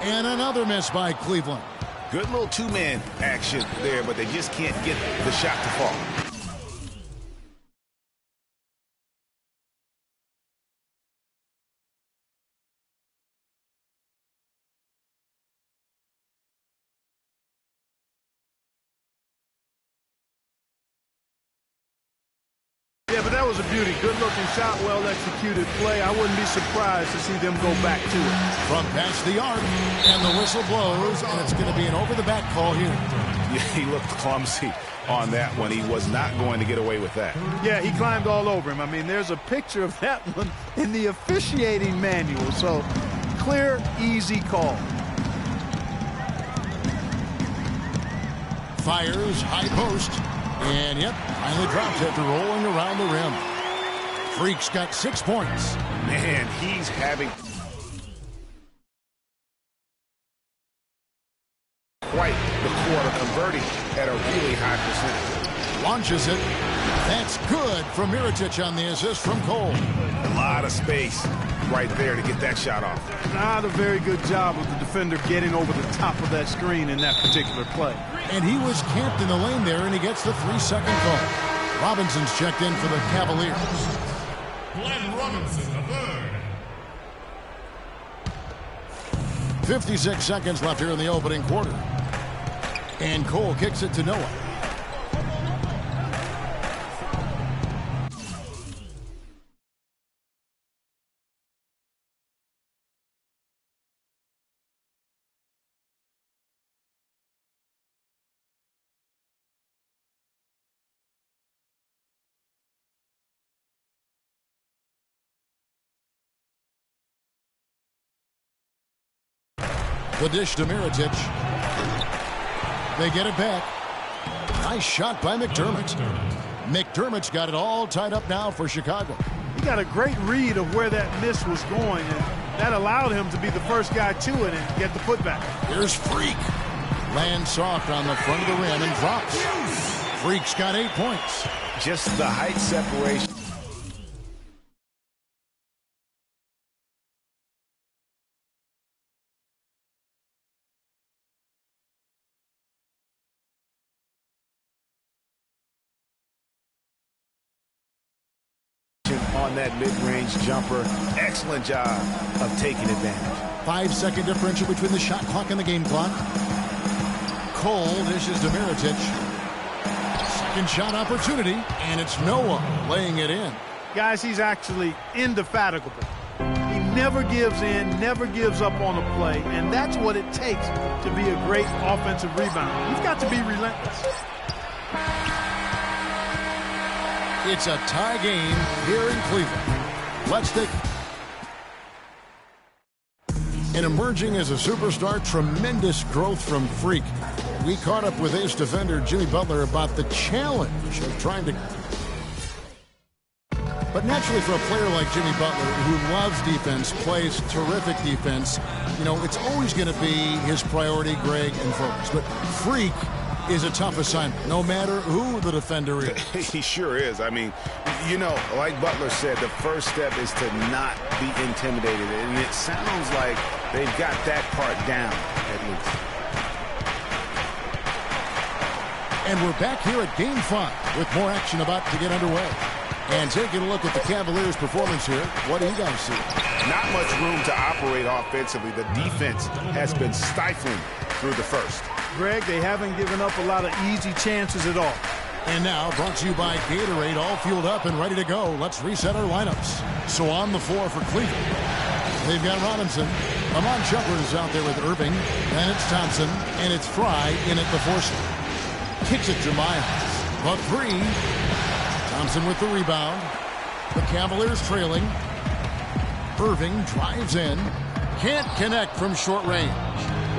And another miss by Cleveland. Good little two-man action there, but they just can't get the shot to fall. Yeah, but that was a beauty. Good-looking shot, well-executed play. I wouldn't be surprised to see them go back to it. From past the arc, and the whistle blows, and it's going to be an over-the-back call here. Yeah, he looked clumsy on that one. He was not going to get away with that. Yeah, he climbed all over him. I mean, there's a picture of that one in the officiating manual. So, clear, easy call. Fires, high post. And, yep, finally drops after rolling around the rim. Freak's got 6 points. Man, he's having quite the quarter, converting at a really high percentage. Launches it. That's good from Mirotic on the assist from Cole. A lot of space right there to get that shot off. Not a very good job of the defender getting over the top of that screen in that particular play. And he was camped in the lane there, and he gets the 3-second call. Robinson's checked in for the Cavaliers. Glenn Robinson, the third. 56 seconds left here in the opening quarter. And Cole kicks it to Noah. The dish to Mirotic. They get it back. Nice shot by McDermott. McDermott's got it all tied up now for Chicago. He got a great read of where that miss was going, and that allowed him to be the first guy to it and get the putback. Here's Freak. Lands soft on the front of the rim and drops. Freak's got 8 points. Just the height separation. On that mid-range jumper. Excellent job of taking advantage. 5-second differential between the shot clock and the game clock. Cole dishes to Mirotic. Second shot opportunity, and it's Noah laying it in. Guys, he's actually indefatigable. He never gives in, never gives up on a play, and that's what it takes to be a great offensive rebounder. You've got to be relentless. It's a tie game here in Cleveland. Let's take... And emerging as a superstar, tremendous growth from Freak. We caught up with ace defender Jimmy Butler about the challenge of trying to... But naturally for a player like Jimmy Butler, who loves defense, plays terrific defense, you know, it's always going to be his priority, Greg, and focus. But Freak is a tough assignment, no matter who the defender is. He sure is. I mean, you know, like Butler said, the first step is to not be intimidated. And it sounds like they've got that part down, at least. And we're back here at Game 5 with more action about to get underway. And taking a look at the Cavaliers' performance here, what do you guys see? Not much room to operate offensively. The defense has been stifling through the first. Greg, they haven't given up a lot of easy chances at all. And now, brought to you by Gatorade, all fueled up and ready to go. Let's reset our lineups. So on the floor for Cleveland, they've got Robinson. Amon Shepard is out there with Irving. Then it's Thompson, and it's Fry in at the 4 slot. Kicks it to Miles. The 3. Thompson with the rebound. The Cavaliers trailing. Irving drives in. Can't connect from short range.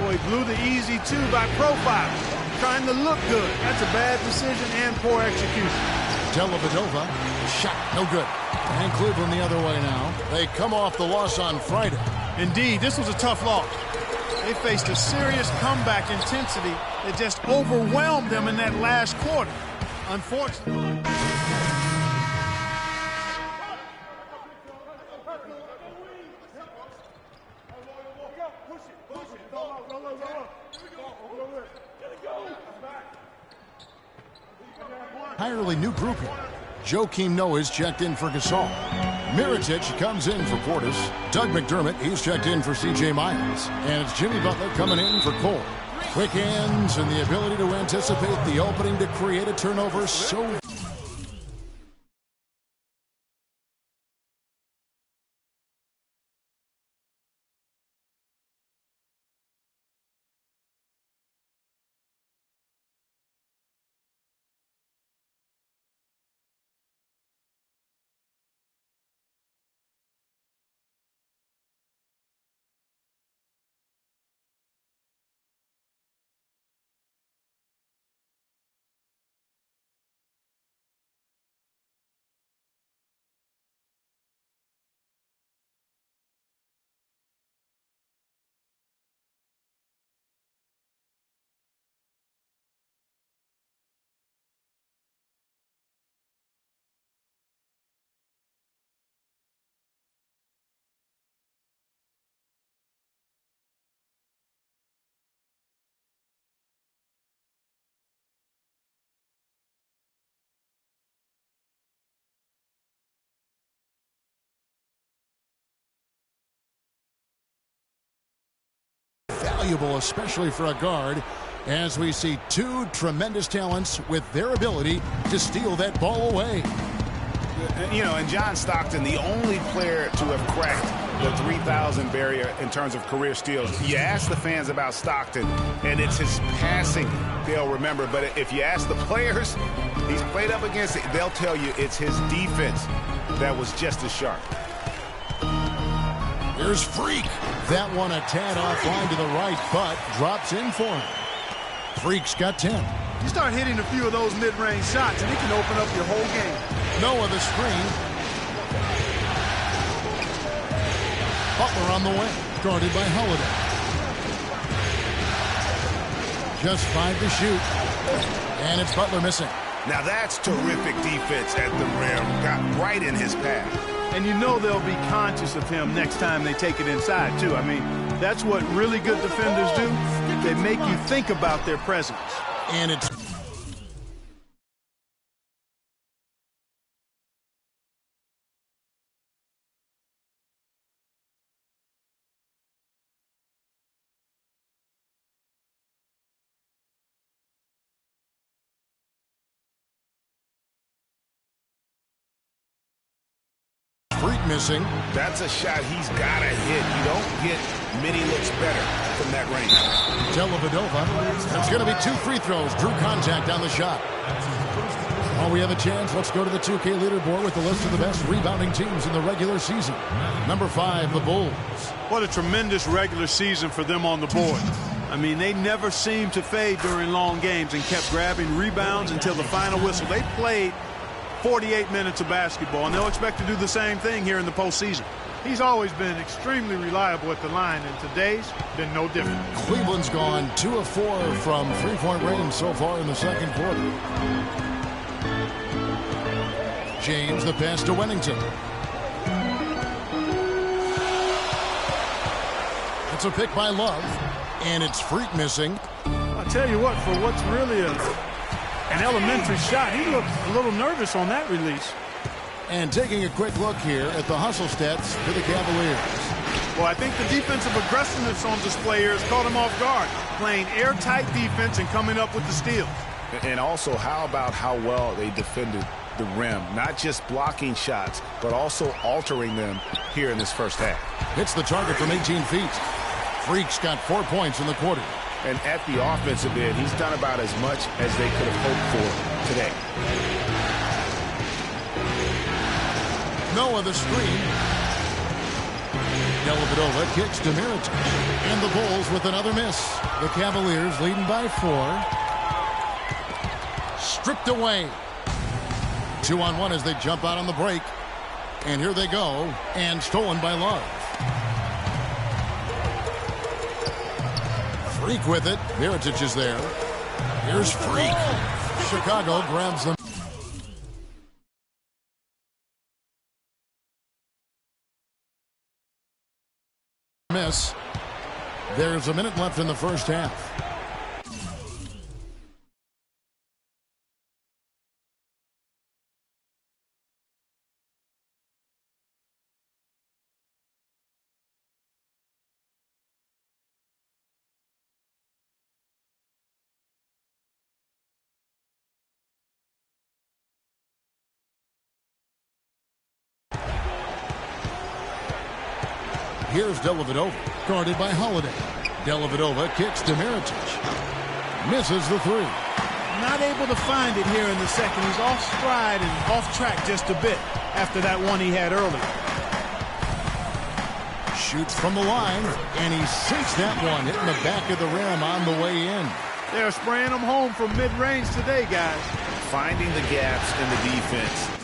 Boy, he blew the easy 2 by profile. Trying to look good. That's a bad decision and poor execution. Dellavedova, shot, no good. And Cleveland the other way now. They come off the loss on Friday. Indeed, this was a tough loss. They faced a serious comeback intensity that just overwhelmed them in that last quarter. Unfortunately. Entirely new group here. Joakim Noah's checked in for Gasol. Mirotic comes in for Portis. Doug McDermott, he's checked in for C.J. Miles. And it's Jimmy Butler coming in for Cole. Quick hands and the ability to anticipate the opening to create a turnover so... Valuable, especially for a guard, as we see 2 tremendous talents with their ability to steal that ball away. You know, and John Stockton, the only player to have cracked the 3,000 barrier in terms of career steals. You ask the fans about Stockton, and it's his passing they'll remember. But if you ask the players he's played up against, they'll tell you it's his defense that was just as sharp. Here's Freak. That one a tad offline to the right, but drops in for him. Freak's got 10. You start hitting a few of those mid-range shots, and it can open up your whole game. Noah the screen. Butler on the way, guarded by Holiday. Just 5 to shoot, and it's Butler missing. Now that's terrific defense at the rim. Got right in his path. And you know they'll be conscious of him next time they take it inside, too. I mean, that's what really good defenders do. They make you think about their presence. And it's Freak missing. That's a shot he's got to hit. You don't get many looks better from that range. Dellavedova. It's going to be 2 free throws. Drew contact on the shot. While we have a chance, let's go to the 2K leaderboard with the list of the best rebounding teams in the regular season. Number 5, the Bulls. What a tremendous regular season for them on the board. I mean, they never seemed to fade during long games and kept grabbing rebounds until the final whistle. They played 48 minutes of basketball, and they'll expect to do the same thing here in the postseason. He's always been extremely reliable at the line, and today's been no different. Cleveland's gone 2 of 4 from three-point range so far in the second quarter. James, the pass to Wennington. It's a pick by Love, and it's Freak missing. I'll tell you what, for what's really an elementary shot, he looked a little nervous on that release. And taking a quick look here at the hustle stats for the Cavaliers. Well, I think the defensive aggressiveness on display here has caught him off guard, playing airtight defense and coming up with the steal. And also, how about how well they defended the rim? Not just blocking shots, but also altering them here in this first half. Hits the target from 18 feet. Freak's got 4 points in the quarter. And at the offensive end, he's done about as much as they could have hoped for today. Noah the screen. Dellavedova kicks to Mirotic. And the Bulls with another miss. The Cavaliers leading by 4. Stripped away. 2-on-1 as they jump out on the break. And here they go. And stolen by Love. Freak with it. Mirotic is there. Here's Freak. Chicago grabs them. Miss. There's a minute left in the first half. Here's Dellavedova, guarded by Holiday. Dellavedova kicks to Mirotic. Misses the 3. Not able to find it here in the second. He's off stride and off track just a bit after that one he had earlier. Shoots from the line, and he sinks that one, hitting the back of the rim on the way in. They're spraying them home from mid-range today, guys. Finding the gaps in the defense.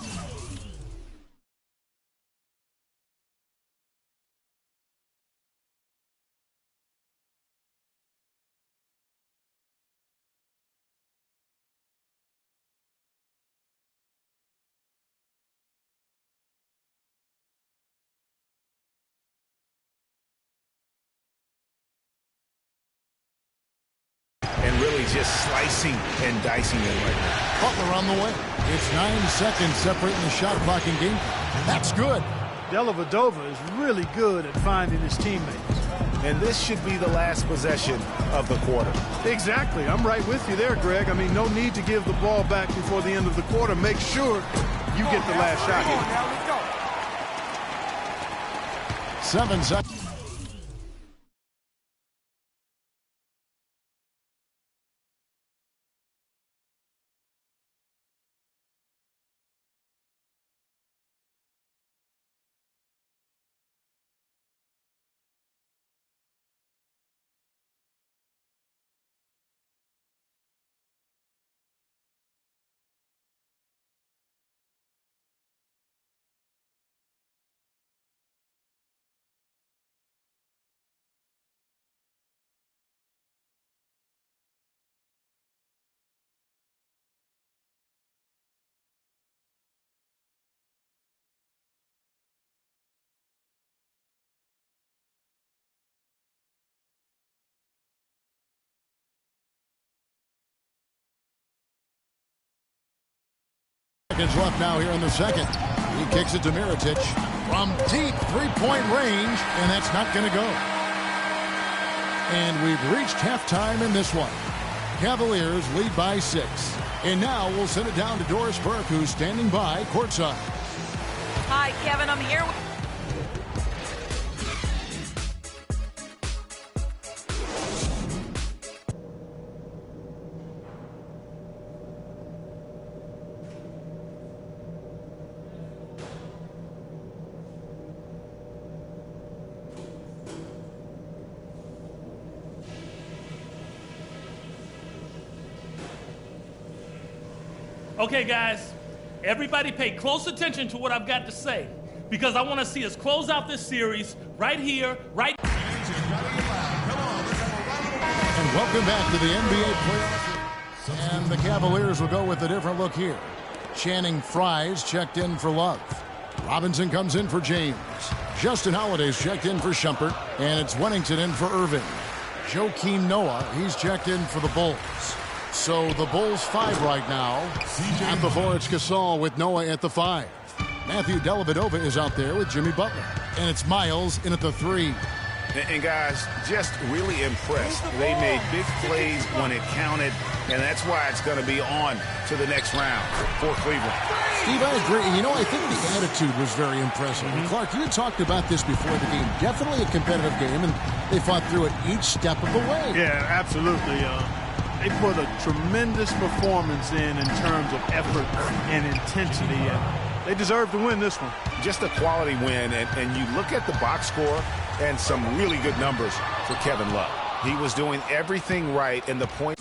And really just slicing and dicing them right now. Butler on the way. It's 9 seconds separating the shot clock and game. That's good. Dellavedova is really good at finding his teammates. And this should be the last possession of the quarter. Exactly. I'm right with you there, Greg. I mean, no need to give the ball back before the end of the quarter. Make sure you get the last shot here. 7 seconds. Seconds left now here in the second. He kicks it to Mirotic from deep three-point range, and that's not going to go. And we've reached halftime in this one. Cavaliers lead by 6. And now we'll send it down to Doris Burke, who's standing by courtside. Hi, Kevin. I'm here. Okay, guys, everybody pay close attention to what I've got to say, because I want to see us close out this series right here, right. And welcome back to the NBA playoffs. And the Cavaliers will go with a different look here. Channing Frye's checked in for Love. Robinson comes in for James. Justin Holiday's checked in for Shumpert. And it's Wennington in for Irving. Joakim Noah, he's checked in for the Bulls. So the Bulls 5 right now. And before it's Gasol with Noah at the 5. Matthew Dellavedova is out there with Jimmy Butler. And it's Miles in at the 3. And guys, just really impressed. They made big plays when it counted, and that's why it's going to be on to the next round for Cleveland. Steve, I agree. You know, I think the attitude was very impressive. And Clark, you had talked about this before the game. Definitely a competitive game, and they fought through it each step of the way. Yeah, absolutely. They put a tremendous performance in terms of effort and intensity, and they deserve to win this one. Just a quality win, and you look at the box score and some really good numbers for Kevin Love. He was doing everything right in the point.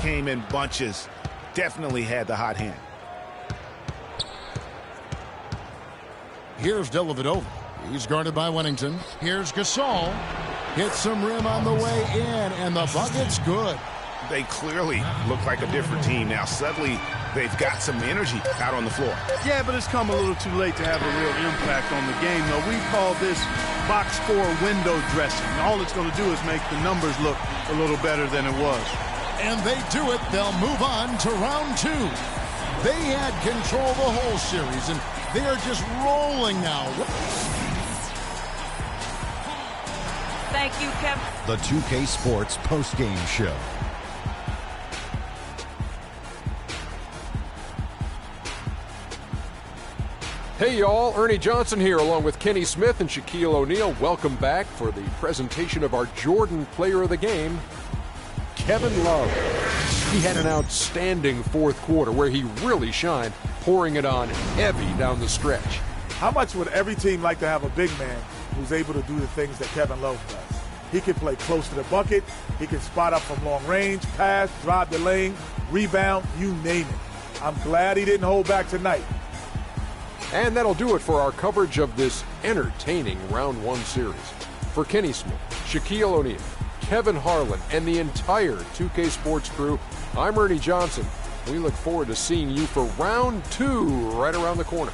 Came in bunches, definitely had the hot hand. Here's Dellavedova. He's guarded by Wennington. Here's Gasol. Hits some rim on the way in, and the bucket's good. They clearly look like a different team now. Suddenly, they've got some energy out on the floor. Yeah, but it's come a little too late to have a real impact on the game, though. We call this box score window dressing. All it's going to do is make the numbers look a little better than it was. And they do it. They'll move on to round 2. They had control the whole series, and they are just rolling now. Thank you, Kevin. The 2K Sports postgame show. Hey y'all, Ernie Johnson here along with Kenny Smith and Shaquille O'Neal. Welcome back for the presentation of our Jordan Player of the Game, Kevin Love. He had an outstanding fourth quarter where he really shined, pouring it on heavy down the stretch. How much would every team like to have a big man who's able to do the things that Kevin Love does? He can play close to the bucket. He can spot up from long range, pass, drive the lane, rebound, you name it. I'm glad he didn't hold back tonight. And that'll do it for our coverage of this entertaining Round 1 series. For Kenny Smith, Shaquille O'Neal, Kevin Harlan, and the entire 2K Sports crew, I'm Ernie Johnson. We look forward to seeing you for Round 2 right around the corner.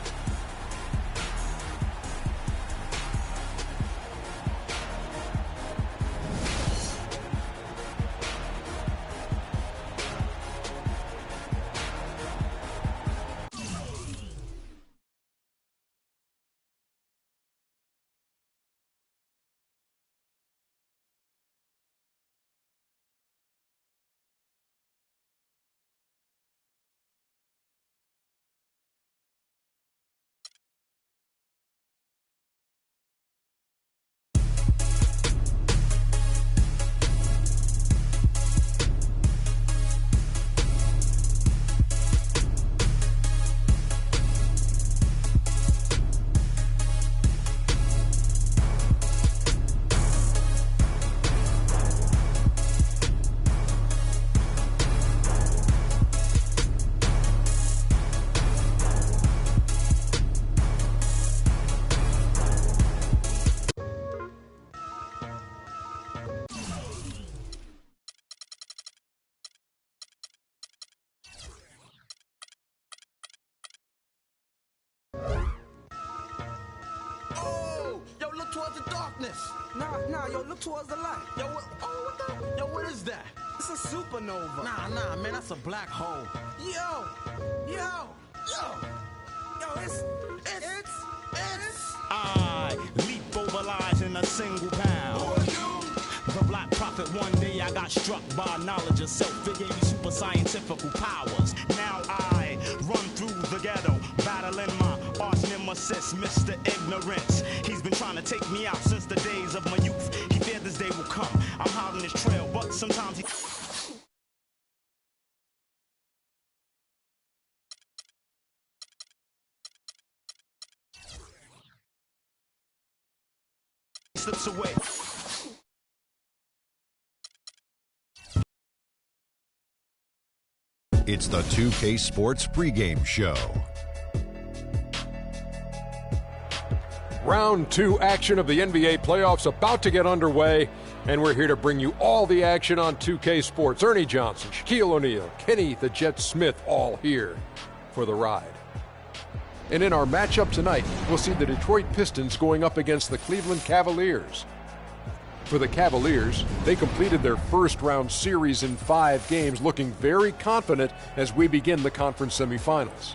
darkness. Nah, yo, look towards the light. Yo, what is that? It's a supernova. Nah, man, that's a black hole. Yo, it's. I leap over lies in a single pound. The Black Prophet, one day I got struck by knowledge of self. It gave me super scientific powers. Now I run through the ghetto, battling my arch nemesis, Mr. Ignorance. He's been trying to take me out since the days of my youth. He feared this day will come. I'm hot on his trail, but sometimes he... slips away. It's the 2K Sports pregame show. Round 2 action of the NBA playoffs about to get underway, and we're here to bring you all the action on 2K Sports. Ernie Johnson, Shaquille O'Neal, Kenny the Jet Smith, all here for the ride. And in our matchup tonight, we'll see the Detroit Pistons going up against the Cleveland Cavaliers. For the Cavaliers, they completed their first-round series in 5 games, looking very confident as we begin the conference semifinals.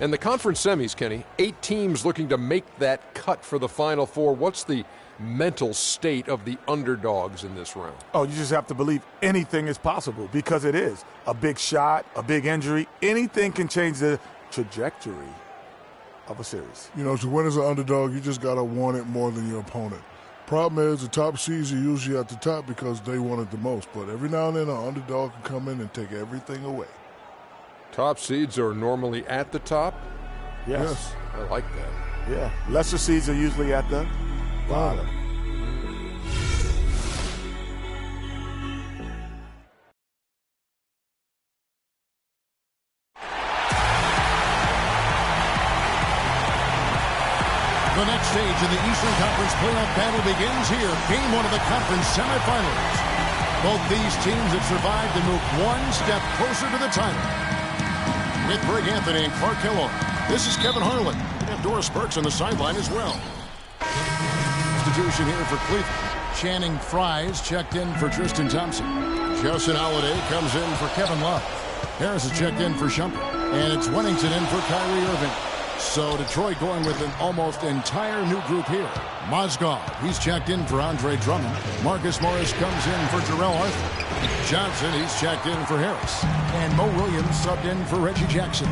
And the conference semis, Kenny, 8 teams looking to make that cut for the Final Four. What's the mental state of the underdogs in this round? Oh, you just have to believe anything is possible, because it is. A big shot, a big injury, anything can change the trajectory of a series. You know, to win as an underdog, you just got to want it more than your opponent. Problem is, the top seeds are usually at the top because they want it the most. But every now and then, an underdog can come in and take everything away. Top seeds are normally at the top? Yes. I like that. Yeah. Lesser seeds are usually at the bottom. The next stage of the Eastern Conference playoff battle begins here. Game 1 of the conference semifinals. Both these teams have survived and moved one step closer to the title. With Greg Anthony and Clark Kellogg, this is Kevin Harlan. And Doris Burks on the sideline as well. Substitution here for Cleveland. Channing Frye's checked in for Tristan Thompson. Justin Holiday comes in for Kevin Love. Harris is checked in for Shumpert. And it's Wennington in for Kyrie Irving. So Detroit going with an almost entire new group here. Mozgov, he's checked in for Andre Drummond. Marcus Morris comes in for Jarrell Arthur. Johnson, he's checked in for Harris. And Mo Williams subbed in for Reggie Jackson.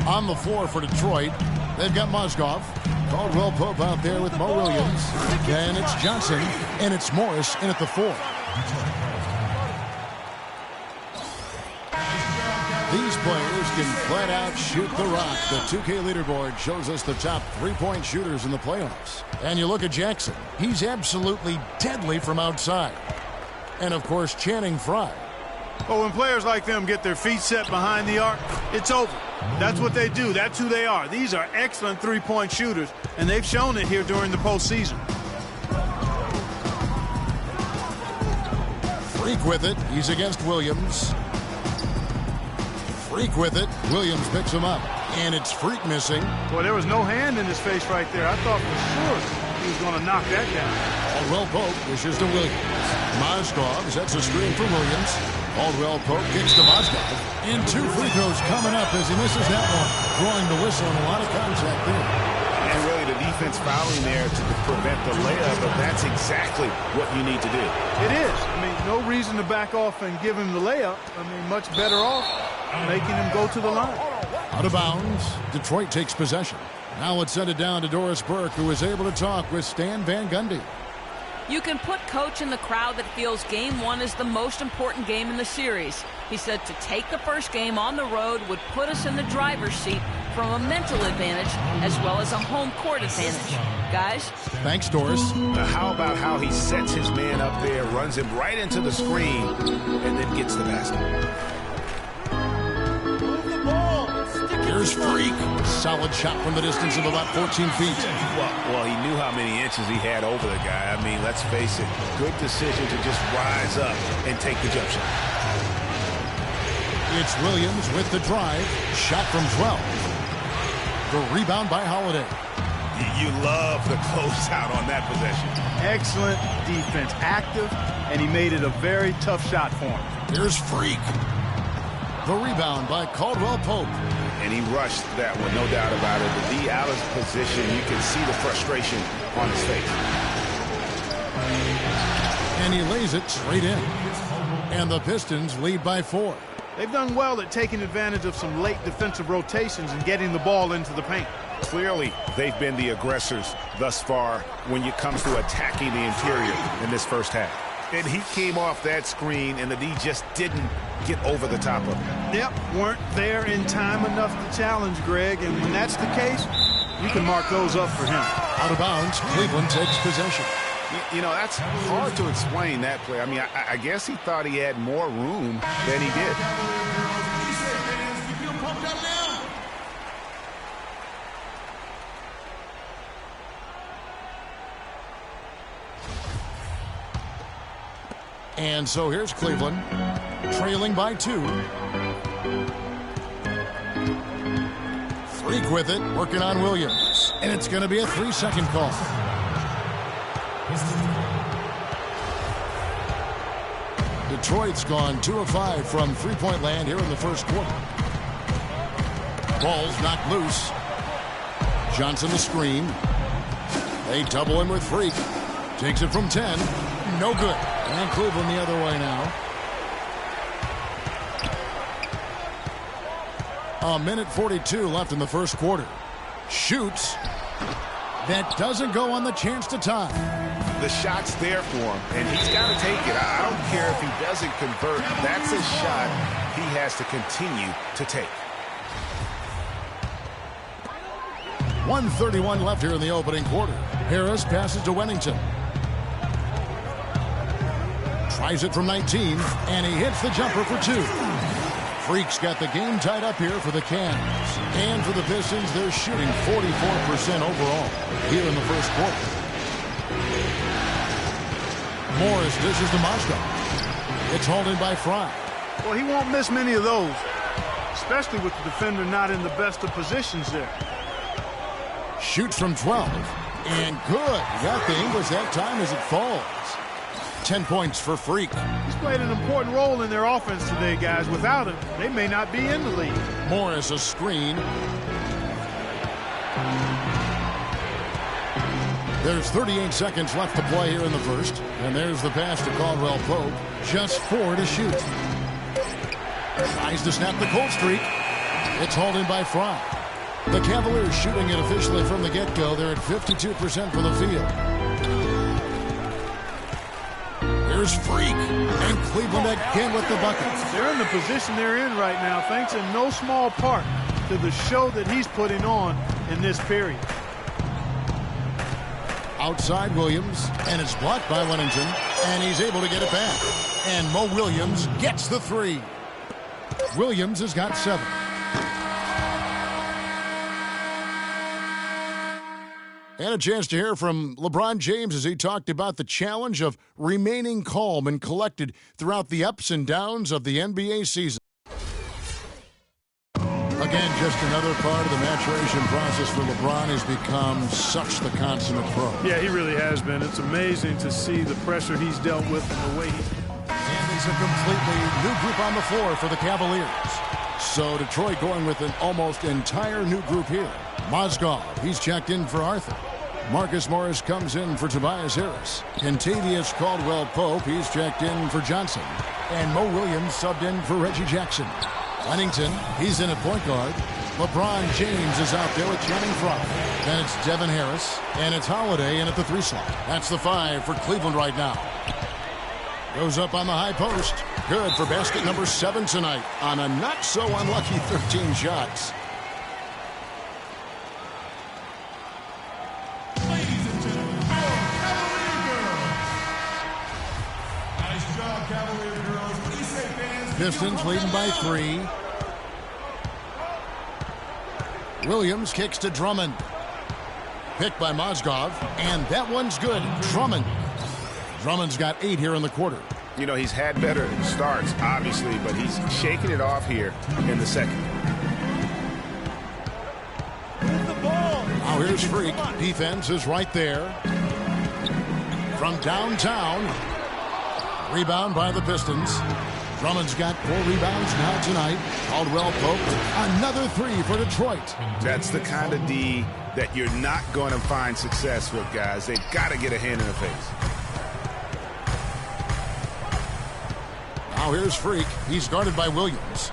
On the floor for Detroit, they've got Mozgov. Caldwell Pope out there with Mo Williams. Then it's Johnson, and it's Morris in at the 4. These players can flat out shoot the rock. The 2K leaderboard shows us the top 3-point shooters in the playoffs. And you look at Jackson. He's absolutely deadly from outside. And, of course, Channing Frye. Well, when players like them get their feet set behind the arc, it's over. That's what they do. That's who they are. These are excellent 3-point shooters, and they've shown it here during the postseason. Freak with it. He's against Williams. Freak with it. Williams picks him up. And it's Freak missing. Boy, there was no hand in his face right there. I thought for sure he was going to knock that down. Caldwell Pope dishes to Williams. Mozgov sets a screen for Williams. Caldwell Pope kicks to Mozgov. And 2 free throws coming up as he misses that one. Drawing the whistle and a lot of contact there. And really the defense fouling there to prevent the layup, but that's exactly what you need to do. It is. I mean, no reason to back off and give him the layup. I mean, much better off making him go to the line. Out of bounds. Detroit takes possession. Now let's send it down to Doris Burke, who is able to talk with Stan Van Gundy. You can put Coach in the crowd that feels Game 1 is the most important game in the series. He said to take the first game on the road would put us in the driver's seat from a mental advantage as well as a home court advantage. Guys? Thanks, Doris. How about how he sets his man up there, runs him right into the screen, and then gets the basket. Here's Freak. Solid shot from the distance of about 14 feet. Well, he knew how many inches he had over the guy. I mean, let's face it, good decision to just rise up and take the jump shot. It's Williams with the drive. Shot from 12. The rebound by Holiday. You love the closeout on that possession. Excellent defense, active, and he made it a very tough shot for him. Here's Freak. The rebound by Caldwell Pope. And he rushed that one, no doubt about it. With D out of position, you can see the frustration on his face. And he lays it straight in. And the Pistons lead by 4. They've done well at taking advantage of some late defensive rotations and getting the ball into the paint. Clearly, they've been the aggressors thus far when it comes to attacking the interior in this first half. And he came off that screen, and the D just didn't get over the top of it. Yep, weren't there in time enough to challenge Greg, and when that's the case, you can mark those up for him. Out of bounds, Cleveland takes possession. You know, that's hard to explain that play. I mean, I guess he thought he had more room than he did. And so here's Cleveland, trailing by 2. Freak with it, working on Williams. And it's going to be a 3-second call. Detroit's gone 2 of 5 from three-point land here in the first quarter. Ball's knocked loose. Johnson the screen. They double him with Freak. Takes it from 10. No good. And Cleveland the other way now. A minute 42 left in the first quarter. Shoots. That doesn't go on the chance to tie. The shot's there for him, and he's got to take it. I don't care if he doesn't convert. That's a shot he has to continue to take. 1:31 left here in the opening quarter. Harris passes to Wennington. Tries it from 19, and he hits the jumper for 2. Freak's got the game tied up here for the Cavs. And for the Pistons, they're shooting 44% overall here in the first quarter. Morris dishes to Moscow. It's holding by Fry. Well, he won't miss many of those, especially with the defender not in the best of positions there. Shoots from 12. And good. He got the English that time as it falls. 10 points for Freak. He's played an important role in their offense today, guys. Without him, they may not be in the league. Morris a screen. There's 38 seconds left to play here in the first. And there's the pass to Caldwell Pope. Just 4 to shoot. Tries to snap the cold streak. It's holding by Fry. The Cavaliers shooting it officially from the get-go. They're at 52% from the field. Here's Freak. And Cleveland again with the bucket. They're in the position they're in right now, thanks in no small part to the show that he's putting on in this period. Outside Williams, and it's blocked by Wennington, and he's able to get it back. And Mo Williams gets the 3. Williams has got 7. And a chance to hear from LeBron James as he talked about the challenge of remaining calm and collected throughout the ups and downs of the NBA season. Again, just another part of the maturation process for LeBron. Has become such the consummate pro. Yeah, he really has been. It's amazing to see the pressure he's dealt with and the way he's... And it's a completely new group on the floor for the Cavaliers. So Detroit going with an almost entire new group here. Mozgov, he's checked in for Arthur. Marcus Morris comes in for Tobias Harris. Kentavious Caldwell-Pope, he's checked in for Johnson. And Mo Williams subbed in for Reggie Jackson. Wennington, he's in at point guard. LeBron James is out there with Channing Frye. Then it's Devin Harris, and it's Holiday in at the 3 slot. That's the 5 for Cleveland right now. Goes up on the high post. Good for basket number 7 tonight on a not-so-unlucky 13 shots. Ladies and gentlemen, your Cavalier girls. Nice job, Cavalier girls. What do you say, fans? Pistons leading by 3. Williams kicks to Drummond. Picked by Mozgov, and that one's good. Drummond. Drummond's got 8 here in the quarter. You know, he's had better starts, obviously, but he's shaking it off here in the second. Now here's Freak. Defense is right there. From downtown. Rebound by the Pistons. Drummond's got 4 rebounds now tonight. Caldwell poked. Another 3 for Detroit. That's the kind of D that you're not going to find success with, guys. They've got to get a hand in the face. Now here's Freak. He's guarded by Williams.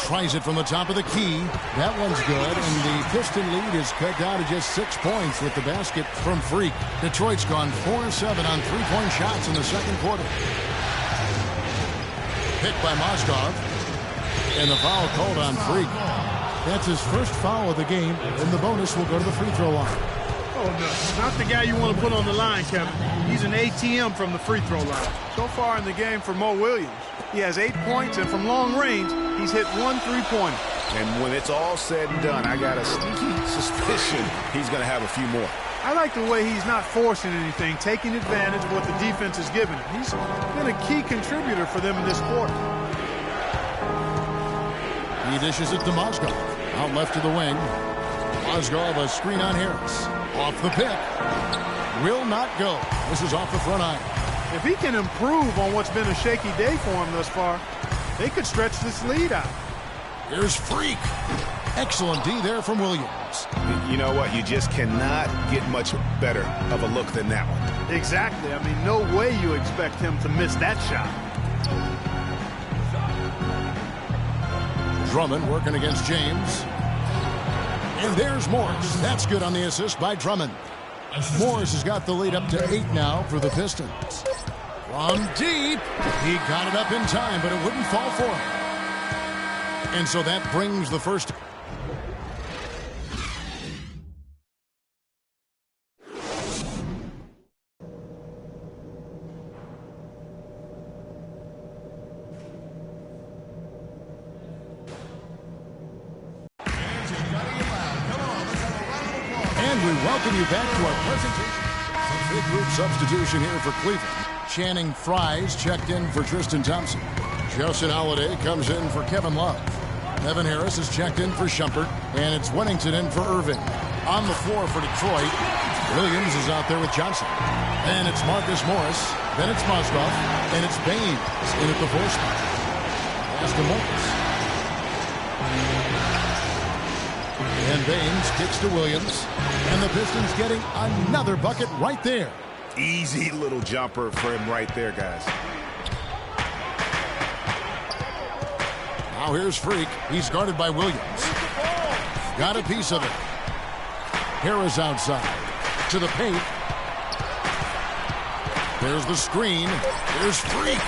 Tries it from the top of the key. That one's good, and the Piston lead is cut down to just 6 points with the basket from Freak. Detroit's gone 4-7 on 3-point shots in the second quarter. Picked by Mozgov, and the foul called on Freak. That's his first foul of the game, and the bonus will go to the free throw line. Oh, no. Not the guy you want to put on the line, Kevin. He's an ATM from the free throw line. So far in the game for Mo Williams, he has 8 points, and from long range, he's hit 1 3-pointer. And when it's all said and done, I got a sneaky suspicion he's going to have a few more. I like the way he's not forcing anything, taking advantage of what the defense has given him. He's been a key contributor for them in this quarter. He dishes it to Mozgov. Out left to the wing. Mozgov, a screen on Harris. Off the pick. Will not go. This is off the front iron. If he can improve on what's been a shaky day for him thus far, they could stretch this lead out. Here's Freak. Excellent D there from Williams. You know what? You just cannot get much better of a look than that one. Exactly. I mean, no way you expect him to miss that shot. Drummond working against James. And there's Morris. That's good on the assist by Drummond. Morris has got the lead up to 8 now for the Pistons. From deep. He got it up in time, but it wouldn't fall for him. And so that brings the first. And we welcome you back to our presentation. Big group substitution here for Cleveland. Channing Fries checked in for Tristan Thompson. Justin Holiday comes in for Kevin Love. Evan Harris is checked in for Shumpert, and it's Wennington in for Irving. On the floor for Detroit, Williams is out there with Johnson. And it's Marcus Morris, then it's Mozgov, and it's Baines in at the 4 spot. Pass to Morris. And Baines kicks to Williams, and the Pistons getting another bucket right there. Easy little jumper for him right there, guys. Now here's Freak. He's guarded by Williams. Got a piece of it. Harris outside. To the paint. There's the screen. There's Freak.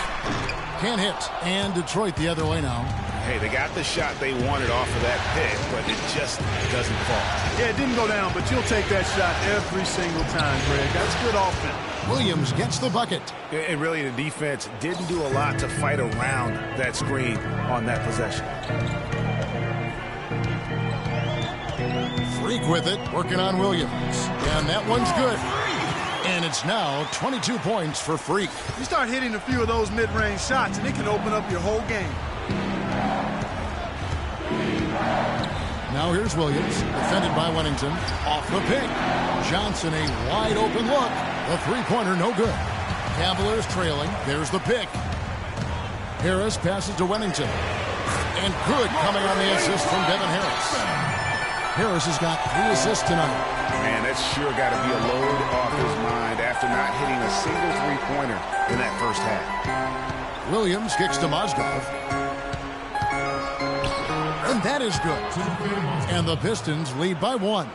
Can't hit. And Detroit the other way now. Hey, they got the shot they wanted off of that pick, but it just doesn't fall. Yeah, it didn't go down, but you'll take that shot every single time, Greg. That's good offense. Williams gets the bucket. And really, the defense didn't do a lot to fight around that screen on that possession. Freak with it, working on Williams. And that one's good. And it's now 22 points for Freak. You start hitting a few of those mid-range shots, and it can open up your whole game. Now here's Williams, defended by Wennington. Off the pick. Johnson, a wide open look. The three-pointer, no good. Cavaliers trailing. There's the pick. Harris passes to Wennington. And good coming on the assist from Devin Harris. Harris has got 3 assists tonight. Man, that's sure got to be a load off his mind after not hitting a single three-pointer in that first half. Williams kicks to Mozgov. And that is good. And the Pistons lead by 1.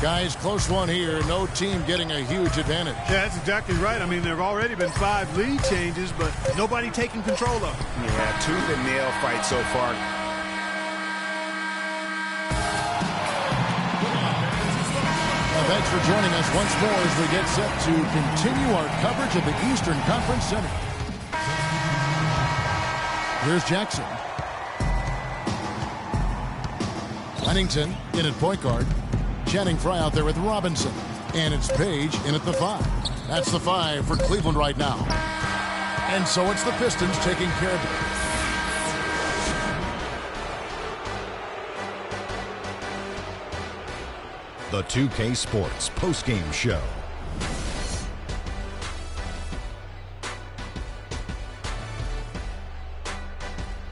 Guys, close one here. No team getting a huge advantage. Yeah, that's exactly right. I mean, there have already been 5 lead changes, but nobody taking control of it. Yeah, tooth and nail fight so far. Well, thanks for joining us once more as we get set to continue our coverage of the Eastern Conference Center. Here's Jackson. Wennington in at point guard. Channing Frye out there with Robinson. And it's Page in at the 5. That's the 5 for Cleveland right now. And so it's the Pistons taking care of it. The 2K Sports postgame show.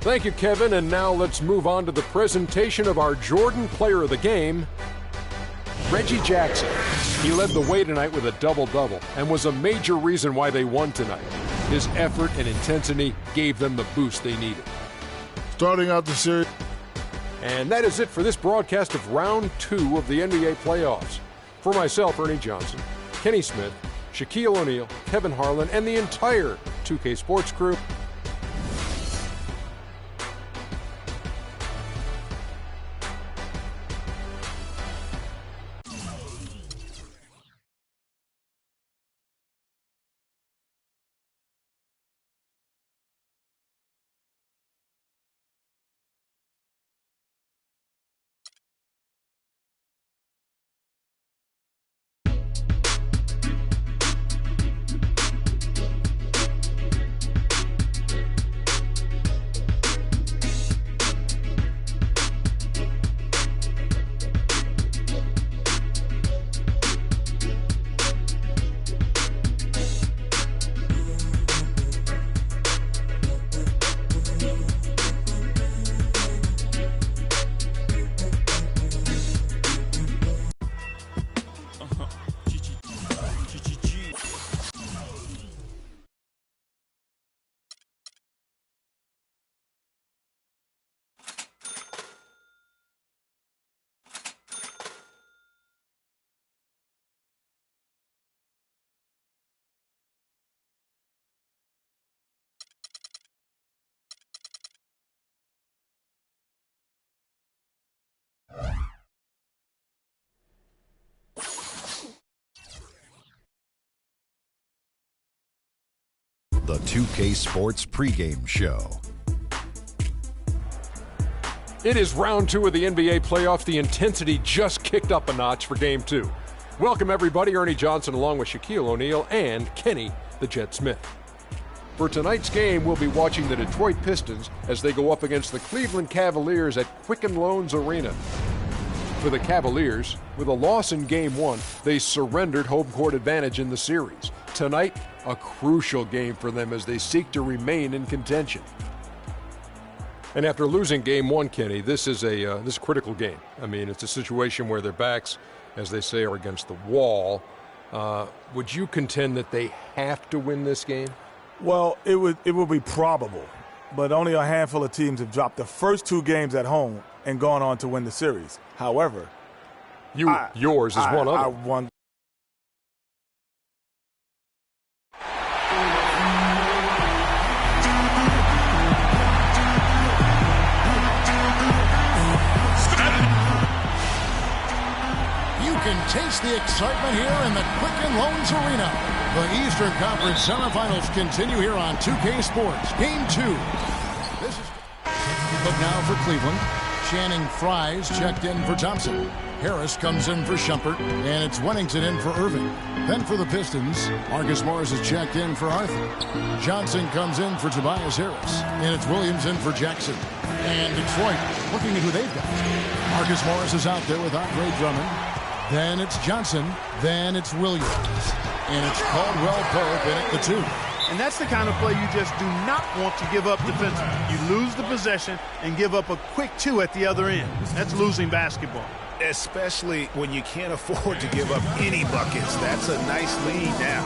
Thank you, Kevin. And now let's move on to the presentation of our Jordan Player of the Game, Reggie Jackson. He led the way tonight with a double-double and was a major reason why they won tonight. His effort and intensity gave them the boost they needed. Starting out the series. And that is it for this broadcast of Round 2 of the NBA playoffs. For myself, Ernie Johnson, Kenny Smith, Shaquille O'Neal, Kevin Harlan, and the entire 2K Sports crew, The 2K Sports pregame show. it is Round 2 of the NBA playoffs. The intensity just kicked up a notch for Game 2. Welcome, everybody. Ernie Johnson along with Shaquille O'Neal and Kenny the Jet Smith. For tonight's game, we'll be watching the Detroit Pistons as they go up against the Cleveland Cavaliers at Quicken Loans Arena. For the Cavaliers, with a loss in Game 1, they surrendered home court advantage in the series. Tonight, a crucial game for them as they seek to remain in contention. And after losing Game 1, Kenny, this is a critical game. I mean, it's a situation where their backs, as they say, are against the wall. Would you contend that they have to win this game? Well, it would be probable, but only a handful of teams have dropped the first 2 games at home and gone on to win the series. However, yours is one of them. You can taste the excitement here in the Quicken Loans Arena. The Eastern Conference semifinals continue here on 2K Sports. Game 2. But now for Cleveland. Channing Fries checked in for Thompson. Harris comes in for Shumpert, and it's Wennington in for Irving. Then for the Pistons, Marcus Morris is checked in for Arthur. Johnson comes in for Tobias Harris, and it's Williams in for Jackson. And Detroit, looking at who they've got. Marcus Morris is out there with Andre Drummond. Then it's Johnson. Then it's Williams. And it's Caldwell Pope in at the 2. And that's the kind of play you just do not want to give up defensively. You lose the possession and give up a quick 2 at the other end. That's losing basketball. Especially when you can't afford to give up any buckets. That's a nice lead now.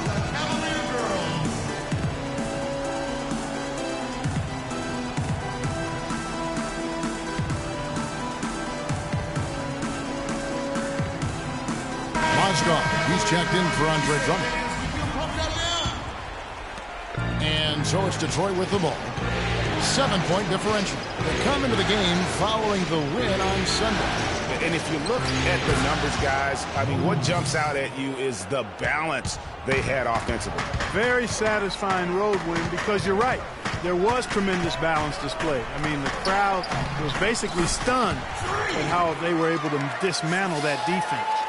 Mozgov, he's checked in for Andre Drummond. And so it's Detroit with the ball. 7-point differential. They come into the game following the win on Sunday. And if you look at the numbers, guys, I mean, what jumps out at you is the balance they had offensively. Very satisfying road win because you're right. There was tremendous balance displayed. I mean, the crowd was basically stunned at how they were able to dismantle that defense.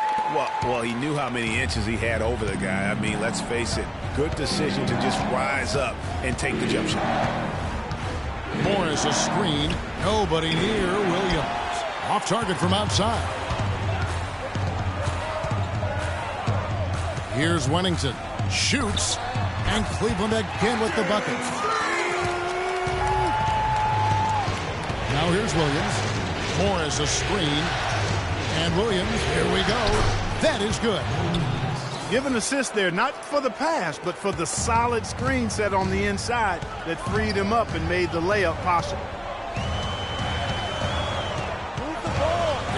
Well, he knew how many inches he had over the guy. I mean, let's face it, good decision to just rise up and take the jump shot. Morris a screen. Nobody near Williams. Off target from outside. Here's Wennington. Shoots. And Cleveland again with the bucket. Now here's Williams. Morris a screen. And Williams, here we go. That is good. Give an assist there, not for the pass, but for the solid screen set on the inside that freed him up and made the layup possible.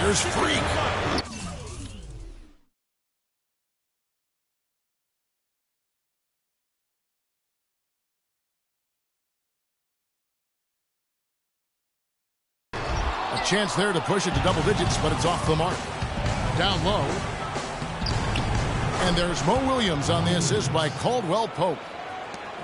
Here's Freak. A chance there to push it to double digits, but it's off the mark. Down low. And there's Mo Williams on the assist by Caldwell Pope.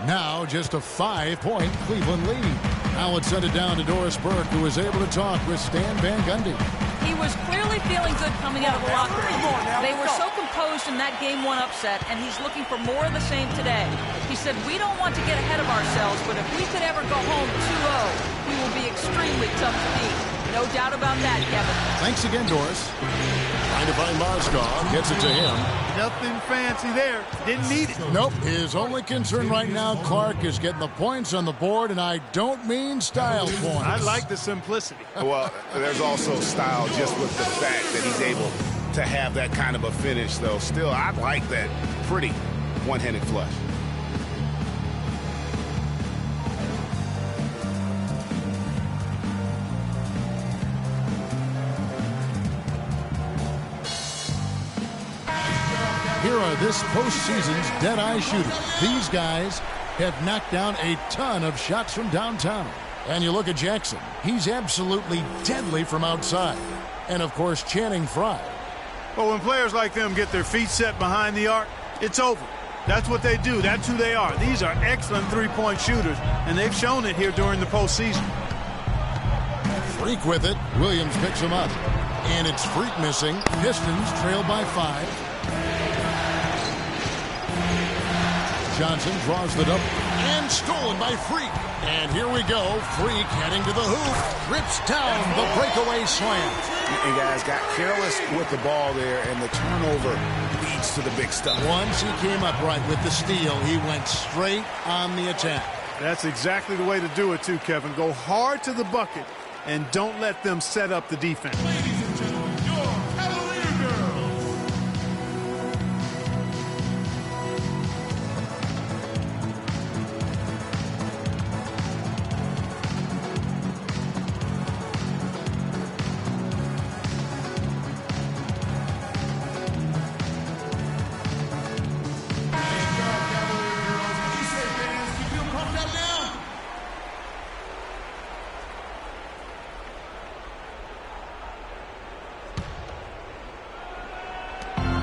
Now just a 5-point Cleveland lead. Now let's send it down to Doris Burke, who was able to talk with Stan Van Gundy. He was clearly feeling good coming out of the locker room. They were so composed in that Game 1 upset, and he's looking for more of the same today. He said, we don't want to get ahead of ourselves, but if we could ever go home 2-0, we will be extremely tough to beat. No doubt about that, Kevin. Thanks again, Doris. Trying to find Mozgov. Gets it to him. Nothing fancy there. Didn't need it. Nope. His only concern right now, Clark, is getting the points on the board, and I don't mean style points. I like the simplicity. Well, there's also style just with the fact that he's able to have that kind of a finish, though. Still, I like that pretty one-handed flush. Here are this postseason's dead-eye shooters. These guys have knocked down a ton of shots from downtown. And you look at Jackson. He's absolutely deadly from outside. And, of course, Channing Frye. Well, when players like them get their feet set behind the arc, it's over. That's what they do. That's who they are. These are excellent three-point shooters, and they've shown it here during the postseason. Freak with it. Williams picks him up. And it's Freak missing. Pistons trail by 5. Johnson draws the double. And stolen by Freak. And here we go. Freak heading to the hoop. Rips down the breakaway slam. And guys got careless with the ball there, and the turnover leads to the big stuff. Once he came up right with the steal, he went straight on the attack. That's exactly the way to do it, too, Kevin. Go hard to the bucket and don't let them set up the defense. Ladies and gentlemen, your Cavalier girls.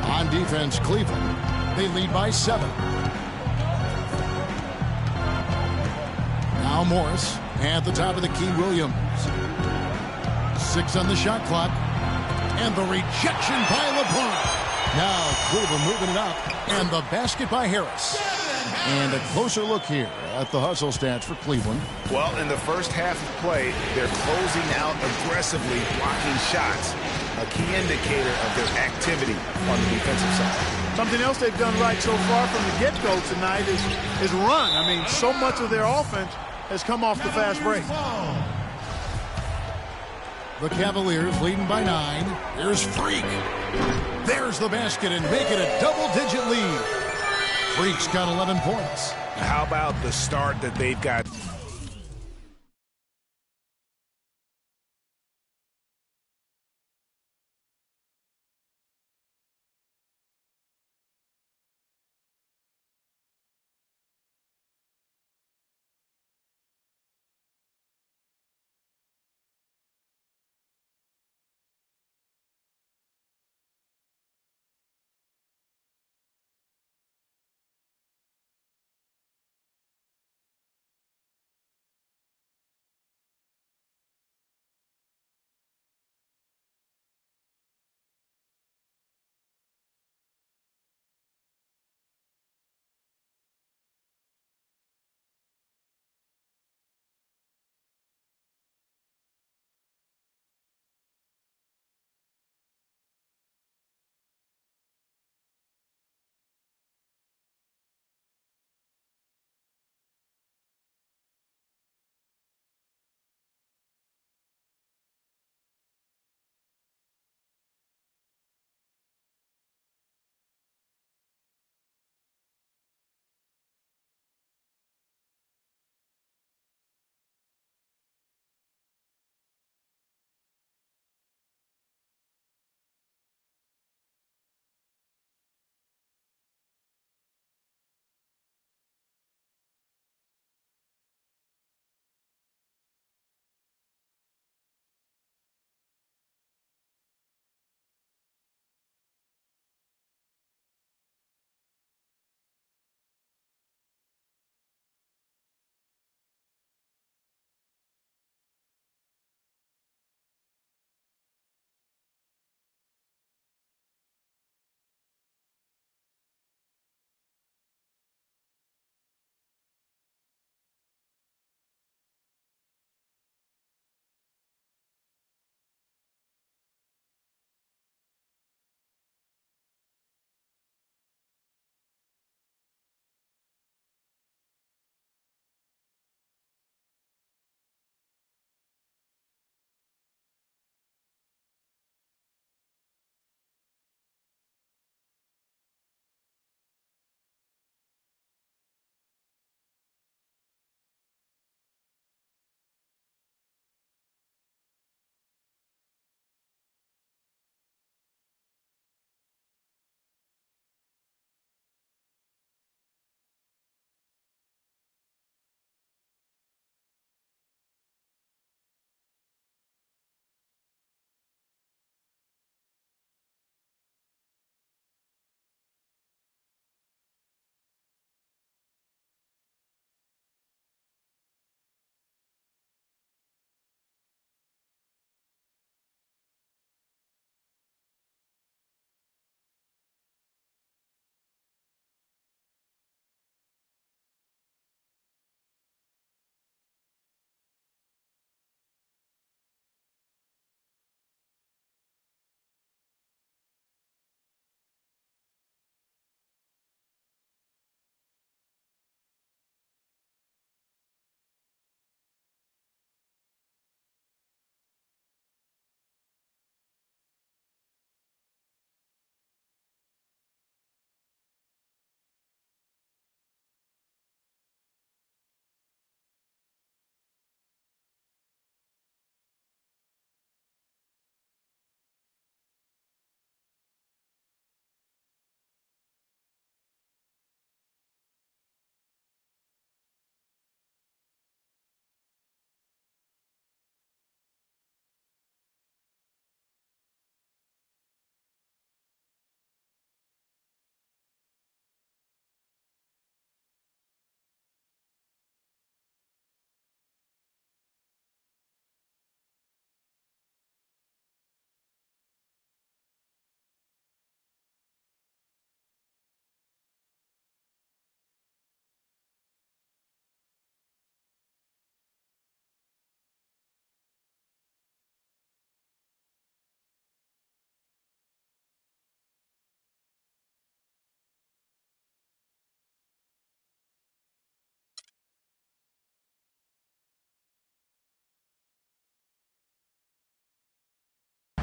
On defense, Cleveland. They lead by 7. Now Morris at the top of the key, Williams. 6 on the shot clock. And the rejection by LeBron. Now Cleveland moving it up. And the basket by Harris. And a closer look here at the hustle stats for Cleveland. Well, in the first half of play, they're closing out aggressively, blocking shots. A key indicator of their activity on the defensive side. Something else they've done right so far from the get-go tonight is run. I mean, so much of their offense has come off the fast break. The Cavaliers leading by 9. Here's Freak. There's the basket and make it a double-digit lead. Freak's got 11 points. How about the start that they've got?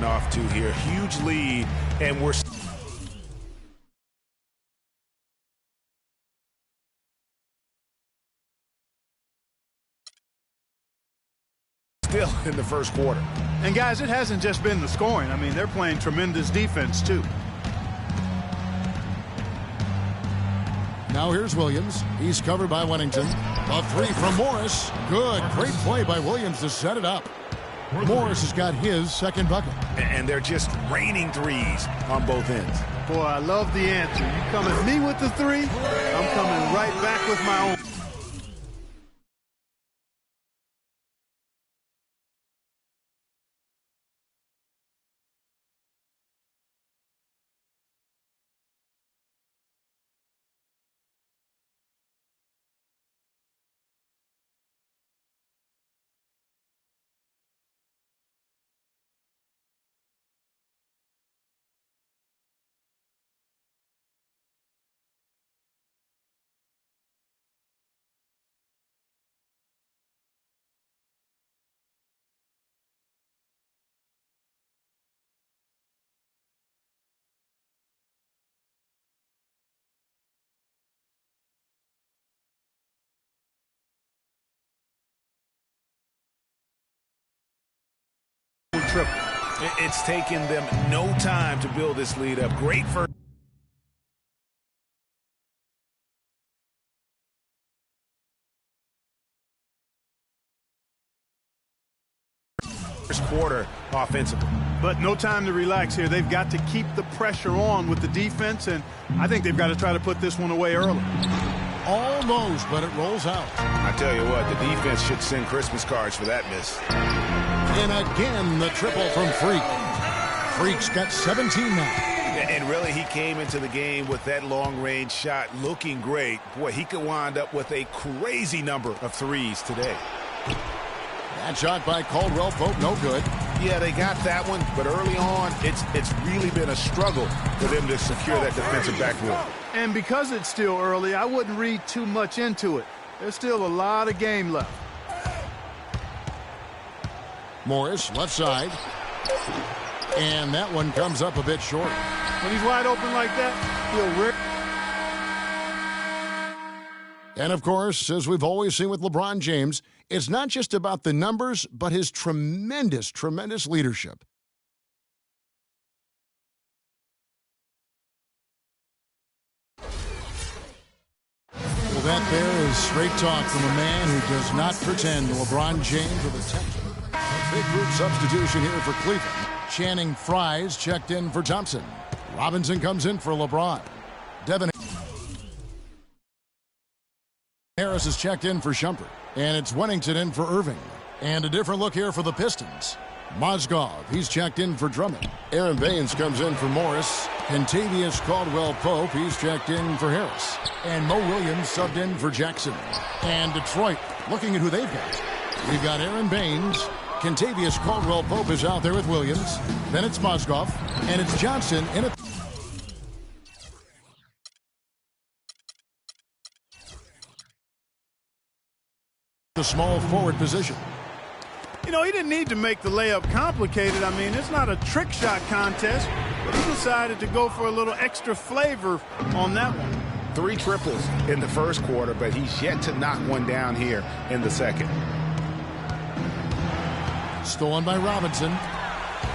off to here. Huge lead, and we're still in the first quarter. And guys, it hasn't just been the scoring. I mean, they're playing tremendous defense too. Now here's Williams. He's covered by Wennington. A three from Morris. Good. Great play by Williams to set it up. Morris has got his second bucket. And they're just raining threes on both ends. Boy, I love the answer. You come at me with the three, I'm coming right back with my own. Triple. It's taken them no time to build this lead up. Great first quarter offensively. But no time to relax here. They've got to keep the pressure on with the defense, and I think they've got to try to put this one away early. Almost, but it rolls out. I tell you what, the defense should send Christmas cards for that miss. And again, the triple from Freak. Freak's got 17 now. And really, he came into the game with that long-range shot looking great. Boy, he could wind up with a crazy number of threes today. That shot by Caldwell Pope, no good. Yeah, they got that one, but early on, it's really been a struggle for them to secure that defensive backboard. And because it's still early, I wouldn't read too much into it. There's still a lot of game left. Morris, left side. And that one comes up a bit short. When he's wide open like that, he'll rip. And, of course, as we've always seen with LeBron James, it's not just about the numbers, but his tremendous, tremendous leadership. Well, that there is straight talk from a man who does not pretend LeBron James with a temper. A big group substitution here for Cleveland. Channing Frye's checked in for Thompson. Robinson comes in for LeBron. Devin Harris is checked in for Shumpert. And it's Wennington in for Irving. And a different look here for the Pistons. Mozgov, he's checked in for Drummond. Aaron Baines comes in for Morris. Kentavious Caldwell-Pope, he's checked in for Harris. And Mo Williams subbed in for Jackson. And Detroit, looking at who they've got. We've got Aaron Baines. Kentavious Caldwell-Pope is out there with Williams. Then it's Mozgov. And it's Johnson in a... the small forward position. You know, he didn't need to make the layup complicated. I mean, it's not a trick shot contest, but he decided to go for a little extra flavor on that one. 3 triples in the first quarter, but he's yet to knock one down here in the second. Stolen by Robinson.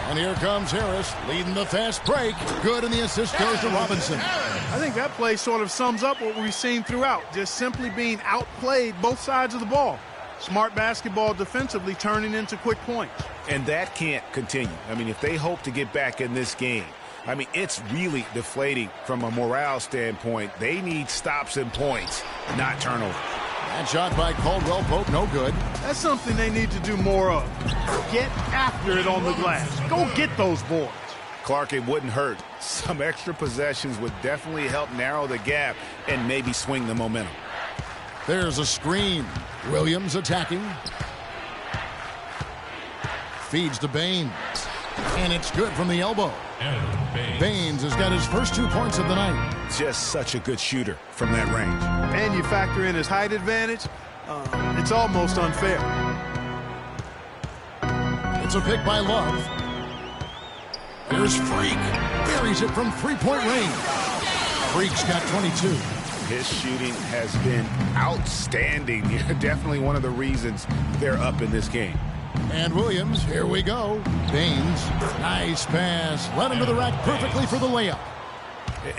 And here comes Harris, leading the fast break. Good, and the assist goes to Robinson. I think that play sort of sums up what we've seen throughout, just simply being outplayed both sides of the ball. Smart basketball defensively turning into quick points. And that can't continue. I mean, if they hope to get back in this game, I mean, it's really deflating from a morale standpoint. They need stops and points, not turnovers. That shot by Caldwell-Pope, no good. That's something they need to do more of. Get after it on the glass. Go get those boards. Clark, it wouldn't hurt. Some extra possessions would definitely help narrow the gap and maybe swing the momentum. There's a screen. Williams attacking. Feeds to Baines. And it's good from the elbow. Baines has got his first 2 points of the night. Just such a good shooter from that range. And you factor in his height advantage, it's almost unfair. It's a pick by Love. Here's Freak. Buries it from three-point range. Freak's got 22. His shooting has been outstanding. Definitely one of the reasons they're up in this game. And Williams, here we go. Baines, nice pass. Led him to the rack perfectly for the layup.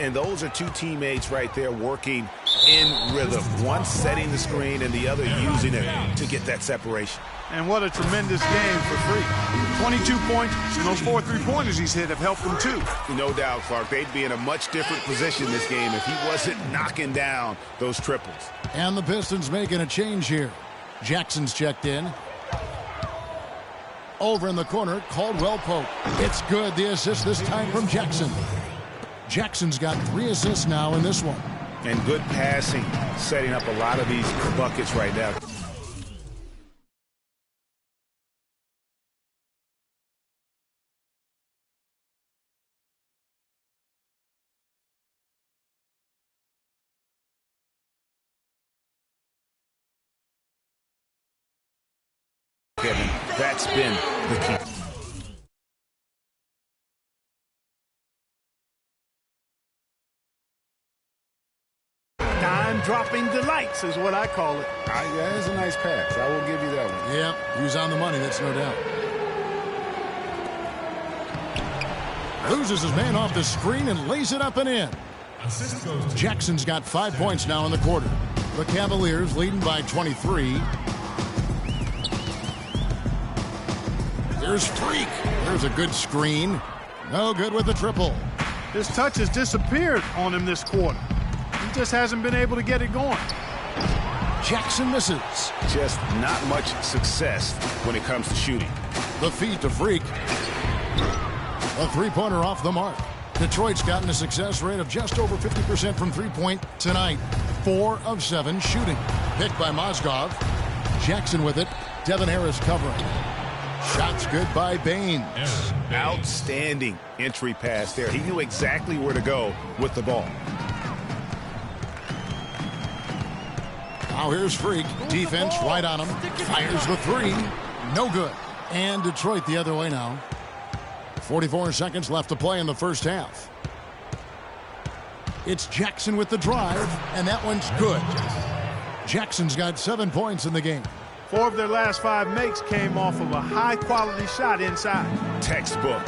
And those are two teammates right there working in rhythm. One setting the screen and the other using it to get that separation. And what a tremendous game for Freak. 22 points, and those 4 3-pointers he's hit have helped him too. No doubt, Clark. They'd be in a much different position this game if he wasn't knocking down those triples. And the Pistons making a change here. Jackson's checked in. Over in the corner, Caldwell Pope. It's good. The assist this time from Jackson. Jackson's got 3 assists now in this one. And good passing, setting up a lot of these buckets right now. Kevin, that's been the key. Dropping delights is what I call it. Yeah, it's a nice pass. I will give you that one. Yeah, he was on the money, that's no doubt. Loses his man off the screen and lays it up and in. Jackson's got 5 points now in the quarter. The Cavaliers leading by 23. Here's Freak. There's a good screen. No good with the triple. His touch has disappeared on him this quarter. He just hasn't been able to get it going. Jackson misses. Just not much success when it comes to shooting. The feed to Freak. A three-pointer off the mark. Detroit's gotten a success rate of just over 50% from three-point tonight. 4 of 7 shooting. Picked by Mozgov. Jackson with it. Devin Harris covering. Shots good by Baines. Outstanding entry pass there. He knew exactly where to go with the ball. Now here's Freak. Defense right on him. Fires the 3. No good. And Detroit the other way now. 44 seconds left to play in the first half. It's Jackson with the drive, and that one's good. Jackson's got 7 points in the game. 4 of their last 5 makes came off of a high-quality shot inside. Textbook.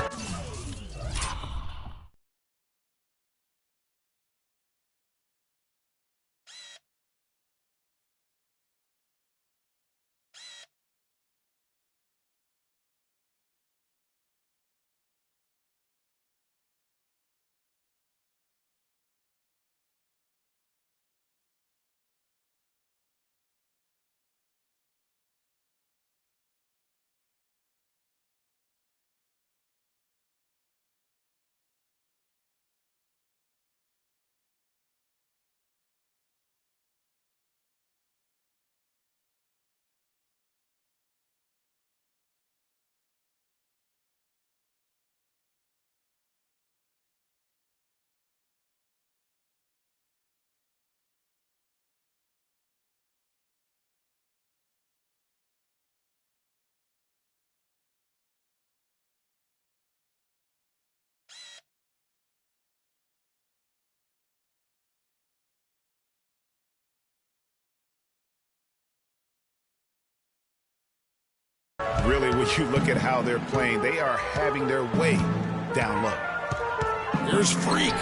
Really, when you look at how they're playing, they are having their way down low. Here's Freak.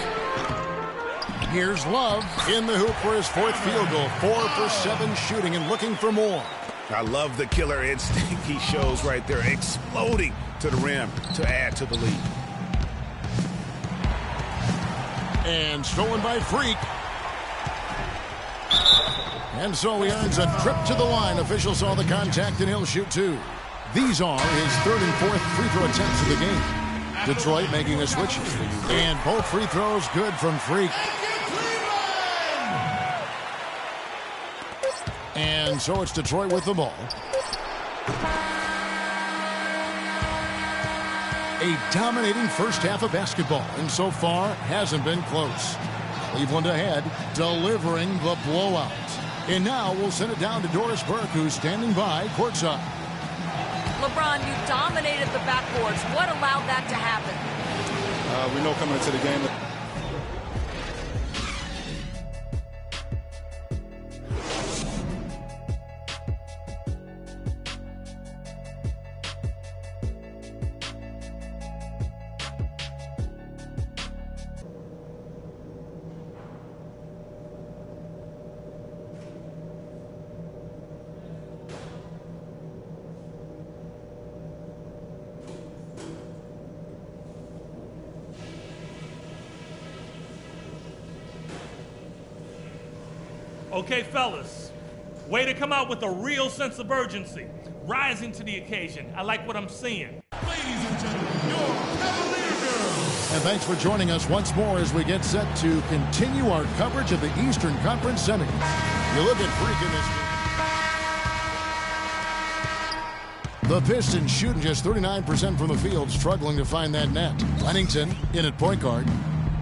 Here's Love in the hoop for his 4th field goal. 4 for 7 shooting and looking for more. I love the killer instinct he shows right there, exploding to the rim to add to the lead. And stolen by Freak. And so he earns a trip to the line. Officials saw the contact and he'll shoot 2. These are his 3rd and 4th free throw attempts of the game. Detroit making a switch. And both free throws good from Freak. And so it's Detroit with the ball. A dominating first half of basketball, and so far hasn't been close. Cleveland ahead, delivering the blowout. And now we'll send it down to Doris Burke, who's standing by courtside. LeBron, you dominated the backboards. What allowed that to happen? We know coming into the game that Okay, fellas, way to come out with a real sense of urgency, rising to the occasion. I like what I'm seeing. Ladies and gentlemen, your Cavalier Girls. And thanks for joining us once more as we get set to continue our coverage of the Eastern Conference Semis. You look at Freak in this game. The Pistons shooting just 39% from the field, struggling to find that net. Pennington in at point guard.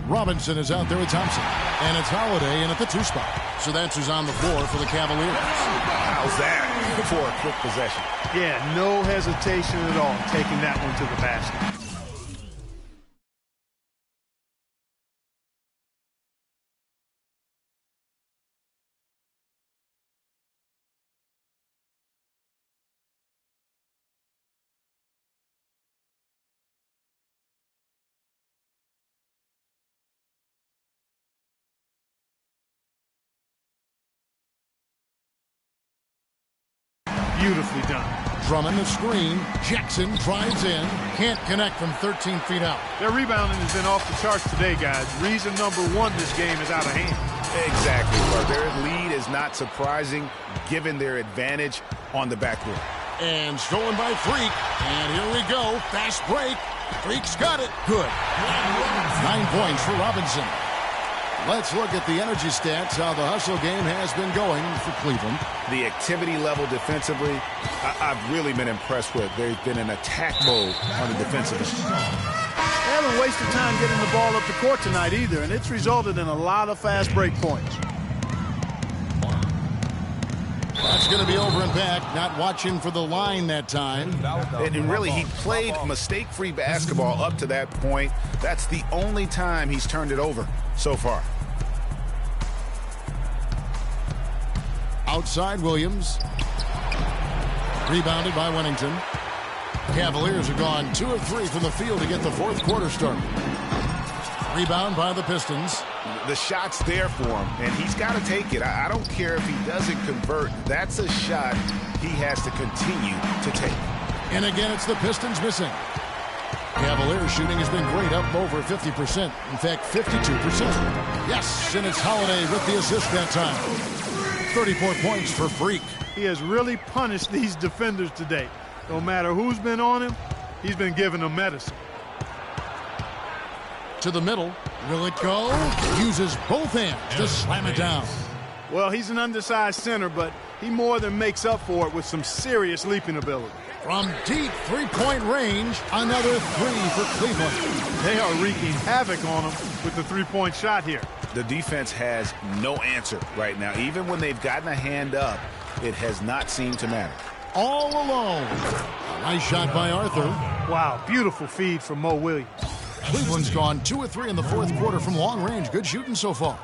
Robinson is out there with Thompson. And it's Holiday in at the 2 spot. So that's who's on the floor for the Cavaliers. How's that for a quick possession? Yeah, no hesitation at all taking that one to the basket. Beautifully done. Drummond the screen. Jackson drives in. Can't connect from 13 feet out. Their rebounding has been off the charts today, guys. Reason number one, this game is out of hand. Exactly, but their lead is not surprising given their advantage on the backboard. And stolen by Freak. And here we go. Fast break. Freak's got it. Good. 9 points for Robinson. Let's look at the energy stats, how the hustle game has been going for Cleveland. The activity level defensively, I've really been impressed with. They've been in attack mode on the defensive end. They haven't wasted time getting the ball up the court tonight either, and it's resulted in a lot of fast break points. That's going to be over and back. Not watching for the line that time. And really, he played mistake-free basketball up to that point. That's the only time he's turned it over so far. Outside Williams. Rebounded by Wennington. Cavaliers are gone 2 of 3 from the field to get the fourth quarter started. Rebound by the Pistons. The shot's there for him, and he's got to take it. I don't care if he doesn't convert. That's a shot he has to continue to take. And again, it's the Pistons missing. Cavaliers shooting has been great, up over 50%. In fact, 52%. Yes, and it's Holiday with the assist that time. 34 points for Freak. He has really punished these defenders today. No matter who's been on him, he's been giving them medicine. To the middle. Will it go? Uses both hands to slam it down. Well, he's an undersized center, but he more than makes up for it with some serious leaping ability. From deep three-point range, another 3 for Cleveland. They are wreaking havoc on him with the three-point shot here. The defense has no answer right now. Even when they've gotten a hand up, it has not seemed to matter. All alone. Nice shot by Arthur. Wow, beautiful feed from Mo Williams. Cleveland's gone 2 of 3 in the fourth quarter from long range. Good shooting so far.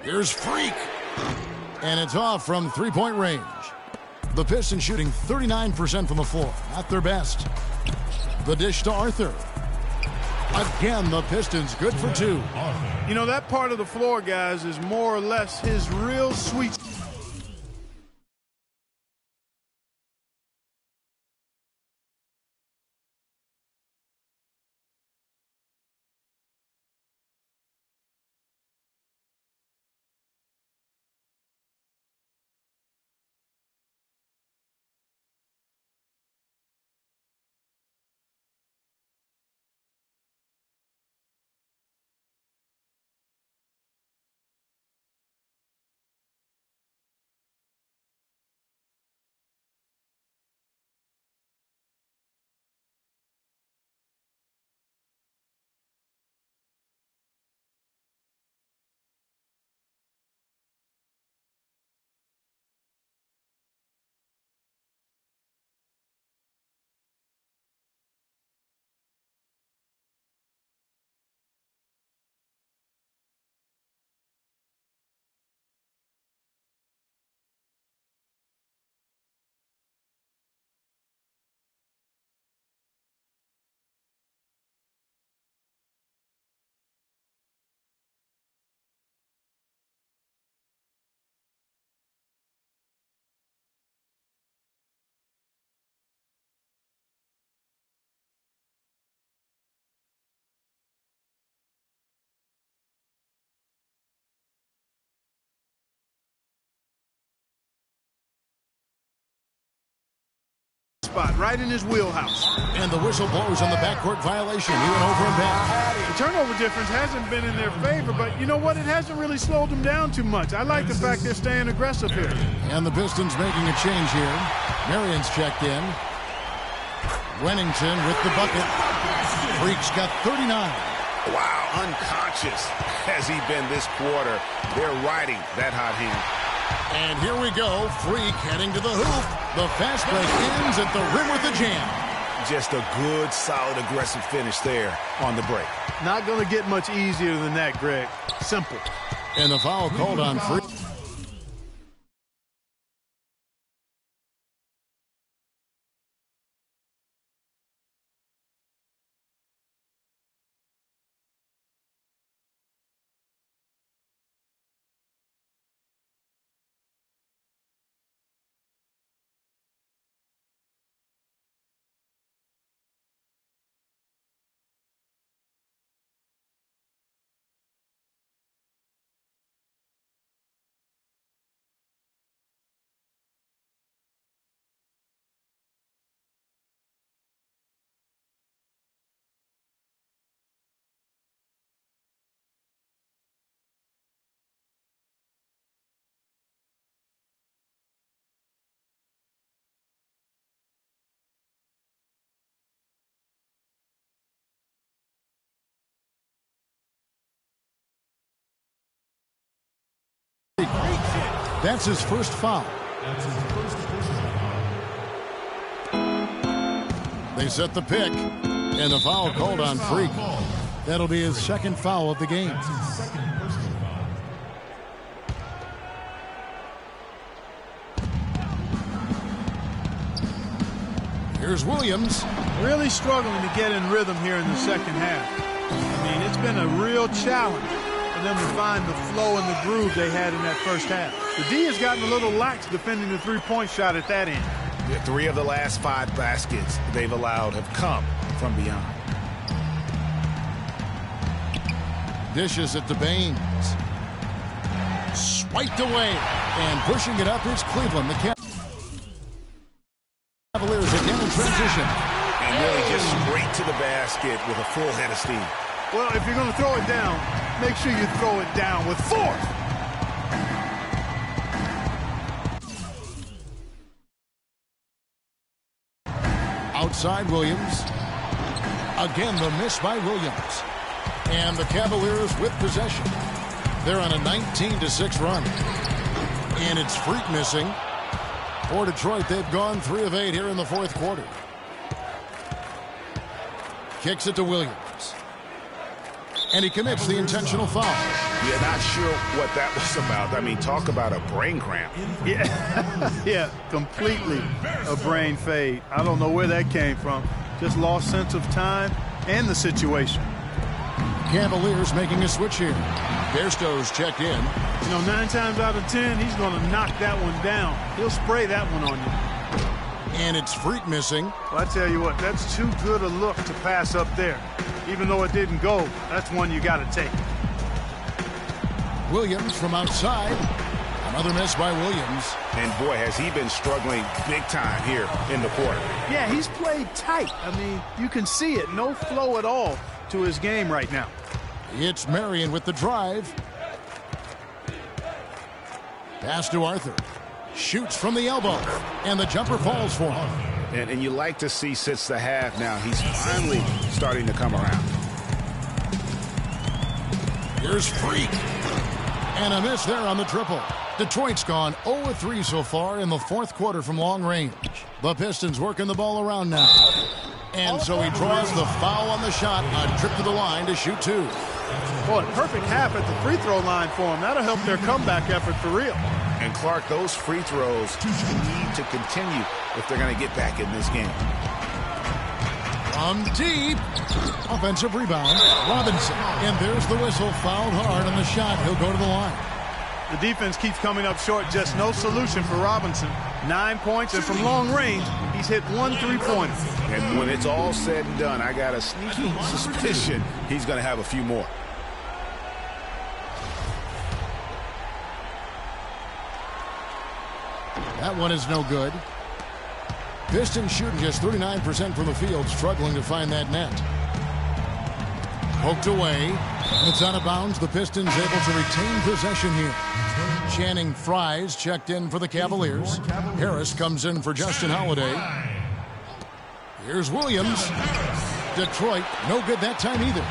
Here's Freak. And it's off from three-point range. The Pistons shooting 39% from the floor. Not their best. The dish to Arthur. Again, the Pistons good for 2. You know, that part of the floor, guys, is more or less his real sweet spot. Spot right in his wheelhouse. And the whistle blows on the backcourt violation. He went over and back. The turnover difference hasn't been in their favor, but you know what? It hasn't really slowed them down too much. I like the fact they're staying aggressive here. And the Pistons making a change here. Marion's checked in. Wennington with the bucket. Freak's got 39. Wow, unconscious has he been this quarter. They're riding that hot hand. And here we go. Freak heading to the hoop. The fast break ends at the rim with the jam. Just a good, solid, aggressive finish there on the break. Not going to get much easier than that, Greg. Simple. And the foul called on Freak. That's his first foul. They set the pick, and the foul called on Freak. That'll be his second foul of the game. Here's Williams. Really struggling to get in rhythm here in the second half. I mean, it's been a real challenge for them to find the flow and the groove they had in that first half. The D has gotten a little lax defending the three-point shot at that end. Yeah, 3 of the last 5 baskets they've allowed have come from beyond. Dishes it to Baines. Swiped away. And pushing it up is Cleveland. The Cavaliers again in transition. And really just straight to the basket with a full head of steam. Well, if you're going to throw it down, make sure you throw it down with force. Outside Williams. Again, the miss by Williams. And the Cavaliers with possession. They're on a 19-6 run. And it's Freak missing. For Detroit, they've gone 3 of 8 here in the fourth quarter. Kicks it to Williams. And he commits the intentional foul. Yeah, not sure what that was about. I mean, talk about a brain cramp. Yeah, yeah, completely a brain fade. I don't know where that came from. Just lost sense of time and the situation. Cavaliers making a switch here. Bairstow's checked in. You know, 9 times out of 10, he's going to knock that one down. He'll spray that one on you. And it's Freak missing. Well, I tell you what, that's too good a look to pass up there. Even though it didn't go, that's one you got to take. Williams from outside. Another miss by Williams. And boy, has he been struggling big time here in the quarter. Yeah, he's played tight. I mean, you can see it. No flow at all to his game right now. It's Marion with the drive. Pass to Arthur. Shoots from the elbow. And the jumper falls for him. And you like to see since the half now, he's finally starting to come around. Here's Freak. And a miss there on the triple. Detroit's gone 0-3 so far in the fourth quarter from long range. The Pistons working the ball around now. And so he draws the foul on the shot. A trip to the line to shoot 2. Boy, perfect half at the free throw line for him. That'll help their comeback effort for real. And Clark, those free throws need to continue if they're going to get back in this game. From deep. Offensive rebound. Robinson. And there's the whistle. Fouled hard on the shot. He'll go to the line. The defense keeps coming up short. Just no solution for Robinson. 9 points, and from long range, he's hit 1 3-pointer. And when it's all said and done, I got a sneaky suspicion he's going to have a few more. That one is no good. Pistons shooting just 39% from the field, struggling to find that net. Poked away. It's out of bounds. The Pistons able to retain possession here. Channing Fries checked in for the Cavaliers. Harris comes in for Justin Holiday. Here's Williams. Detroit, no good that time either.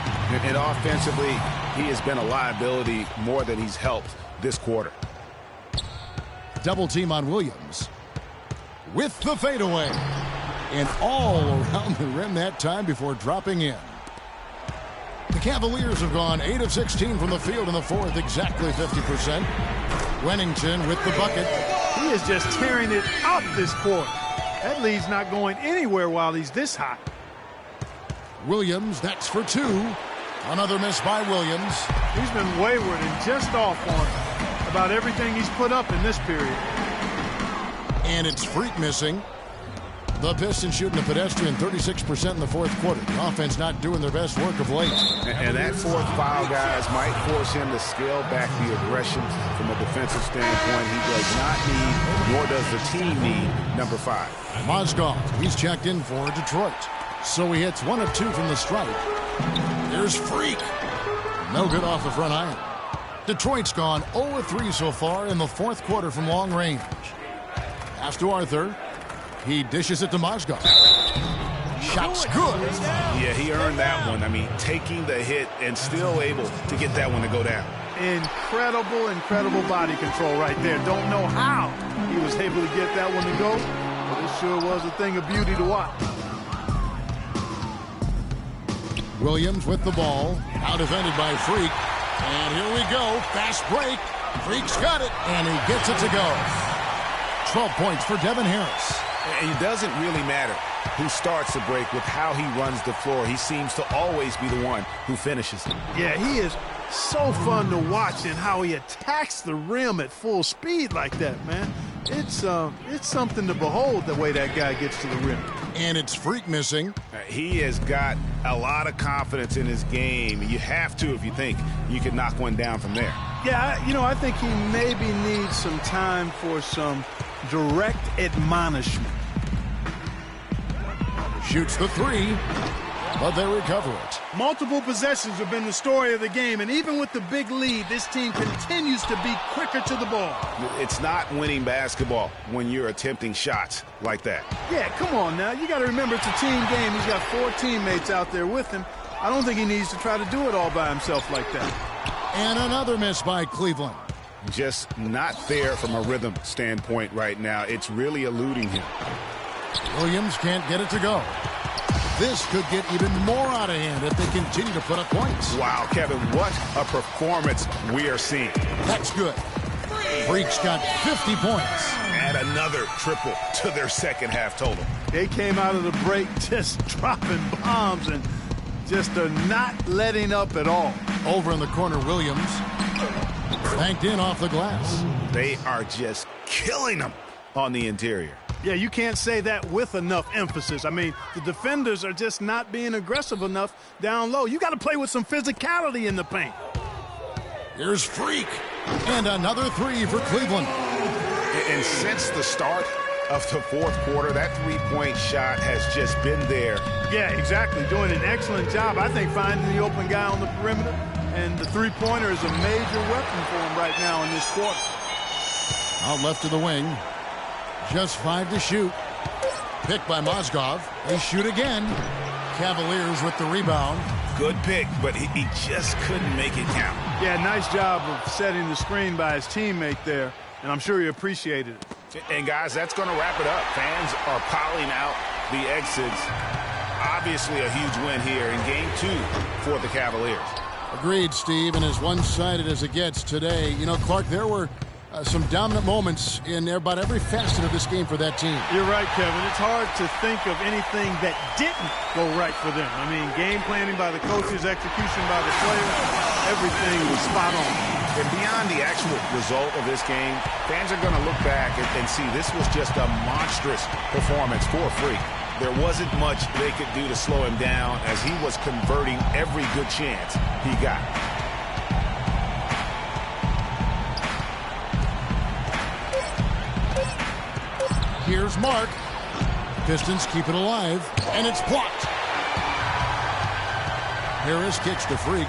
And offensively, he has been a liability more than he's helped this quarter. Double team on Williams. With the fadeaway. And all around the rim that time before dropping in. The Cavaliers have gone 8 of 16 from the field in the fourth, exactly 50%. Wennington with the bucket. He is just tearing it up this quarter. That lead's not going anywhere while he's this hot. Williams, that's for 2. Another miss by Williams. He's been wayward and just off on about everything he's put up in this period. And it's Freak missing. The Pistons shooting a pedestrian 36% in the fourth quarter. The offense not doing their best work of late. And that fourth foul, guys, might force him to scale back the aggression from a defensive standpoint. He does not need, nor does the team need, number 5. Mozgov, he's checked in for Detroit. So he hits 1 of 2 from the stripe. There's Freak. No good off the front iron. Detroit's gone 0-3 so far in the fourth quarter from long range. Pass to Arthur. He dishes it to Mozgov. Shot's good. Yeah, he earned that one. I mean, taking the hit and still able to get that one to go down. Incredible body control right there. Don't know how he was able to get that one to go, but it sure was a thing of beauty to watch. Williams with the ball. Now defended by Freak. And here we go. Fast break. Freak's got it, and he gets it to go. 12 points for Devin Harris. And it doesn't really matter who starts the break with how he runs the floor. He seems to always be the one who finishes it. Yeah, he is so fun to watch and how he attacks the rim at full speed like that, man. It's something to behold the way that guy gets to the rim. And it's Freak missing. He has got a lot of confidence in his game. You have to if you think you can knock one down from there. Yeah, I think he maybe needs some time for some direct admonishment. Shoots the 3, but they recover it. Multiple possessions have been the story of the game, and even with the big lead, this team continues to be quicker to the ball. It's not winning basketball when you're attempting shots like that. Yeah, come on now. You got to remember it's a team game. He's got 4 teammates out there with him. I don't think he needs to try to do it all by himself like that. And another miss by Cleveland. Just not there from a rhythm standpoint right now. It's really eluding him. Williams can't get it to go. This could get even more out of hand if they continue to put up points. Wow, Kevin, what a performance we are seeing. That's good. Freak's got 50 points. Add another triple to their second half total. They came out of the break just dropping bombs and just are not letting up at all. Over in the corner, Williams. Banked in off the glass. They are just killing them on the interior. Yeah, you can't say that with enough emphasis. I mean, the defenders are just not being aggressive enough down low. You got to play with some physicality in the paint. Here's Freak. And another three for Cleveland. And since the start of the fourth quarter, that three-point shot has just been there. Yeah, exactly. Doing an excellent job, I think, finding the open guy on the perimeter. And the three-pointer is a major weapon for him right now in this quarter. Out left to the wing. Just 5 to shoot. Pick by Mozgov. They shoot again. Cavaliers with the rebound. Good pick, but he just couldn't make it count. Yeah, nice job of setting the screen by his teammate there, and I'm sure he appreciated it. And, guys, that's going to wrap it up. Fans are piling out the exits. Obviously a huge win here in Game 2 for the Cavaliers. Agreed, Steve, and as one-sided as it gets today. You know, Clark, there were some dominant moments in about every facet of this game for that team. You're right, Kevin. It's hard to think of anything that didn't go right for them. I mean, game planning by the coaches, execution by the players, everything was spot on. And beyond the actual result of this game, fans are going to look back and see this was just a monstrous performance for Freak. There wasn't much they could do to slow him down as he was converting every good chance he got. Here's Mark. Pistons keep it alive, and it's blocked. Harris kicks to Freak.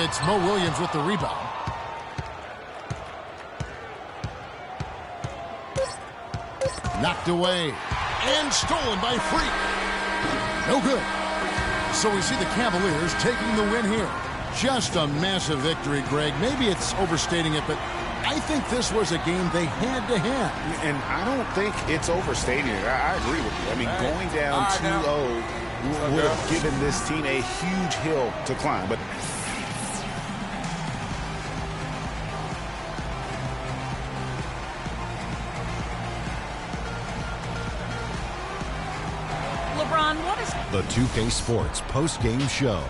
It's Mo Williams with the rebound. Knocked away and stolen by Freak. No good. So we see the Cavaliers taking the win here. Just a massive victory, Greg. Maybe it's overstating it, but I think this was a game they had to have. And I don't think it's overstating it. I agree with you. I mean, going down 2-0 would have given this team a huge hill to climb. But LeBron, what is the 2K Sports post-game show?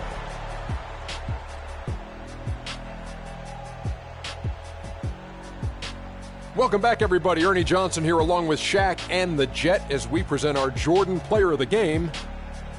Welcome back, everybody. Ernie Johnson here along with Shaq and the Jet as we present our Jordan Player of the Game,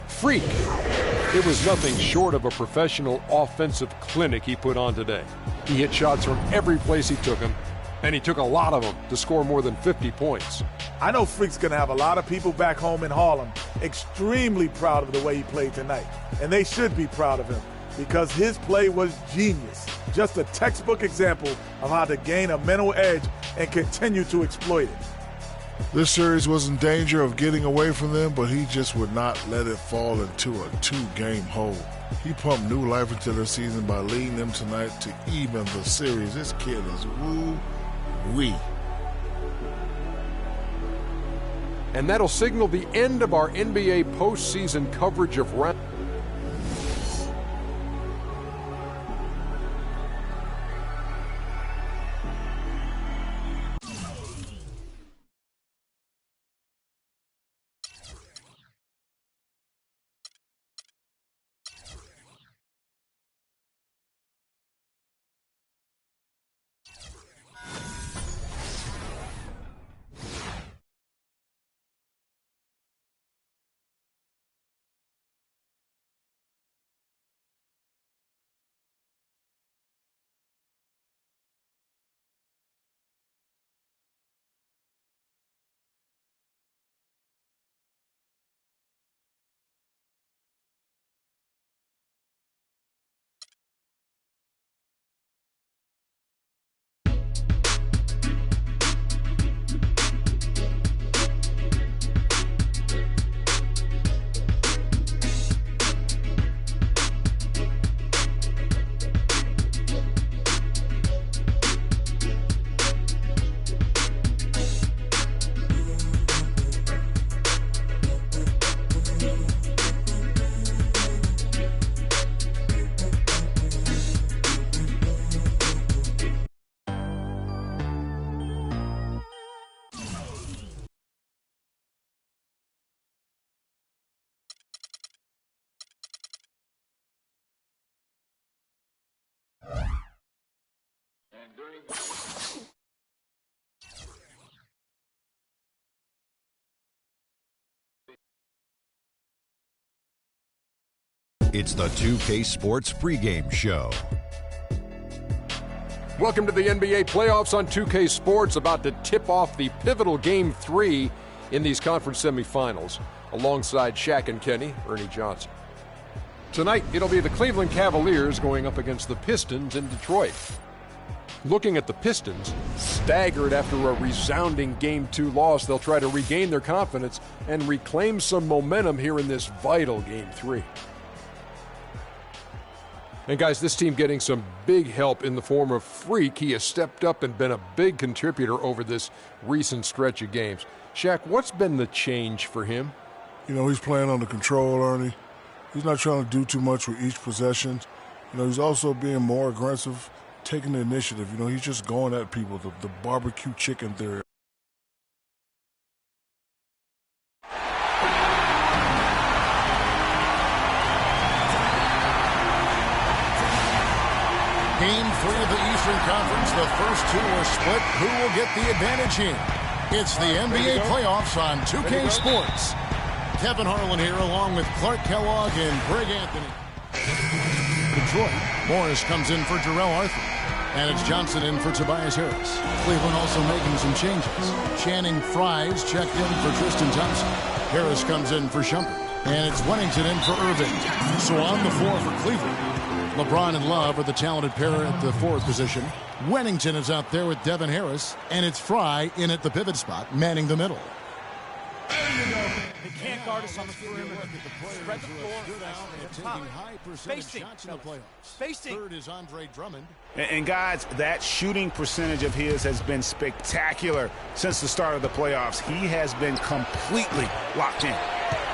Freak. It was nothing short of a professional offensive clinic he put on today. He hit shots from every place he took them, and he took a lot of them to score more than 50 points. I know Freak's going to have a lot of people back home in Harlem extremely proud of the way he played tonight. And they should be proud of him because his play was genius. Just a textbook example of how to gain a mental edge and continue to exploit it. This series was in danger of getting away from them, but he just would not let it fall into a 2-game hole. He pumped new life into their season by leading them tonight to even the series. This kid is woo-wee. And that'll signal the end of our NBA postseason coverage of round. It's the 2K Sports pregame show. Welcome to the NBA playoffs on 2K Sports, about to tip off the pivotal Game 3 in these conference semifinals. Alongside Shaq and Kenny, Ernie Johnson. Tonight, it'll be the Cleveland Cavaliers going up against the Pistons in Detroit. Looking at the Pistons, staggered after a resounding Game 2 loss, they'll try to regain their confidence and reclaim some momentum here in this vital Game 3. And guys, this team getting some big help in the form of Freak. He has stepped up and been a big contributor over this recent stretch of games. Shaq, what's been the change for him? You know, he's playing under control, Ernie. He's not trying to do too much with each possession. You know, he's also being more aggressive, taking the initiative. You know, he's just going at people, the barbecue chicken theory. Game 3 of the Eastern Conference. The first two are split. Who will get the advantage here? It's the NBA playoffs on 2K Sports. Kevin Harlan here along with Clark Kellogg and Greg Anthony. Detroit. Morris comes in for Jarrell Arthur. And it's Johnson in for Tobias Harris. Cleveland also making some changes. Channing Fries checked in for Tristan Thompson. Harris comes in for Shumpert. And it's Wennington in for Irving. So on the floor for Cleveland, LeBron and Love are the talented pair at the forward position. Wennington is out there with Devin Harris, and it's Fry in at the pivot spot, manning the middle. They can't guard us on the perimeter. Spread the floor. Taking high percentage shots in the playoffs. Third is Andre Drummond. And guys, that shooting percentage of his has been spectacular since the start of the playoffs. He has been completely locked in.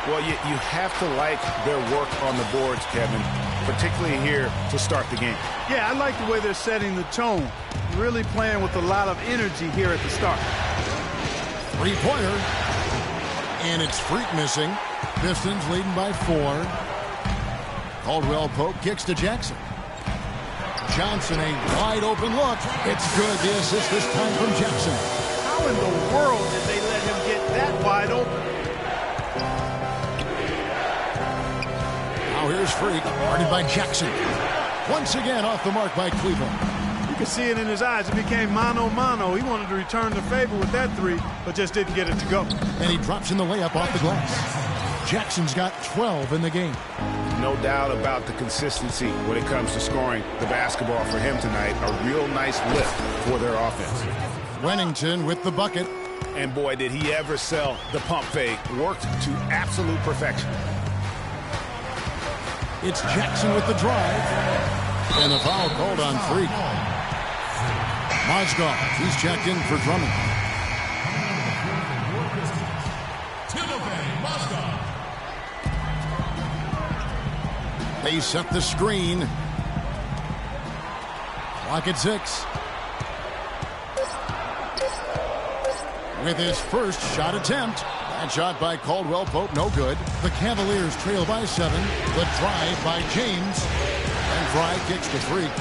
Well, you have to like their work on the boards, Kevin, particularly here to start the game. Yeah, I like the way they're setting the tone. Really playing with a lot of energy here at the start. Three-pointer. And it's Freak missing. Pistons leading by 4. Caldwell Pope kicks to Jackson. Johnson, a wide open look. It's good. The assist this time from Jackson. How in the world did they let him get that wide open? Now here's Freak, guarded by Jackson. Once again off the mark by Cleveland. You can see it in his eyes. It became mano-mano. He wanted to return the favor with that three, but just didn't get it to go. And he drops in the layup off the glass. Jackson's got 12 in the game. No doubt about the consistency when it comes to scoring the basketball for him tonight. A real nice lift for their offense. Wennington with the bucket. And boy, did he ever sell the pump fake. Worked to absolute perfection. It's Jackson with the drive. And the foul called on Freak. Mozgov, he's checked in for Drummond. They set the screen. Clock at 6. With his first shot attempt. That shot by Caldwell Pope, no good. The Cavaliers trail by 7. The drive by James. And Fry kicks to Freak.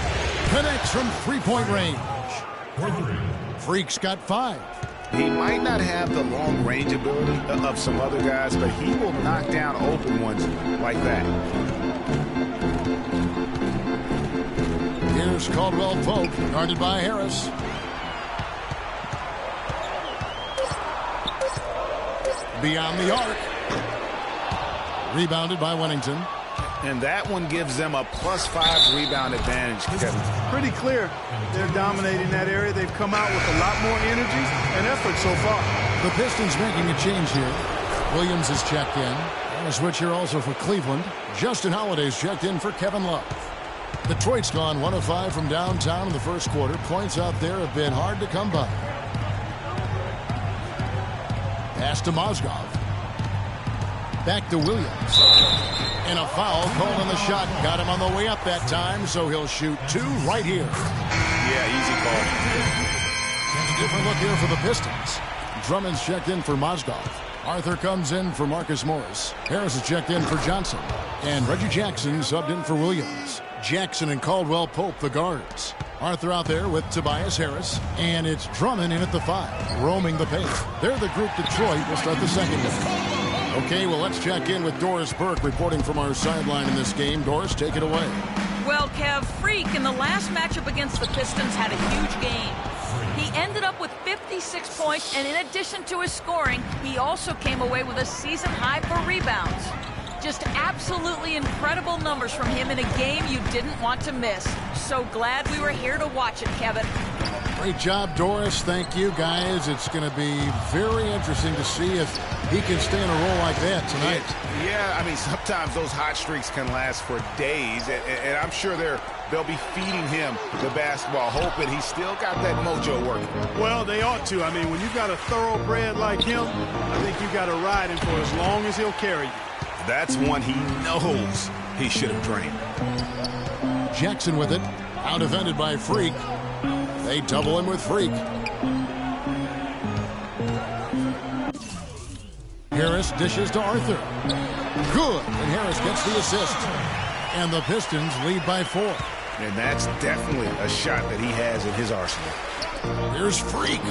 Connects from three-point range. Freak's got 5. He might not have the long range ability of some other guys, but he will knock down open ones like that. Here's Caldwell Pope, guarded by Harris. Beyond the arc. Rebounded by Wennington. And that one gives them a +5 rebound advantage, Kevin. Pretty clear. They're dominating that area. They've come out with a lot more energy and effort so far. The Pistons making a change here. Williams is checked in. And a switch here also for Cleveland. Justin Holiday's checked in for Kevin Love. Detroit's gone 1 of 5 from downtown in the first quarter. Points out there have been hard to come by. Pass to Mozgov. Back to Williams. And a foul called on the shot. Got him on the way up that time, so he'll shoot 2 right here. Yeah, easy call. Different look here for the Pistons. Drummond's checked in for Mozgov. Arthur comes in for Marcus Morris. Harris is checked in for Johnson. And Reggie Jackson subbed in for Williams. Jackson and Caldwell Pope, the guards. Arthur out there with Tobias Harris, and it's Drummond in at the 5, roaming the paint. They're the group Detroit will start the second game. Okay, well, let's check in with Doris Burke reporting from our sideline in this game. Doris, take it away. Well, Kev, Freak in the last matchup against the Pistons had a huge game. He ended up with 56 points, and in addition to his scoring, he also came away with a season high for rebounds. Just absolutely incredible numbers from him in a game you didn't want to miss. So glad we were here to watch it, Kevin. Great job, Doris. Thank you, guys. It's going to be very interesting to see if he can stay in a role like that tonight. Yeah, I mean, sometimes those hot streaks can last for days, and I'm sure they'll be feeding him the basketball, hoping he's still got that mojo working. Well, they ought to. I mean, when you've got a thoroughbred like him, I think you've got to ride him for as long as he'll carry you. That's one he knows he should have drained. Jackson with it. Out defended by Freak. They double him with Freak. Harris dishes to Arthur. Good. And Harris gets the assist. And the Pistons lead by 4. And that's definitely a shot that he has in his arsenal. Here's Freak.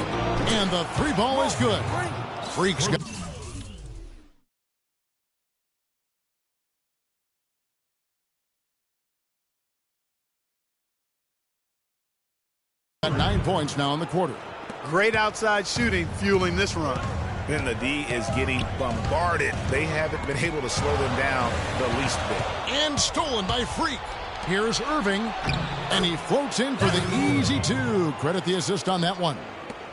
And the 3 ball is good. Freak's got... Got 9 points now in the quarter. Great outside shooting fueling this run. And the D is getting bombarded. They haven't been able to slow them down the least bit. And stolen by Freak. Here's Irving. And he floats in for the easy 2. Credit the assist on that one.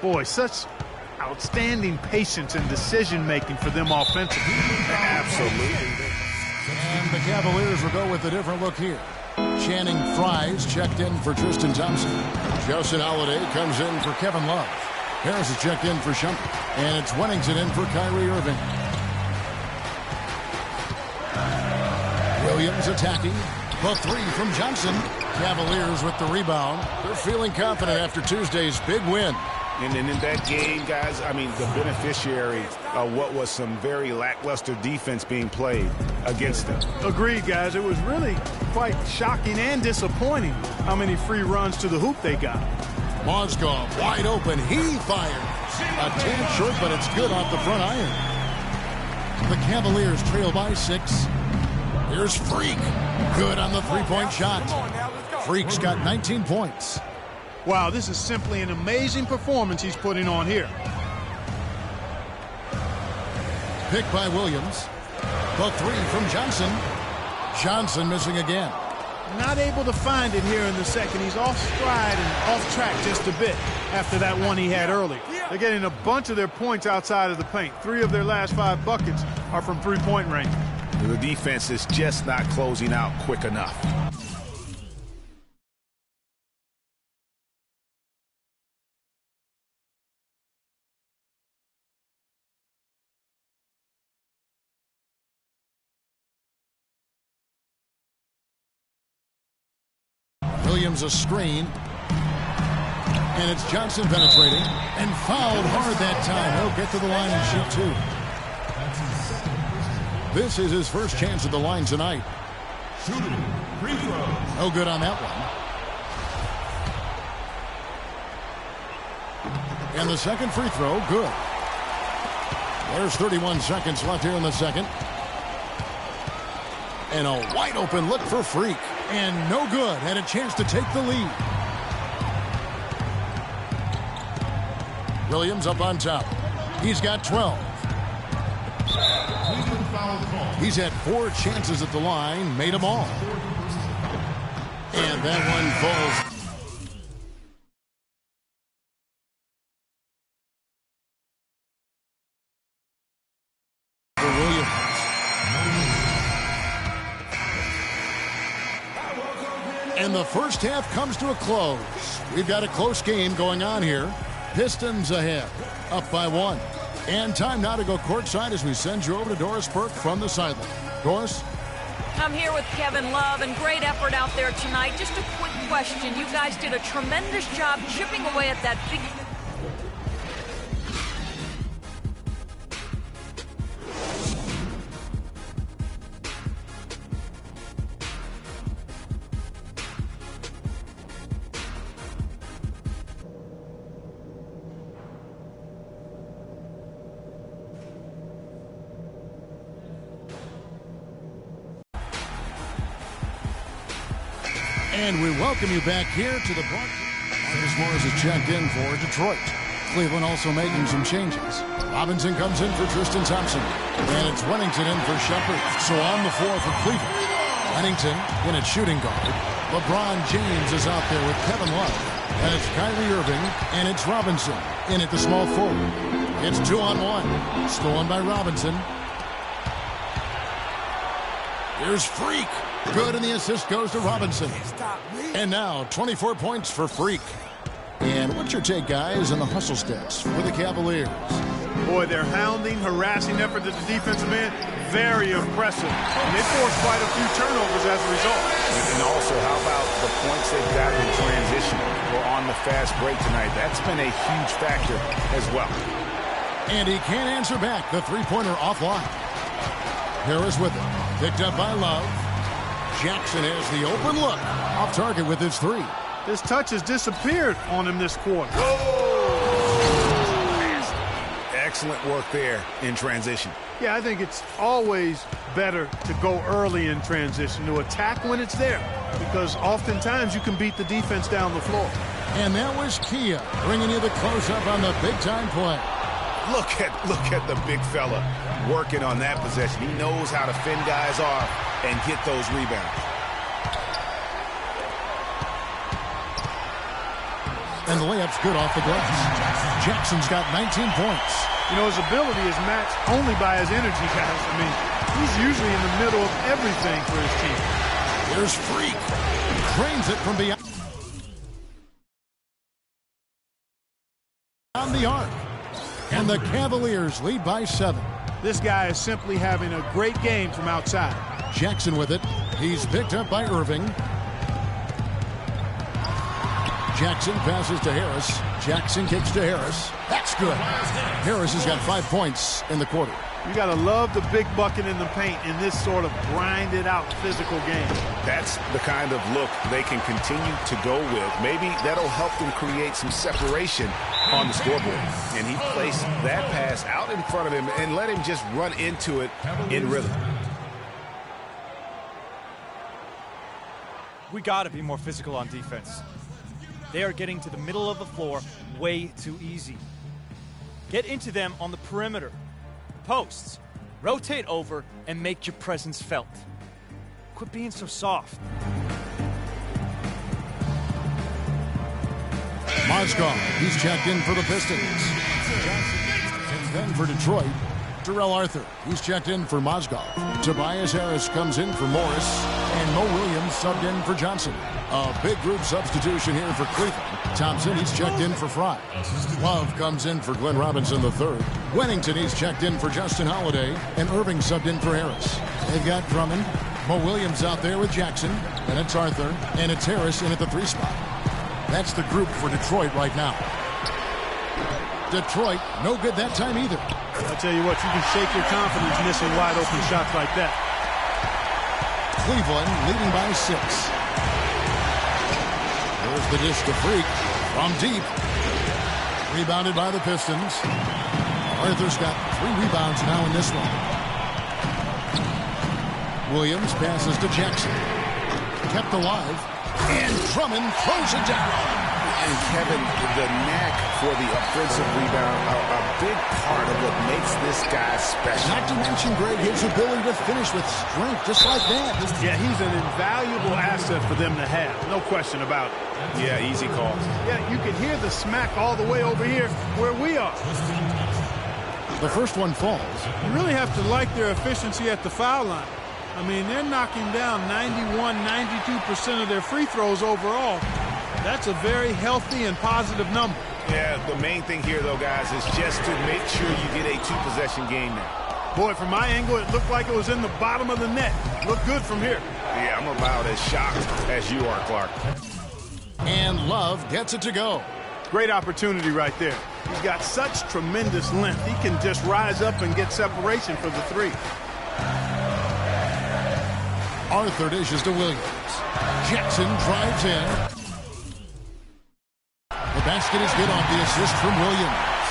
Boy, such outstanding patience and decision-making for them offensively. Absolutely. And the Cavaliers will go with a different look here. Channing Fries checked in for Tristan Thompson. Justin Holiday comes in for Kevin Love. Harris is checked in for Shumpert. And it's Wennington in for Kyrie Irving. Williams attacking. The 3 from Johnson. Cavaliers with the rebound. They're feeling confident after Tuesday's big win. And then in that game, guys, I mean, the beneficiary of what was some very lackluster defense being played against them. Agreed, guys. It was really quite shocking and disappointing how many free runs to the hoop they got. Mozgov wide open. He fires. A tad short, but it's good off the front iron. The Cavaliers trail by 6. Here's Freak. Good on the 3-point shot. Freak's got 19 points. Wow, this is simply an amazing performance he's putting on here. Picked by Williams. The 3 from Johnson. Johnson missing again. Not able to find it here in the second. He's off stride and off track just a bit after that one he had earlier. They're getting a bunch of their points outside of the paint. 3 of their last 5 buckets are from 3-point range. The defense is just not closing out quick enough. Williams a screen. And it's Johnson penetrating. And fouled hard that time. He'll get to the line and shoot 2. This is his first chance at the line tonight. Shooting. Free throw. No good on that one. And the second free throw, good. There's 31 seconds left here in the second. And a wide open look for Freak. And no good. And a chance to take the lead. Williams up on top. He's got 12. He's had 4 chances at the line. Made them all. And that one falls. And the first half comes to a close. We've got a close game going on here. Pistons ahead, up by 1. And time now to go courtside as we send you over to Doris Burke from the sideline. Doris? I'm here with Kevin Love, and great effort out there tonight. Just a quick question. You guys did a tremendous job chipping away at that big... And we welcome you back here to the broadcast. Marcus Morris is checked in for Detroit. Cleveland also making some changes. Robinson comes in for Tristan Thompson. And it's Wennington in for Shepard. So on the floor for Cleveland. Wennington in at shooting guard. LeBron James is out there with Kevin Love. And it's Kyrie Irving, and it's Robinson in at the small forward. It's 2-on-1. Stolen by Robinson. Here's Freak. Good, and the assist goes to Robinson. And now 24 points for Freak. And what's your take, guys, on the hustle stats for the Cavaliers? Boy, their hounding, harassing effort at the defensive end, very impressive. And they forced quite a few turnovers as a result. And also, how about the points they've got in transition or on the fast break tonight? That's been a huge factor as well. And he can't answer back. The three-pointer offline. Harris with it. Picked up by Love. Jackson has the open look. Off target with his three. His touch has disappeared on him this quarter. Excellent work there in transition. Yeah, I think it's always better to go early in transition, to attack when it's there, because oftentimes you can beat the defense down the floor. And that was Kia bringing you the close-up on the big-time play. Look at the big fella working on that possession. He knows how to fend guys off and get those rebounds. And the layup's good off the glass. Jackson's got 19 points. You know, his ability is matched only by his energy, guys. I mean, he's usually in the middle of everything for his team. Here's Freak. Drains it from beyond the arc. And the Cavaliers lead by 7. This guy is simply having a great game from outside. Jackson with it. He's picked up by Irving. Jackson passes to Harris. Jackson kicks to Harris. That's good. Harris has got 5 points in the quarter. You got to love the big bucket in the paint in this sort of grinded-out physical game. That's the kind of look they can continue to go with. Maybe that'll help them create some separation on the scoreboard. And he placed that pass out in front of him and let him just run into it in rhythm. We got to be more physical on defense. They are getting to the middle of the floor way too easy. Get into them on the perimeter. Posts. Rotate over and make your presence felt. Quit being so soft. Mozgov, he's checked in for the Pistons. And then for Detroit, Terrell Arthur, he's checked in for Mozgov. Tobias Harris comes in for Morris. And Mo Williams subbed in for Johnson. A big group substitution here for Cleveland. Thompson, he's checked in for Fry. Love comes in for Glenn Robinson III. Wennington, he's checked in for Justin Holiday. And Irving subbed in for Harris. They've got Drummond. Mo Williams out there with Jackson. And it's Arthur. And it's Harris in at the 3 spot. That's the group for Detroit right now. Detroit, no good that time either. I'll tell you what, you can shake your confidence missing wide open shots like that. Cleveland leading by 6. There's the dish to Freak from deep. Rebounded by the Pistons. Arthur's got 3 rebounds now in this one. Williams passes to Jackson. Kept alive. And Drummond throws it down. And Kevin, the knack for the offensive rebound, a big part of what makes this guy special. Not to mention, Greg, his ability to finish with strength, just like that. Yeah, he's an invaluable asset for them to have. No question about it. Yeah, easy calls. Yeah, you can hear the smack all the way over here where we are. The first one falls. You really have to like their efficiency at the foul line. I mean, they're knocking down 91, 92% of their free throws overall. That's a very healthy and positive number. Yeah, the main thing here, though, guys, is just to make sure you get a 2-possession game now. Boy, from my angle, it looked like it was in the bottom of the net. Looked good from here. Yeah, I'm about as shocked as you are, Clark. And Love gets it to go. Great opportunity right there. He's got such tremendous length. He can just rise up and get separation for the 3. Arthur dishes to Williams. Jackson drives in. The basket is good off the assist from Williams.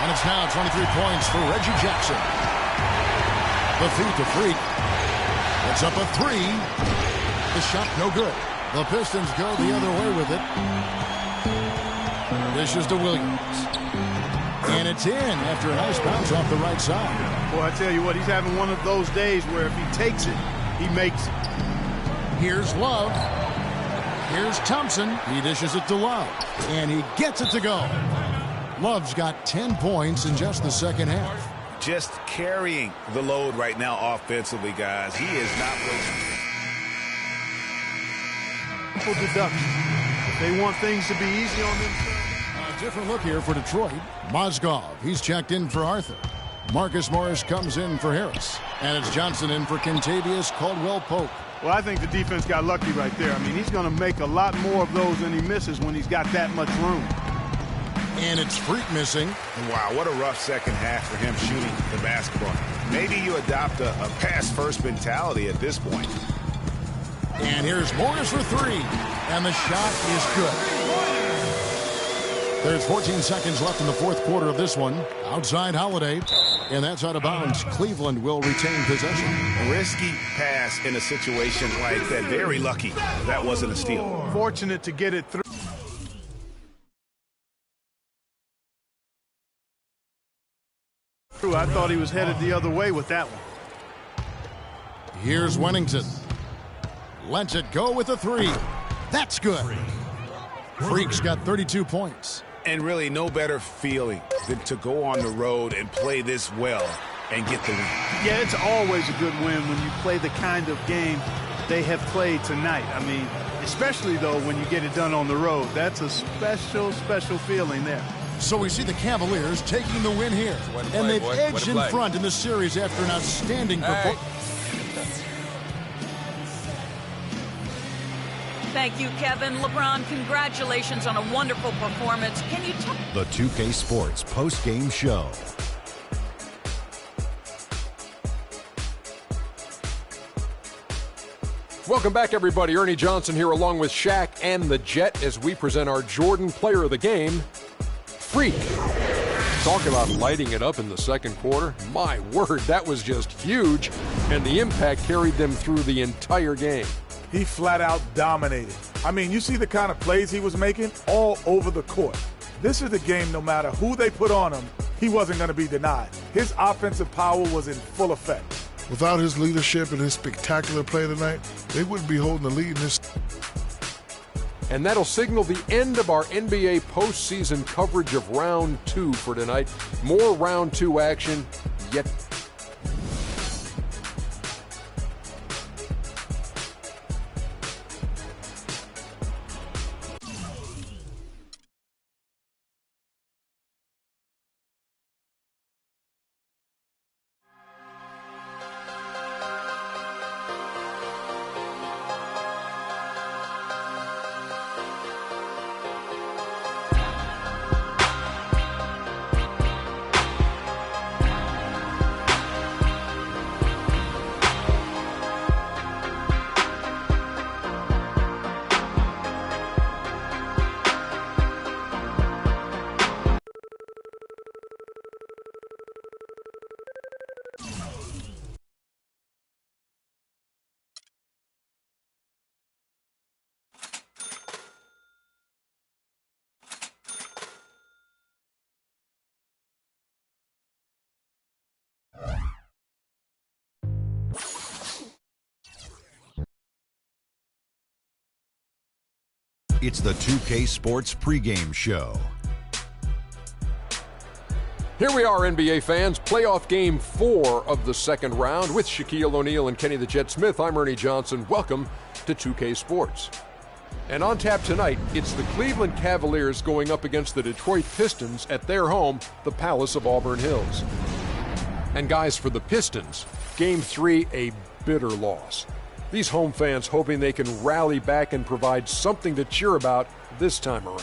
And it's now 23 points for Reggie Jackson. The feed to Freak. It's up a 3. The shot no good. The Pistons go the other way with it. Dishes to Williams. And it's in after a nice bounce off the right side. Boy, I tell you what, he's having one of those days where if he takes it, he makes it. Here's Love. Here's Thompson. He dishes it to Love. And he gets it to go. Love's got 10 points in just the second half. Just carrying the load right now offensively, guys. He is not wasting. Simple deduction. If they want things to be easy on themselves. A different look here for Detroit. Mozgov, he's checked in for Arthur. Marcus Morris comes in for Harris. And it's Johnson in for Kentavious Caldwell-Pope. Well, I think the defense got lucky right there. I mean, he's going to make a lot more of those than he misses when he's got that much room. And it's Freak missing. Wow, what a rough second half for him shooting the basketball. Maybe you adopt a pass-first mentality at this point. And here's Morris for three. And the shot is good. There's 14 seconds left in the fourth quarter of this one. Outside Holiday. And that's out of bounds. Cleveland will retain possession. A risky pass in a situation like that. Very lucky that wasn't a steal. Fortunate to get it through. I thought he was headed the other way with that one. Here's Wennington. Lets it go with a three. That's good. Freak's got 32 points. And really no better feeling than to go on the road and play this well and get the win. Yeah, it's always a good win when you play the kind of game they have played tonight. I mean, especially, though, when you get it done on the road. That's a special, special feeling there. So we see the Cavaliers taking the win here. And they've edged in front in the series after an outstanding performance. Thank you, Kevin. LeBron, congratulations on a wonderful performance. Can you tell The 2K Sports post-game show. Welcome back, everybody. Ernie Johnson here along with Shaq and the Jet as we present our Jordan Player of the Game, Freak. Talk about lighting it up in the second quarter. My word, that was just huge, and the impact carried them through the entire game. He flat out dominated. I mean, you see the kind of plays he was making all over the court. This is the game, no matter who they put on him, he wasn't going to be denied. His offensive power was in full effect. Without his leadership and his spectacular play tonight, they wouldn't be holding the lead in this. And that'll signal the end of our NBA postseason coverage of round 2 for tonight. More round 2 action yet. It's the 2K Sports pregame show. Here we are, NBA fans. Playoff game 4 of the second round with Shaquille O'Neal and Kenny the Jet Smith. I'm Ernie Johnson. Welcome to 2K Sports. And on tap tonight, it's the Cleveland Cavaliers going up against the Detroit Pistons at their home, the Palace of Auburn Hills. And guys, for the Pistons, game 3, a bitter loss. These home fans hoping they can rally back and provide something to cheer about this time around.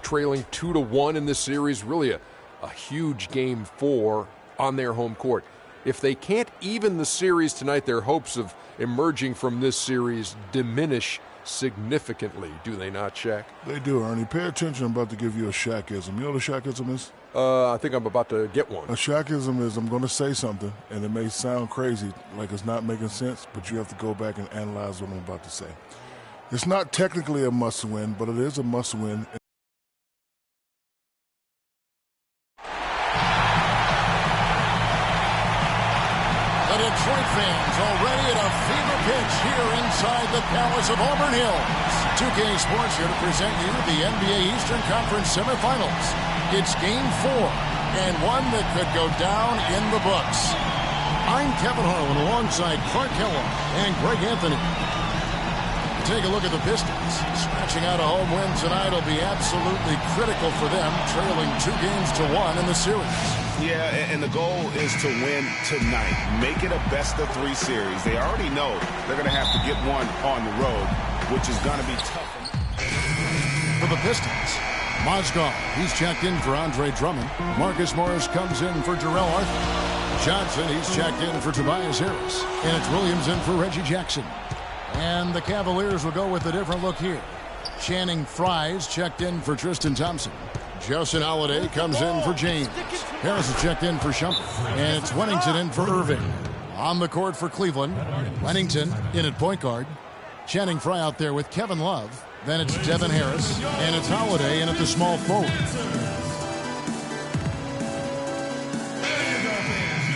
Trailing 2-1 in this series, really a huge game 4 on their home court. If they can't even the series tonight, their hopes of emerging from this series diminish significantly, do they not, Shaq? They do, Ernie. Pay attention. I'm about to give you a Shaqism. You know what a Shaqism is? I think I'm about to get one. A Shaqism is I'm going to say something, and it may sound crazy, like it's not making sense, but you have to go back and analyze what I'm about to say. It's not technically a must-win, but it is a must-win. The Detroit fans already at a fever pitch here inside the Palace of Auburn Hills. 2K Sports here to present you the NBA Eastern Conference semifinals. It's Game 4, and one that could go down in the books. I'm Kevin Harlan alongside Clark Kellogg and Greg Anthony. Take a look at the Pistons. Scratching out a home win tonight will be absolutely critical for them, trailing 2-1 in the series. Yeah, and the goal is to win tonight. Make it a best-of-3 series. They already know they're going to have to get one on the road, which is going to be tough. For the Pistons, Mozgov, he's checked in for Andre Drummond. Marcus Morris comes in for Jarrell Arthur. Johnson, he's checked in for Tobias Harris. And it's Williams in for Reggie Jackson. And the Cavaliers will go with a different look here. Channing Frye's checked in for Tristan Thompson. Justin Holiday comes in for James. Harris is checked in for Shumpert. And it's Wennington in for Irving. On the court for Cleveland, Wennington in at point guard. Channing Frye out there with Kevin Love. Then it's Devin Harris. And it's Holiday in at the small forward.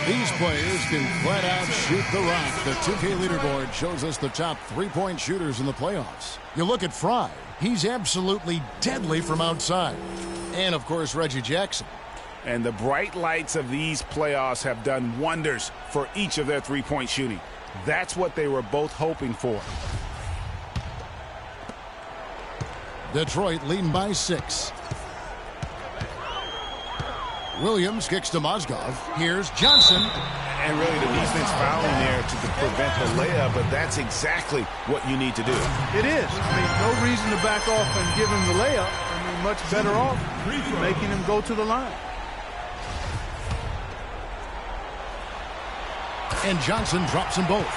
These players can flat out shoot the rock. The 2K leaderboard shows us the top three-point shooters in the playoffs. You look at Frye. He's absolutely deadly from outside. And, of course, Reggie Jackson. And the bright lights of these playoffs have done wonders for each of their three-point shooting. That's what they were both hoping for. Detroit leading by 6. Williams kicks to Mozgov. Here's Johnson. And really the defense fouling there to prevent the layup, but that's exactly what you need to do. It is. I mean, no reason to back off and give him the layup. I mean, much better off making him go to the line. And Johnson drops them both.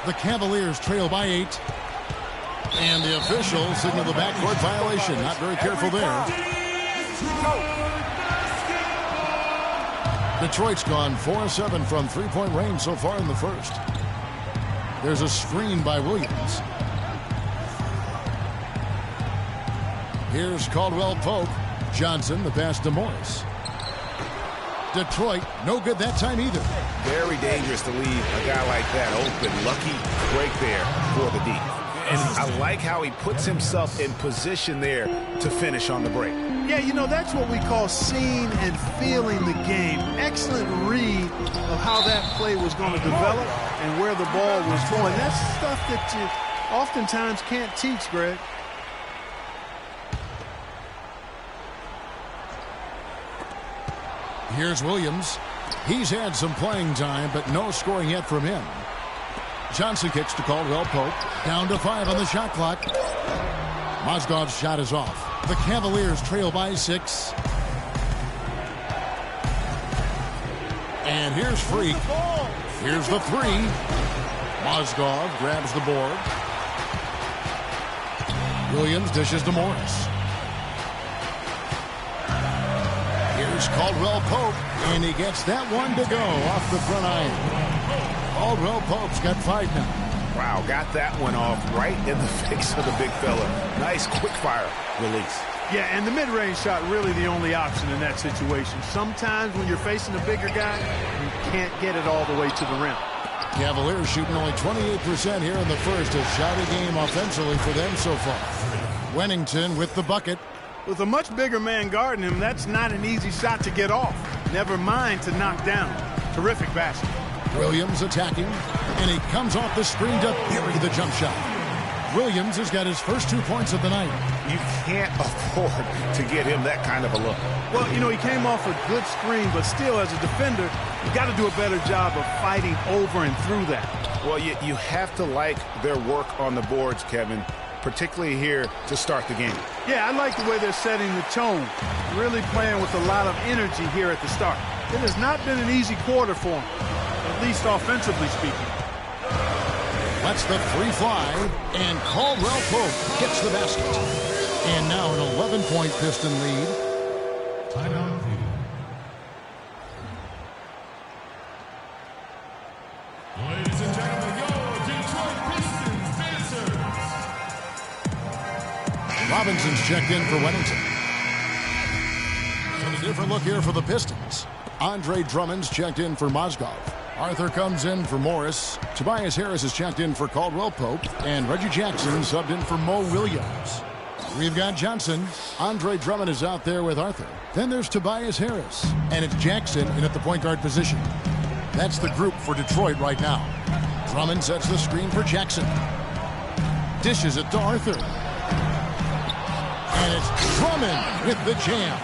The Cavaliers trail by 8. And the officials signal the backcourt violation. Not very careful there. Detroit's gone 4-7 from three-point range so far in the first. There's a screen by Williams. Here's Caldwell Pope. Johnson, the pass to Morris. Detroit, no good that time either. Very dangerous to leave a guy like that open. Lucky break there for the D. And I like how he puts himself in position there to finish on the break. Yeah, you know, that's what we call seeing and feeling the game. Excellent read of how that play was going to develop and where the ball was going. That's stuff that you oftentimes can't teach, Greg. Here's Williams. He's had some playing time, but no scoring yet from him. Johnson kicks to Caldwell Pope. Down to 5 on the shot clock. Mozgov's shot is off. The Cavaliers trail by 6. And here's Freak. Here's the 3. Mozgov grabs the board. Williams dishes to Morris. Here's Caldwell Pope. And he gets that one to go off the front iron. Caldwell Pope's got 5 now. Wow, got that one off right in the face of the big fella. Nice quick fire release. Yeah, and the mid-range shot really the only option in that situation. Sometimes when you're facing a bigger guy, you can't get it all the way to the rim. Cavaliers shooting only 28% here in the first. A shoddy game offensively for them so far. Wennington with the bucket. With a much bigger man guarding him, that's not an easy shot to get off. Never mind to knock down. Terrific basket. Williams attacking, and he comes off the screen to bury the jump shot. Williams has got his first 2 points of the night. You can't afford to get him that kind of a look. Well, you know, he came off a good screen, but still, as a defender, you got to do a better job of fighting over and through that. Well, you have to like their work on the boards, Kevin, particularly here to start the game. Yeah, I like the way they're setting the tone, really playing with a lot of energy here at the start. It has not been an easy quarter for them, at least offensively speaking. Lets the three fly, and Caldwell Pope gets the basket. And now an 11-point Piston lead. Timeout. Ladies and gentlemen, your Detroit Pistons dancers. Robinson's checked in for Wennington. And a different look here for the Pistons. Andre Drummond's checked in for Mozgov. Arthur comes in for Morris. Tobias Harris is checked in for Caldwell Pope. And Reggie Jackson subbed in for Mo Williams. We've got Johnson. Andre Drummond is out there with Arthur. Then there's Tobias Harris. And it's Jackson in at the point guard position. That's the group for Detroit right now. Drummond sets the screen for Jackson. Dishes it to Arthur. And it's Drummond with the jam.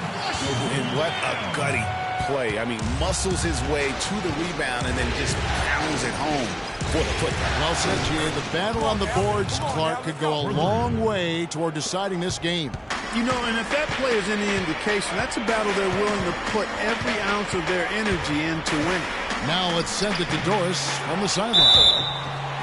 And what a gutty play. I mean, muscles his way to the rebound and then just pounds it home for the putback. Well said, Jay. The battle on the boards, Clark, could go a long way toward deciding this game. You know, and if that play is any indication, that's a battle they're willing to put every ounce of their energy into winning. Now let's send it to Doris on the sideline.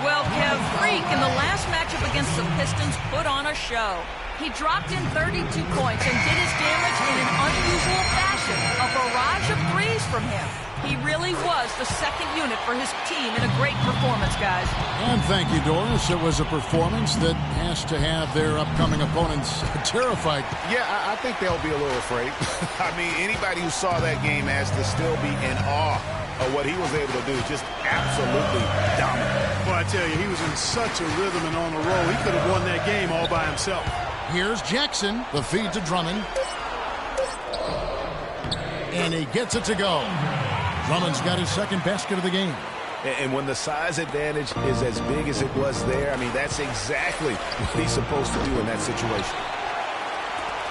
Well, Kev, Freak in the last matchup against the Pistons put on a show. He dropped in 32 points and did his damage in an unusual fashion. A barrage of threes from him. He really was the second unit for his team in a great performance, guys. And thank you, Doris. It was a performance that has to have their upcoming opponents terrified. Yeah, I think they'll be a little afraid. I mean, anybody who saw that game has to still be in awe of what he was able to do. Just absolutely dominant. Boy, I tell you, he was in such a rhythm and on a roll. He could have won that game all by himself. Here's Jackson, the feed to Drummond. And he gets it to go. Drummond's got his second basket of the game. And when the size advantage is as big as it was there, I mean, that's exactly what he's supposed to do in that situation.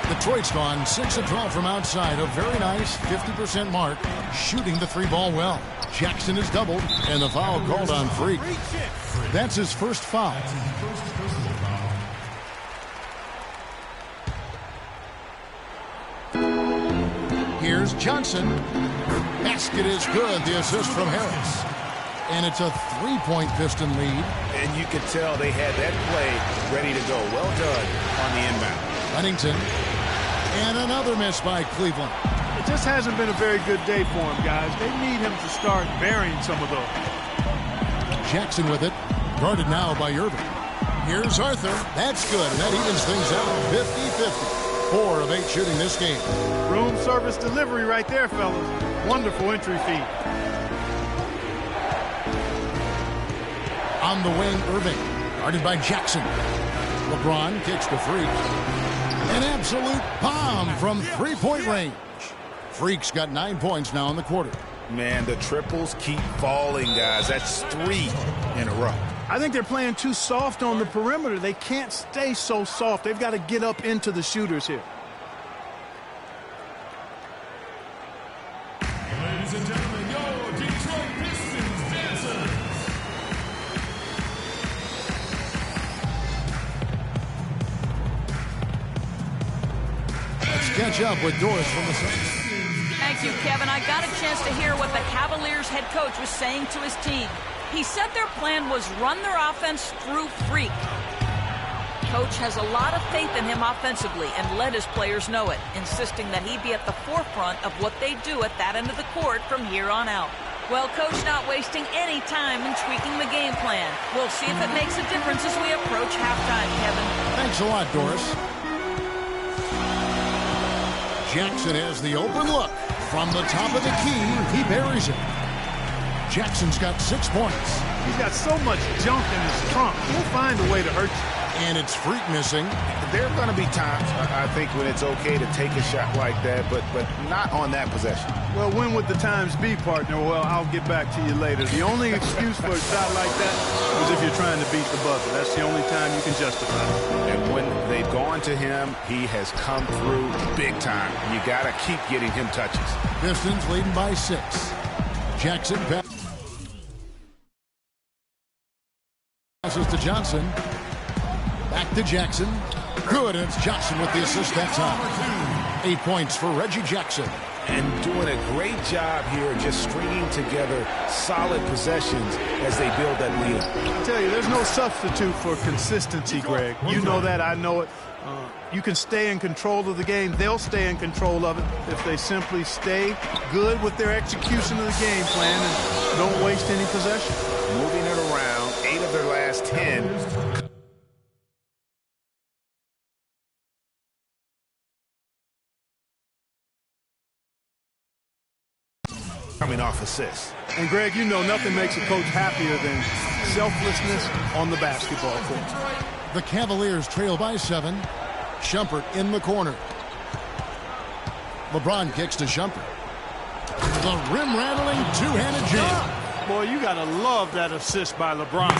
Detroit's gone 6 of 12 from outside. A very nice 50% mark. Shooting the three ball well. Jackson is doubled, and the foul called on Freak. That's his first foul. Here's Johnson. Basket is good. The assist from Harris. And it's a 3-point Piston lead. And you could tell they had that play ready to go. Well done on the inbound. Wennington. And another miss by Cleveland. It just hasn't been a very good day for him, guys. They need him to start burying some of those. Jackson with it. Guarded now by Irving. Here's Arthur. That's good. And that evens things out 50-50. 4 of 8 shooting this game. Room service delivery right there, fellas. Wonderful entry feed. On the wing, Irving. Guarded by Jackson. LeBron kicks to Freak. An absolute bomb from three-point range. Freak's got 9 points now in the quarter. Man, the triples keep falling, guys. That's 3 in a row. I think they're playing too soft on the perimeter. They can't stay so soft. They've got to get up into the shooters here. Ladies and gentlemen, your Detroit Pistons dancers. Let's catch up with Doris from the Suns. Thank you, Kevin. I got a chance to hear what the Cavaliers head coach was saying to his team. He said their plan was run their offense through Freak. Coach has a lot of faith in him offensively and let his players know it, insisting that he be at the forefront of what they do at that end of the court from here on out. Well, Coach not wasting any time in tweaking the game plan. We'll see if it makes a difference as we approach halftime, Kevin. Thanks a lot, Doris. Jackson has the open look. From the top of the key, he buries it. Jackson's got 6 points. He's got so much junk in his trunk. He'll find a way to hurt you. And it's Freak missing. There are going to be times, I think, when it's okay to take a shot like that, but not on that possession. Well, when would the times be, partner? Well, I'll get back to you later. The only excuse for a shot like that is if you're trying to beat the buzzer. That's the only time you can justify it. And when they've gone to him, he has come through big time. You got to keep getting him touches. Pistons leading by 6. Jackson passes to Johnson. Back to Jackson. Good, and it's Johnson with the assist that time. 8 points for Reggie Jackson. and doing a great job here just stringing together solid possessions as they build that lead. I tell you, there's no substitute for consistency, Greg. You know that, I know it. You can stay in control of the game. They'll stay in control of it if they simply stay good with their execution of the game plan and don't waste any possession. Moving it around, 8 of their last 10. Coming off assists. And Greg, you know nothing makes a coach happier than selflessness on the basketball court. The Cavaliers trail by 7. Shumpert in the corner. LeBron kicks to Shumpert. The rim-rattling two-handed jam. Boy, you got to love that assist by LeBron.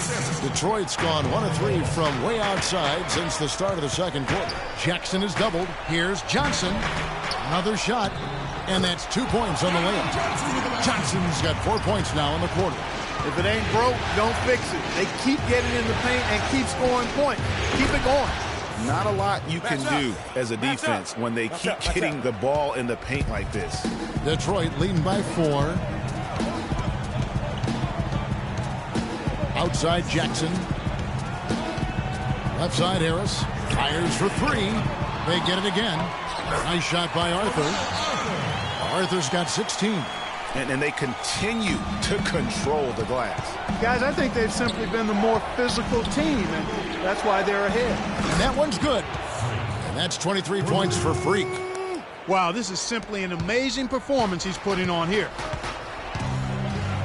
Detroit's gone 1 of 3 from way outside since the start of the second quarter. Jackson is doubled. Here's Johnson. Another shot. And that's 2 points on the layup. Johnson's got 4 points now in the quarter. If it ain't broke, don't fix it. They keep getting in the paint and keep scoring points. Keep it going. Not a lot you can do as a defense when they keep getting the ball in the paint like this. Detroit leading by 4. Outside Jackson. Left side Harris. Fires for 3. They get it again. Nice shot by Arthur. Arthur's got 16. And they continue to control the glass. Guys, I think they've simply been the more physical team, and that's why they're ahead. And that one's good. And that's 23 points for Freak. Wow, this is simply an amazing performance he's putting on here.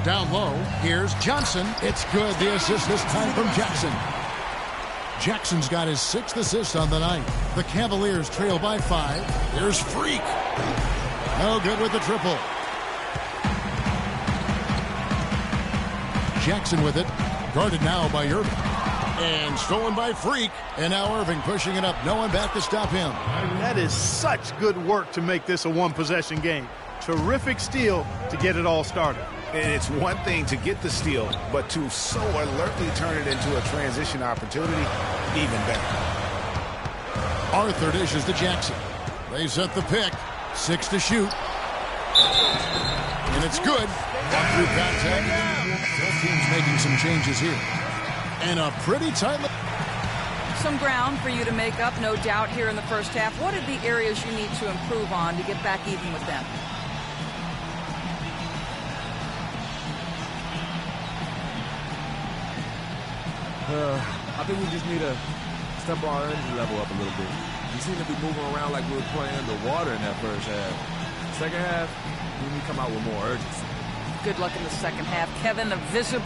Down low, here's Johnson. It's good. The assist this time from Jackson. Jackson's got his 6th assist on the night. The Cavaliers trail by 5. There's Freak. No good with the triple. Jackson with it. Guarded now by Irving. And stolen by Freak. And now Irving pushing it up. No one back to stop him. That is such good work to make this a one-possession game. Terrific steal to get it all started. And it's one thing to get the steal, but to so alertly turn it into a transition opportunity, even better. Arthur dishes to Jackson. They set the pick. 6 to shoot. And it's good. Walk through contact. Both teams making some changes here. And a pretty tight... Some ground for you to make up, no doubt, here in the first half. What are the areas you need to improve on to get back even with them? I think we just need to step our energy level up a little bit. We seem to be moving around like we were playing underwater in that first half. Second half, we need to come out with more urgency. Good luck in the second half. Kevin, a visible...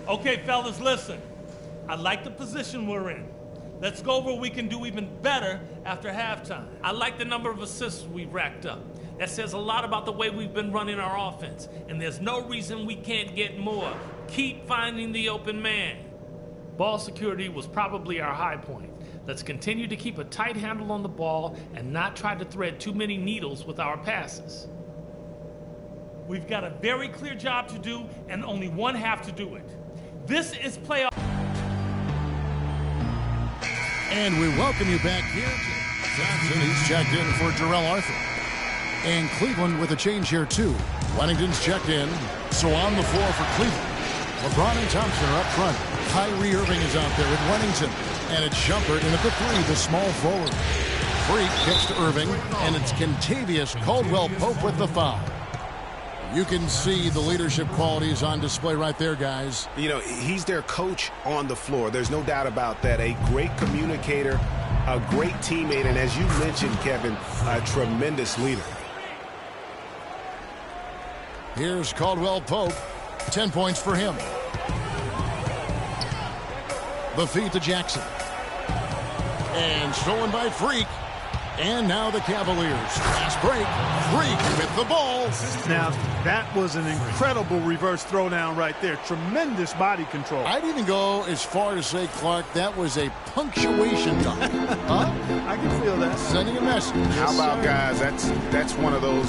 Okay, fellas, listen. I like the position we're in. Let's go over what we can do even better after halftime. I like the number of assists we've racked up. That says a lot about the way we've been running our offense. And there's no reason we can't get more. Keep finding the open man. Ball security was probably our high point. Let's continue to keep a tight handle on the ball and not try to thread too many needles with our passes. We've got a very clear job to do and only one half to do it. This is playoff. And we welcome you back here to Johnson. He's checked in for Jarrell Arthur. And Cleveland with a change here, too. Wennington's checked in. So on the floor for Cleveland. LeBron and Thompson are up front. Kyrie Irving is out there with Wennington. And it's Shumpert in at the 3, the small forward. Freak kicks to Irving. And it's Kentavious Caldwell-Pope with the foul. You can see the leadership qualities on display right there, guys. You know, he's their coach on the floor. There's no doubt about that. A great communicator, a great teammate, and as you mentioned, Kevin, a tremendous leader. Here's Caldwell-Pope. 10 points for him. The feed to Jackson. And stolen by Freak. And now the Cavaliers. Fast break. Freak with the ball. Now, that was an incredible reverse throwdown right there. Tremendous body control. I'd even go as far to say, Clark, that was a punctuation dunk. Huh? I can feel that. Sending a message. How about, guys, that's one of those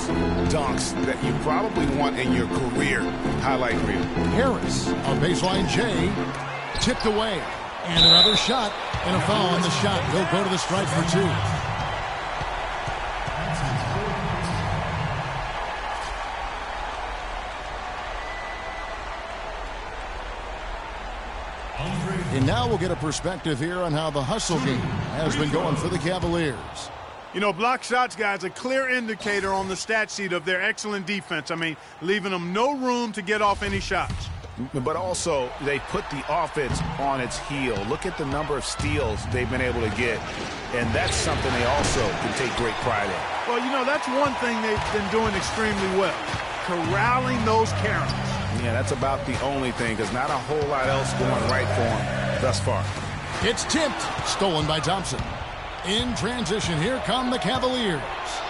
dunks that you probably want in your career highlight reel. Harris, a baseline J, tipped away. And another shot, and a foul on the shot. He'll go to the stripe for 2. And now we'll get a perspective here on how the hustle game has been going for the Cavaliers. You know, block shots, guys, a clear indicator on the stat sheet of their excellent defense. I mean, leaving them no room to get off any shots. But also, they put the offense on its heel. Look at the number of steals they've been able to get, and that's something they also can take great pride in. Well, you know, that's one thing they've been doing extremely well, corralling those Karens. Yeah, that's about the only thing, because not a whole lot else going right for them thus far. It's tipped, stolen by Thompson. In transition, here come the Cavaliers.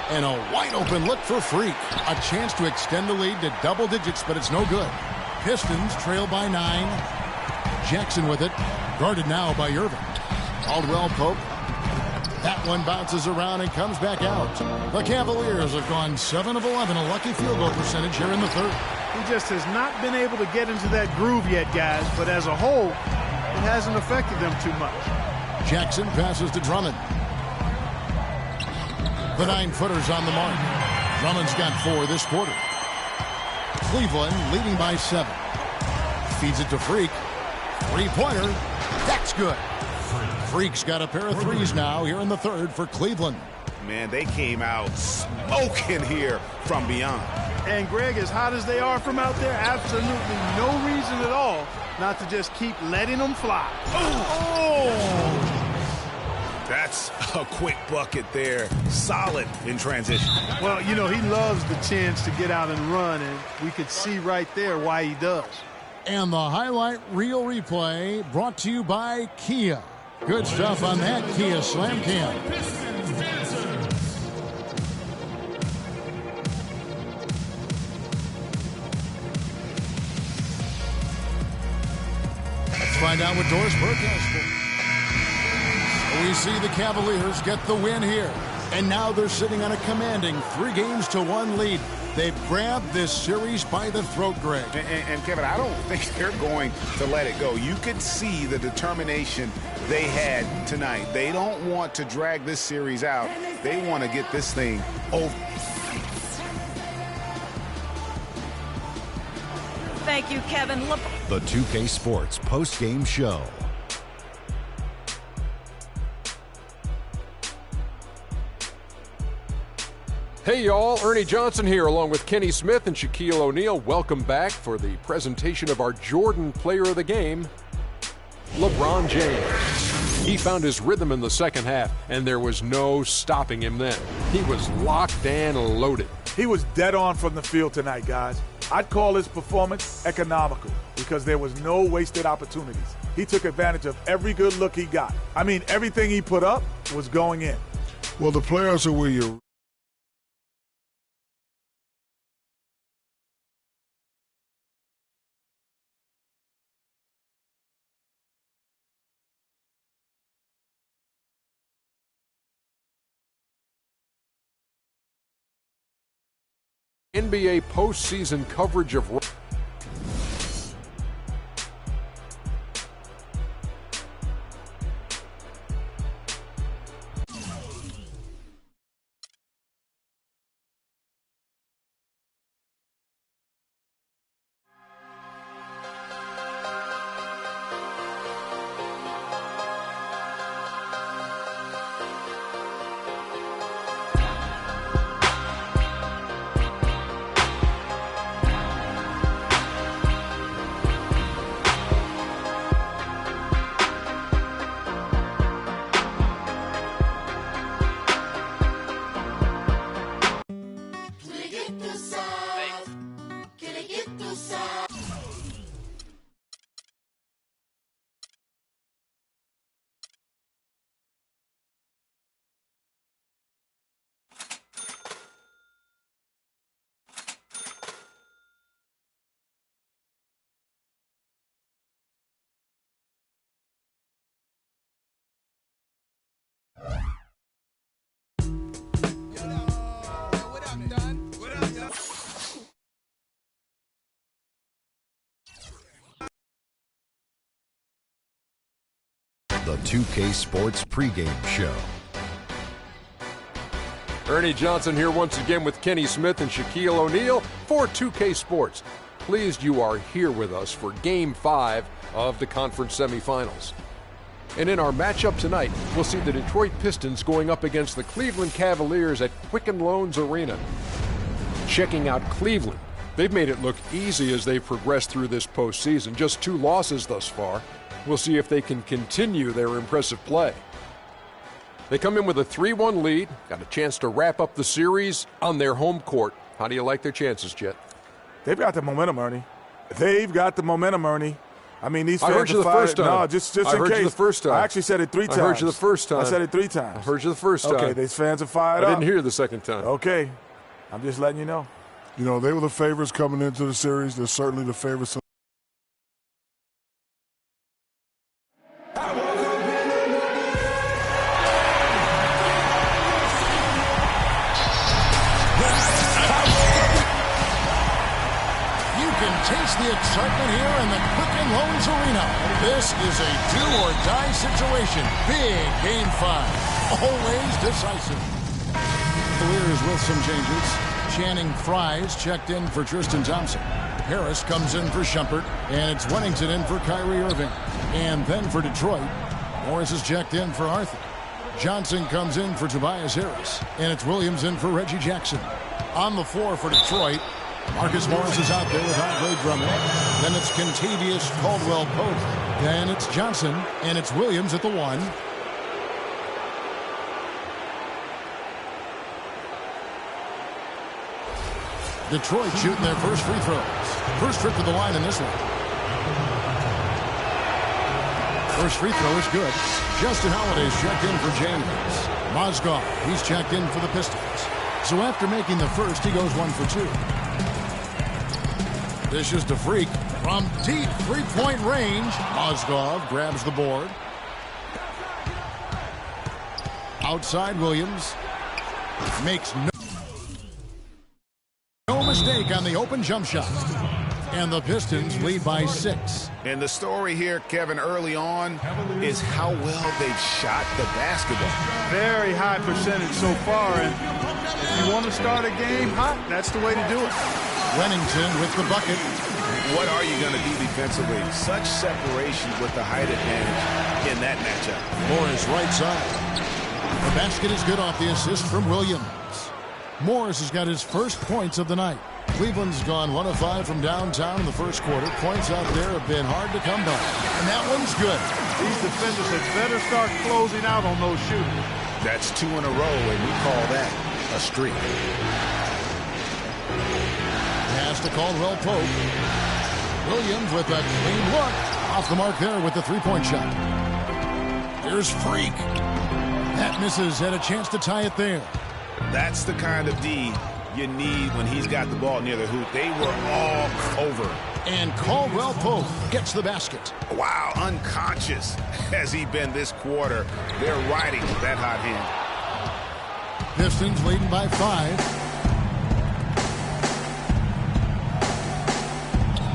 And a wide-open look for Freak. A chance to extend the lead to double digits, but it's no good. Pistons trail by 9. Jackson with it. Guarded now by Irvin. Caldwell poke. That one bounces around and comes back out. The Cavaliers have gone 7 of 11, a lucky field goal percentage here in the third. He just has not been able to get into that groove yet, guys, but as a whole, it hasn't affected them too much. Jackson passes to Drummond. The 9-footer's on the mark. Drummond's got 4 this quarter. Cleveland leading by 7. Feeds it to Freak. 3-pointer. That's good. Freak's got a pair of 3s now here in the third for Cleveland. Man, they came out smoking here from beyond. And, Greg, as hot as they are from out there, absolutely no reason at all not to just keep letting them fly. Oh! That's a quick bucket there. Solid in transition. Well, you know, he loves the chance to get out and run, and we could see right there why he does. And the highlight reel replay brought to you by Kia. Good stuff on that Kia Slam Cam. Let's find out what Doris Burke has for. We see the Cavaliers get the win here. And now they're sitting on a commanding 3-1 lead. They've grabbed this series by the throat, Greg. And Kevin, I don't think they're going to let it go. You could see the determination they had tonight. They don't want to drag this series out. They want to get this thing over. Thank you, Kevin. The 2K Sports post-game show. Hey y'all, Ernie Johnson here along with Kenny Smith and Shaquille O'Neal. Welcome back for the presentation of our Jordan Player of the Game, LeBron James. He found his rhythm in the second half, and there was no stopping him then. He was locked and loaded. He was dead on from the field tonight, guys. I'd call his performance economical because there was no wasted opportunities. He took advantage of every good look he got. I mean, everything he put up was going in. Well, the players are where you're NBA postseason coverage of 2K Sports pregame show. Ernie Johnson here once again with Kenny Smith and Shaquille O'Neal for 2K Sports. Pleased you are here with us for Game 5 of the conference semifinals. And in our matchup tonight, we'll see the Detroit Pistons going up against the Cleveland Cavaliers at Quicken Loans Arena. Checking out Cleveland, they've made it look easy as they've progressed through this postseason. Just 2 losses thus far. We'll see if they can continue their impressive play. They come in with a 3-1 lead, got a chance to wrap up the series on their home court. How do you like their chances, Jet? They've got the momentum, Ernie. They've got the momentum, Ernie. I mean, these fans I heard you the first time. No, just in case. I heard you the first time. I actually said it 3 times. I heard you the first time. I said it 3 times. I heard you the first time. Okay, these fans are fired up. I didn't hear you the second time. Okay. I'm just letting you know. You know, they were the favorites coming into the series. They're certainly the favorites. Taste the excitement here in the Quicken Loans Arena. This is a do-or-die situation. Big Game 5. Always decisive. Clears with some changes. Channing Fries checked in for Tristan Thompson. Harris comes in for Shumpert. And it's Wennington in for Kyrie Irving. And then for Detroit, Morris is checked in for Arthur. Johnson comes in for Tobias Harris. And it's Williams in for Reggie Jackson. On the floor for Detroit, Marcus Morris is out there with Andre Drummond. Then it's Kentavious Caldwell-Pope. Then it's Johnson, and it's Williams at the 1. Detroit shooting their first free throws. First trip to the line in this one. First free throw is good. Justin Holiday's checked in for James. Mozgov, he's checked in for the Pistons. So after making the first, he goes 1 for 2. This is to Freak from deep three-point range. Mozgov grabs the board. Outside Williams. Makes no mistake on the open jump shot. And the Pistons lead by 6. And the story here, Kevin, early on is how well they've shot the basketball. Very high percentage so far. And if you want to start a game hot, that's the way to do it. Wennington with the bucket. What are you going to do defensively? Such separation with the height advantage in that matchup. Morris right side. The basket is good off the assist from Williams. Morris has got his first points of the night. Cleveland's gone 1 of 5 from downtown in the first quarter. Points out there have been hard to come by. And that one's good. These defenders had better start closing out on those shooters. That's 2 in a row, and we call that a streak. Pass to Caldwell-Pope. Williams with a clean look. Off the mark there with the three-point shot. Here's Freak. That misses. Had a chance to tie it there. That's the kind of D you need when he's got the ball near the hoop. They were all over. And Caldwell-Pope gets the basket. Wow, unconscious has he been this quarter. They're riding that hot hand. Pistons leading by 5.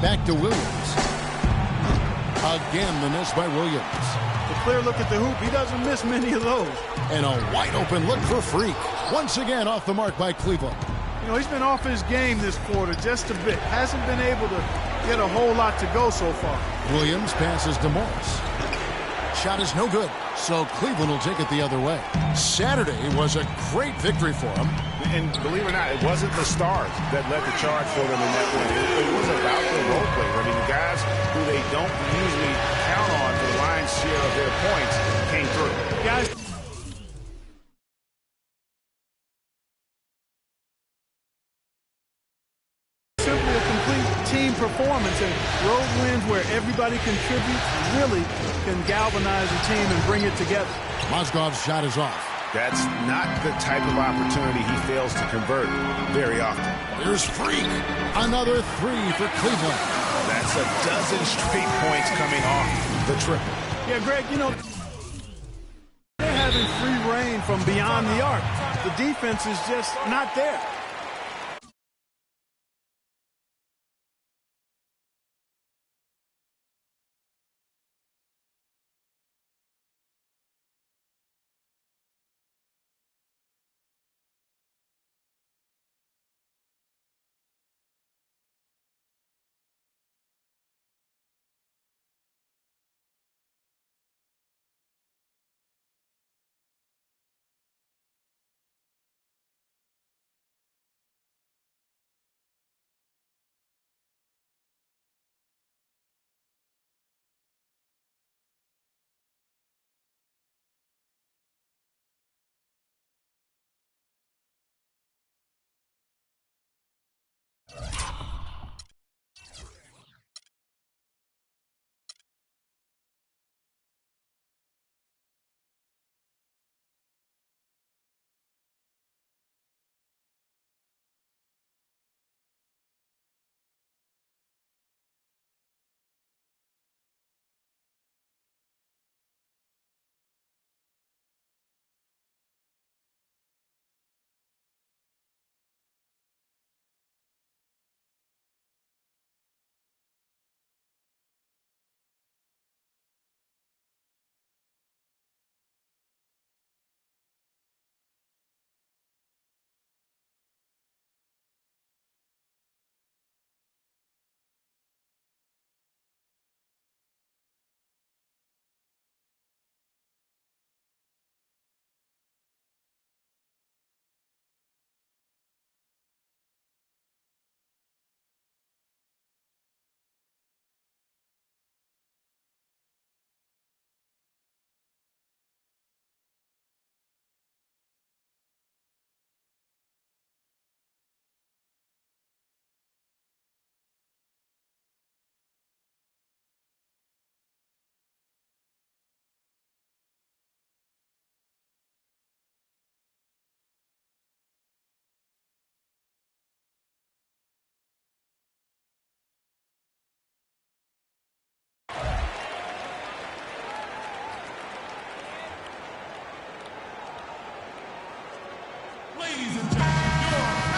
Back to Williams. Again, the miss by Williams. The clear look at the hoop. He doesn't miss many of those. And a wide open look for Freak. Once again off the mark by Cleveland. You know, he's been off his game this quarter just a bit. Hasn't been able to get a whole lot to go so far. Williams passes to Morris. Shot is no good, so Cleveland will take it the other way. Saturday was a great victory for them. And believe it or not, it wasn't the stars that led the charge for them in that win. It was about the role players. I mean, the guys who they don't usually count on for the lion's share of their points came through. Guys. Simply a complete team performance, and road wins where everybody contributes really can galvanize a team and bring it together. Mozgov's shot is off. That's not the type of opportunity he fails to convert very often. Here's Freak. Another 3 for Cleveland. That's a dozen straight points coming off the triple. Yeah, Greg, you know, they're having free reign from beyond the arc. The defense is just not there.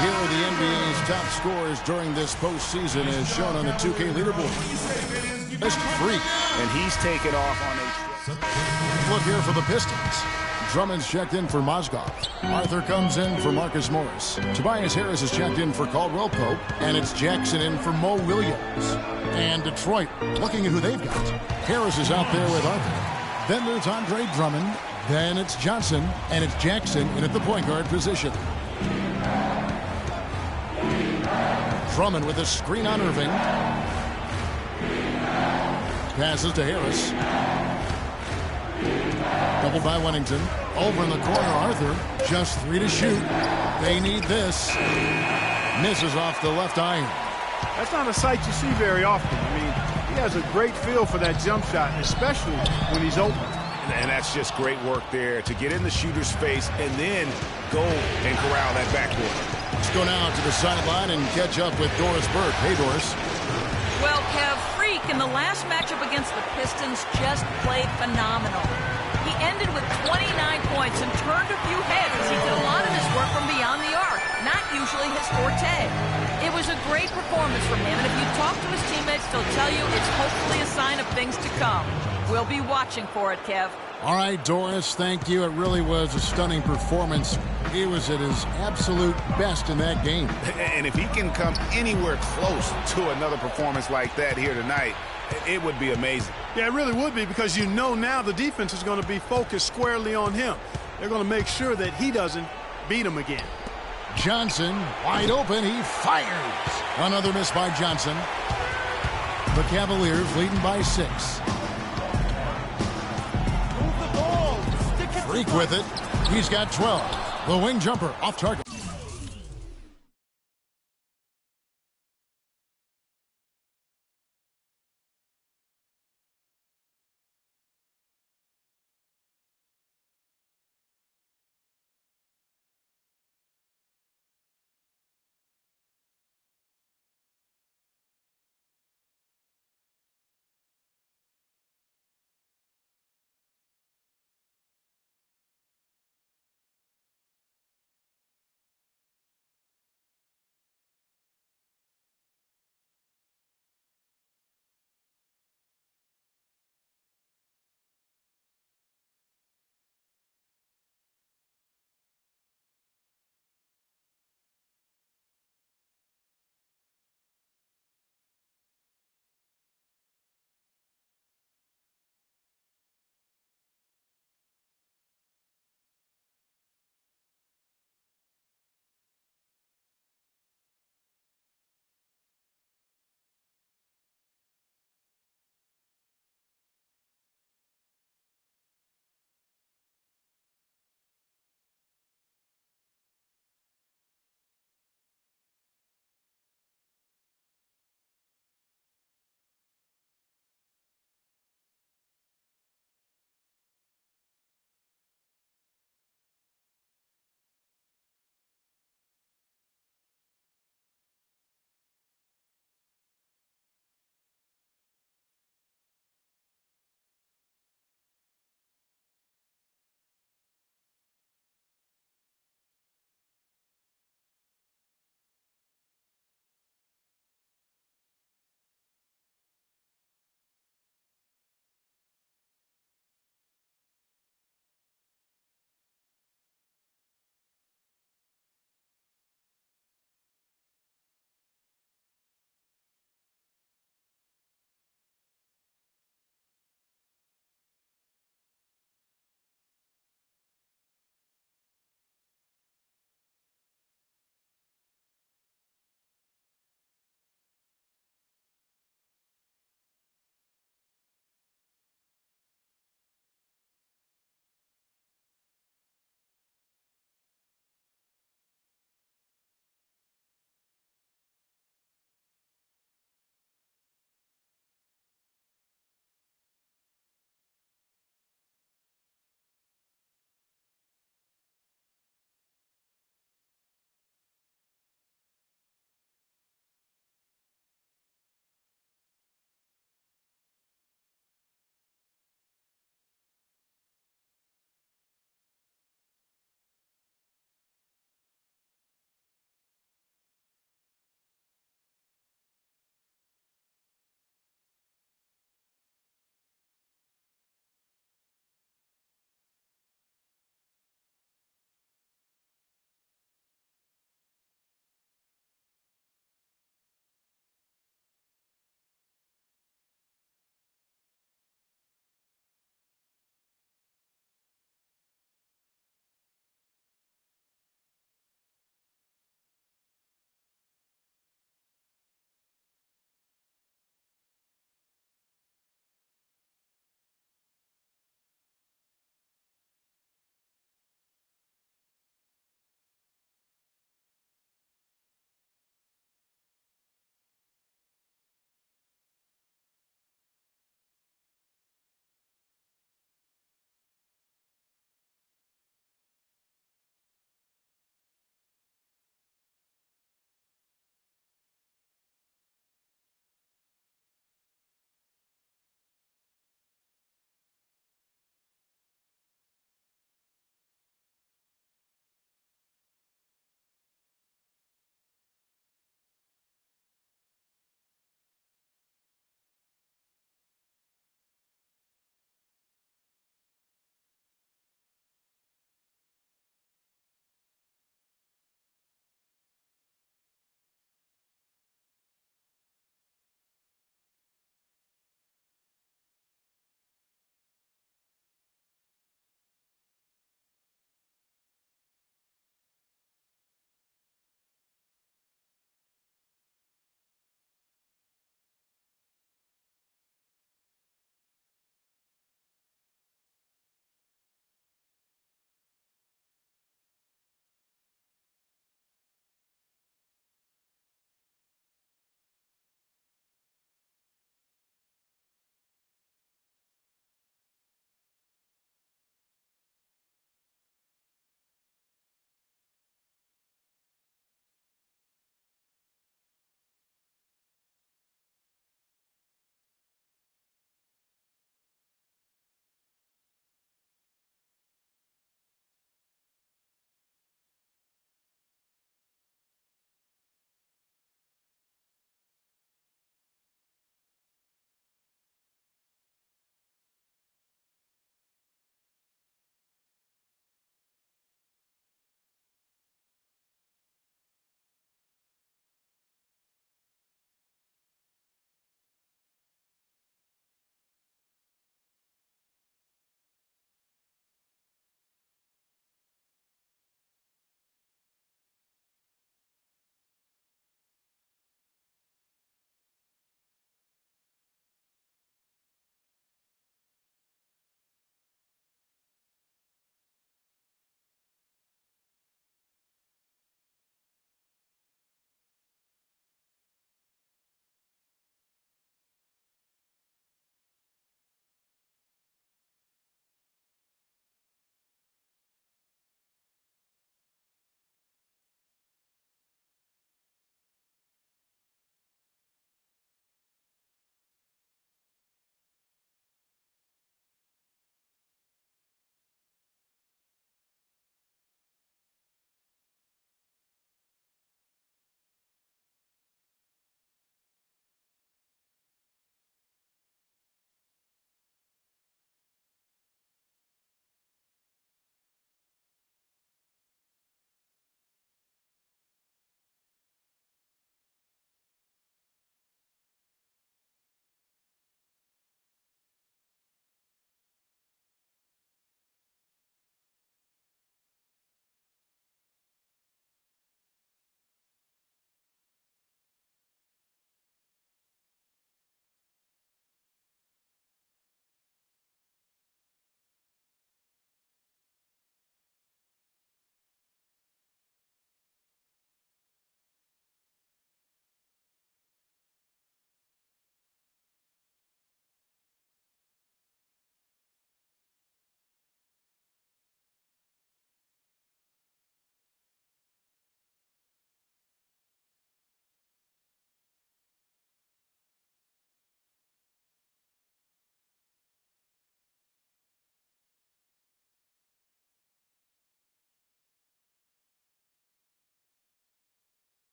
Here are the NBA's top scorers during this postseason as shown on the 2K leaderboard. Mr. Freak. And he's taken off on a... Look here for the Pistons. Drummond's checked in for Mozgov. Arthur comes in for Marcus Morris. Tobias Harris is checked in for Caldwell Pope. And it's Jackson in for Mo Williams. And Detroit, looking at who they've got. Harris is out there with Arthur. Then there's Andre Drummond. Then it's Johnson. And it's Jackson in at the point guard position. Drummond with a screen on Irving. Passes to Harris. Doubled by Wennington. Over in the corner, Arthur. Just 3 to shoot. They need this. Misses off the left iron. That's not a sight you see very often. I mean, he has a great feel for that jump shot, especially when he's open. And that's just great work there to get in the shooter's face and then go and corral that backboard. Let's go now to the sideline and catch up with Doris Burke. Hey, Doris. Well, Kev, Freak in the last matchup against the Pistons just played phenomenal. He ended with 29 points and turned a few heads as he did a lot of his work from beyond the arc, not usually his forte. It was a great performance from him, and if you talk to his teammates, they'll tell you it's hopefully a sign of things to come. We'll be watching for it, Kev. All right, Doris, thank you. It really was a stunning performance. He was at his absolute best in that game. And if he can come anywhere close to another performance like that here tonight, it would be amazing. Yeah, it really would be, because you know now the defense is going to be focused squarely on him. They're going to make sure that he doesn't beat him again. Johnson, wide open, he fires. Another miss by Johnson. The Cavaliers leading by 6. Freak with it. He's got 12. The wing jumper off target.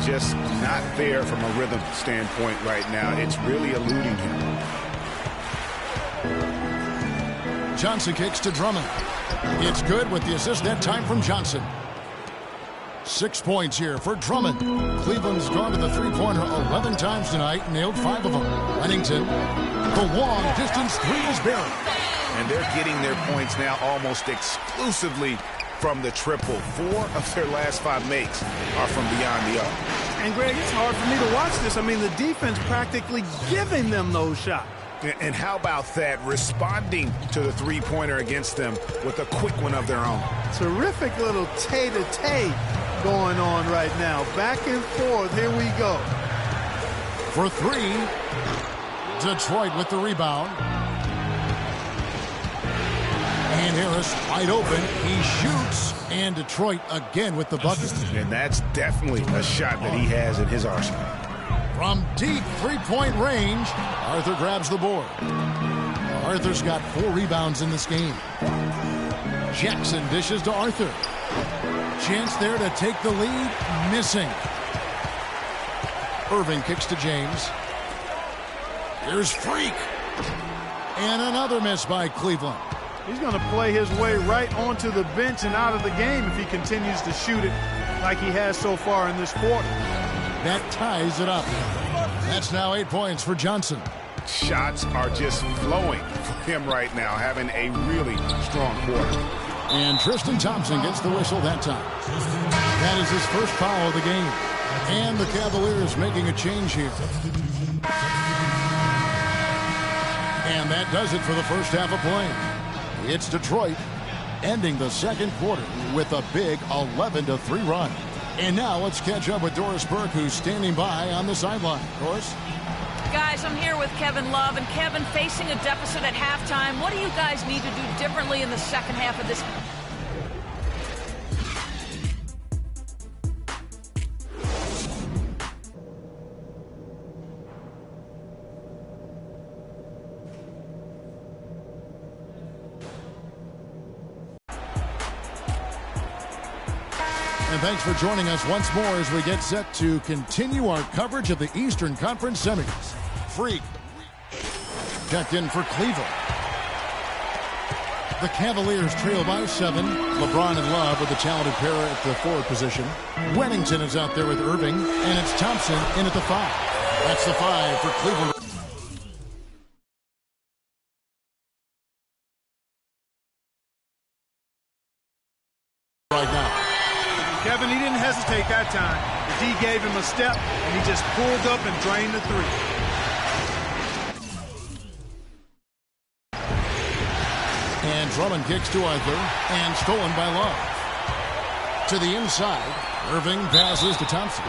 just not there from a rhythm standpoint right now. It's really eluding him. Johnson kicks to Drummond. It's good with the assist that time from Johnson. 6 points here for Drummond. Cleveland's gone to the three-pointer 11 times tonight, nailed 5 of them. Pennington, the long distance three is buried. And they're getting their points now almost exclusively from the triple. 4 of their last 5 makes are from beyond the arc. And Greg, it's hard for me to watch this. I mean, the defense practically giving them those shots. And how about that, responding to the three-pointer against them with a quick one of their own. Terrific little tay-to-tay going on right now. Back and forth. Here we go. For 3, Detroit with the rebound. And Harris wide open. He shoots, and Detroit again with the bucket. And that's definitely a shot that he has in his arsenal. From deep three-point range, Arthur grabs the board. Arthur's got 4 rebounds in this game. Jackson dishes to Arthur. Chance there to take the lead. Missing. Irving kicks to James. Here's Freak. And another miss by Cleveland. He's going to play his way right onto the bench and out of the game if he continues to shoot it like he has so far in this quarter. That ties it up. That's now 8 points for Johnson. Shots are just flowing for him right now, having a really strong quarter. And Tristan Thompson gets the whistle that time. That is his first foul of the game. And the Cavaliers making a change here. And that does it for the first half of play. It's Detroit ending the second quarter with a big 11-3 run. And now let's catch up with Doris Burke, who's standing by on the sideline. Doris? Guys, I'm here with Kevin Love. And Kevin, facing a deficit at halftime, what do you guys need to do differently in the second half of this? And thanks for joining us once more as we get set to continue our coverage of the Eastern Conference semis. Freak checked in for Cleveland. The Cavaliers trail by 7. LeBron and Love with the talented pair at the forward position. Wennington is out there with Irving, and it's Thompson in at the 5. That's the 5 for Cleveland. Right now. Kevin, he didn't hesitate that time. The D gave him a step, and he just pulled up and drained the 3. And Drummond kicks to Arthur, and stolen by Love. To the inside, Irving passes to Thompson.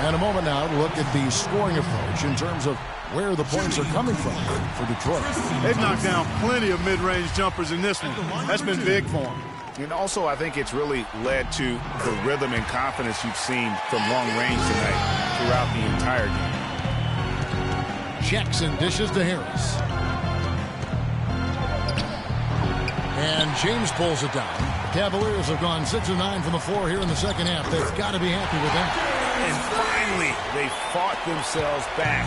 And a moment now to look at the scoring approach in terms of where the points are coming from for Detroit. They've knocked down plenty of mid-range jumpers in this one. That's been big for them. And also, I think it's really led to the rhythm and confidence you've seen from long range tonight throughout the entire game. Jackson dishes to Harris. And James pulls it down. The Cavaliers have gone 6 of 9 from the floor here in the second half. They've got to be happy with that. And finally, they fought themselves back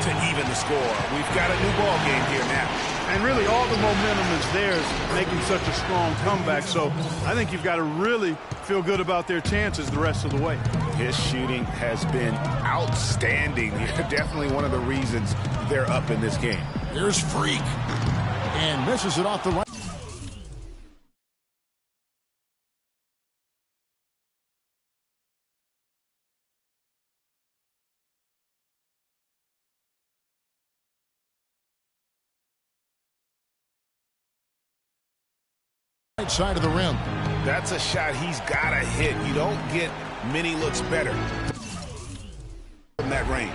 to even the score. We've got a new ball game here now. And really, all the momentum is theirs, making such a strong comeback. So I think you've got to really feel good about their chances the rest of the way. His shooting has been outstanding. Definitely one of the reasons they're up in this game. Here's Freak. And misses it off the right. Right side of the rim. That's a shot he's got to hit. You don't get many looks better from that range.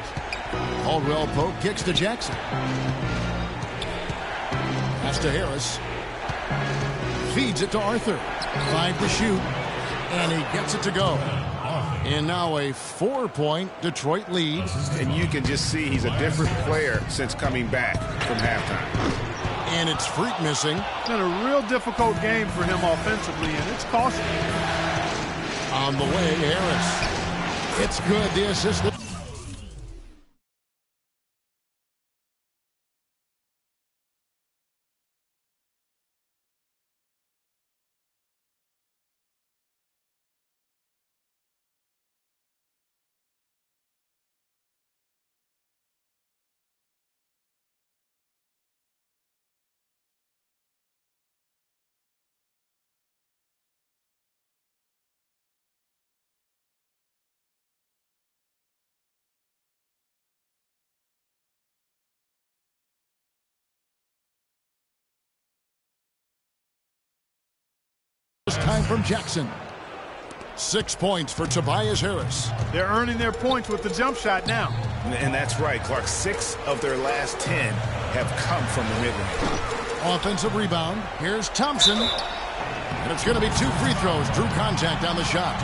Caldwell Pope kicks to Jackson. Pass to Harris. Feeds it to Arthur. 5 to shoot. And he gets it to go. And now a 4-point Detroit lead. And you can just see he's a different player since coming back from halftime. And it's Freak missing. It's been a real difficult game for him offensively, and it's costing him. On the way, Harris. It's good. The assist. Time from Jackson. 6 points for Tobias Harris. They're earning their points with the jump shot now. And that's right, Clark. 6 of their last 10 have come from the mid-range. Offensive rebound. Here's Thompson. And it's going to be 2 free throws. Drew contact on the shot.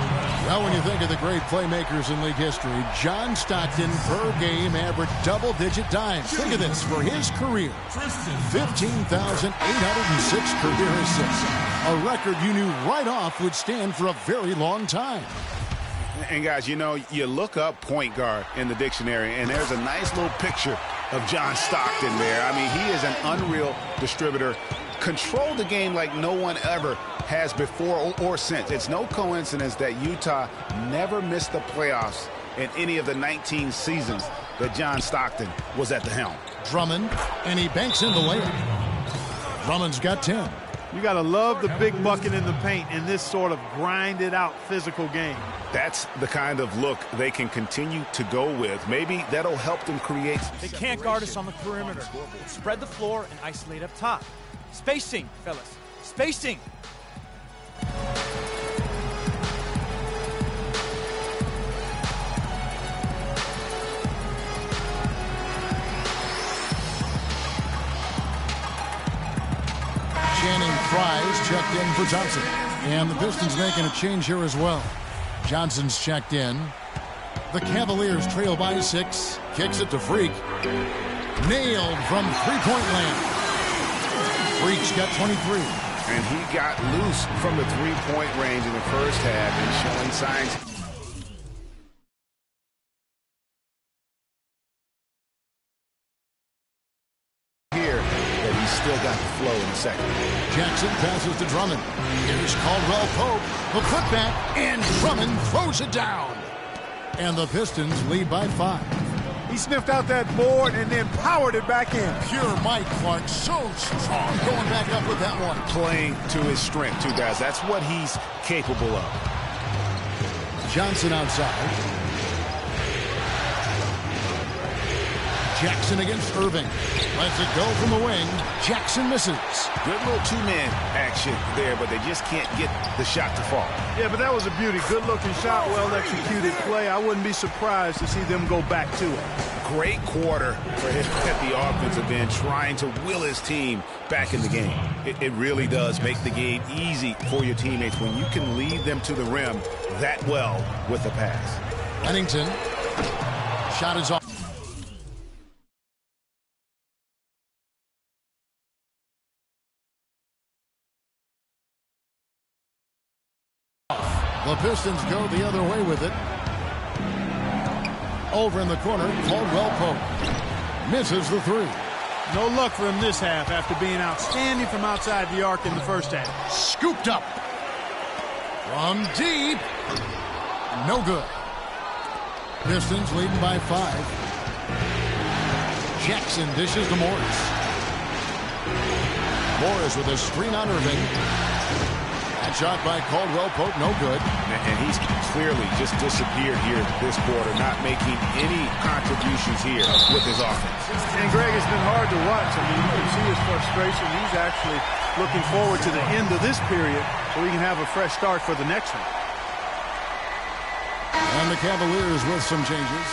Well, when you think of the great playmakers in league history, John Stockton per game averaged double-digit dimes. Think of this. For his career, 15,806 career assists. A record you knew right off would stand for a very long time. And, guys, you know, you look up point guard in the dictionary, and there's a nice little picture of John Stockton there. I mean, he is an unreal distributor. Controlled the game like no one ever has before or since. It's no coincidence that Utah never missed the playoffs in any of the 19 seasons that John Stockton was at the helm. Drummond, and he banks in the layup. Drummond's got 10. You got to love the big bucket in the paint in this sort of grinded-out physical game. That's the kind of look they can continue to go with. Maybe that'll help them create. They can't guard us on the perimeter. Spread the floor and isolate up top. Spacing, fellas. Spacing. Channing Fries checked in for Johnson. And the Pistons making a change here as well. Johnson's checked in. The Cavaliers trail by 6. Kicks it to Freak. Nailed from three-point land. Freak's got 23. And he got loose from the three-point range in the first half and showing signs. Here that he's still got the flow in the second. Jackson passes to Drummond. Here's Caldwell Pope. The putback, and Drummond throws it down. And the Pistons lead by 5. He sniffed out that board and then powered it back in. Pure Mike Clark, so strong going back up with that one. Playing to his strength, too, guys. That's what he's capable of. Johnson outside. Jackson against Irving. Lets it go from the wing. Jackson misses. Good little two-man action there, but they just can't get the shot to fall. Yeah, but that was a beauty. Good-looking shot, well-executed play. I wouldn't be surprised to see them go back to it. Great quarter for him at the offensive end, trying to will his team back in the game. It really does make the game easy for your teammates when you can lead them to the rim that well with the pass. Pennington. Shot is off. The Pistons go the other way with it. Over in the corner, Caldwell Pope misses the 3. No luck for him this half after being outstanding from outside the arc in the first half. Scooped up. From deep. No good. Pistons leading by 5. Jackson dishes to Morris. Morris with a screen on Irving. Shot by Caldwell Pope, no good. And he's clearly just disappeared here this quarter, not making any contributions here with his offense. And Greg, it's been hard to watch. I mean, you can see his frustration. He's actually looking forward to the end of this period so we can have a fresh start for the next one. And the Cavaliers with some changes.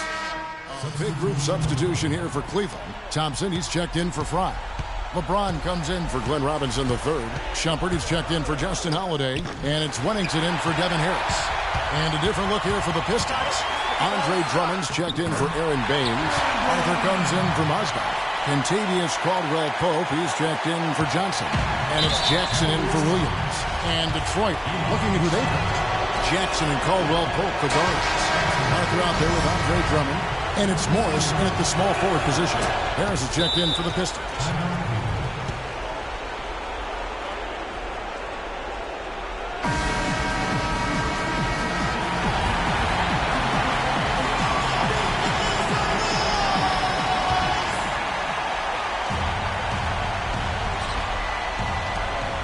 A big group substitution here for Cleveland. Thompson, he's checked in for Fry. LeBron comes in for Glenn Robinson III. Shumpert is checked in for Justin Holiday. And it's Wennington in for Devin Harris. And a different look here for the Pistons. Andre Drummond's checked in for Aaron Baines. Arthur comes in for Mozgov. Kentavious Caldwell-Pope, he's checked in for Johnson. And it's Jackson in for Williams. And Detroit looking at who they've got. Jackson and Caldwell-Pope for guards. Arthur out there with Andre Drummond. And it's Morris in at the small forward position. Harris is checked in for the Pistons.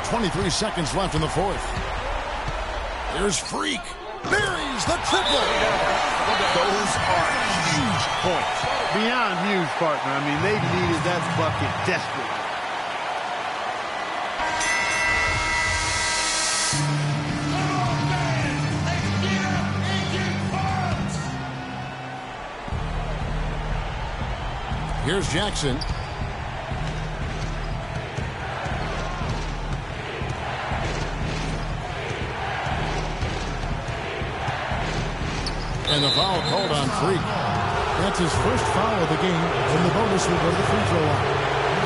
.23 seconds left in the fourth. Here's Freak. Buries the triple. Those are huge points. Beyond huge, partner. I mean, they needed that bucket desperately. Here's Jackson. And the foul called on Freak. That's his first foul of the game, and the bonus will go to the free throw line.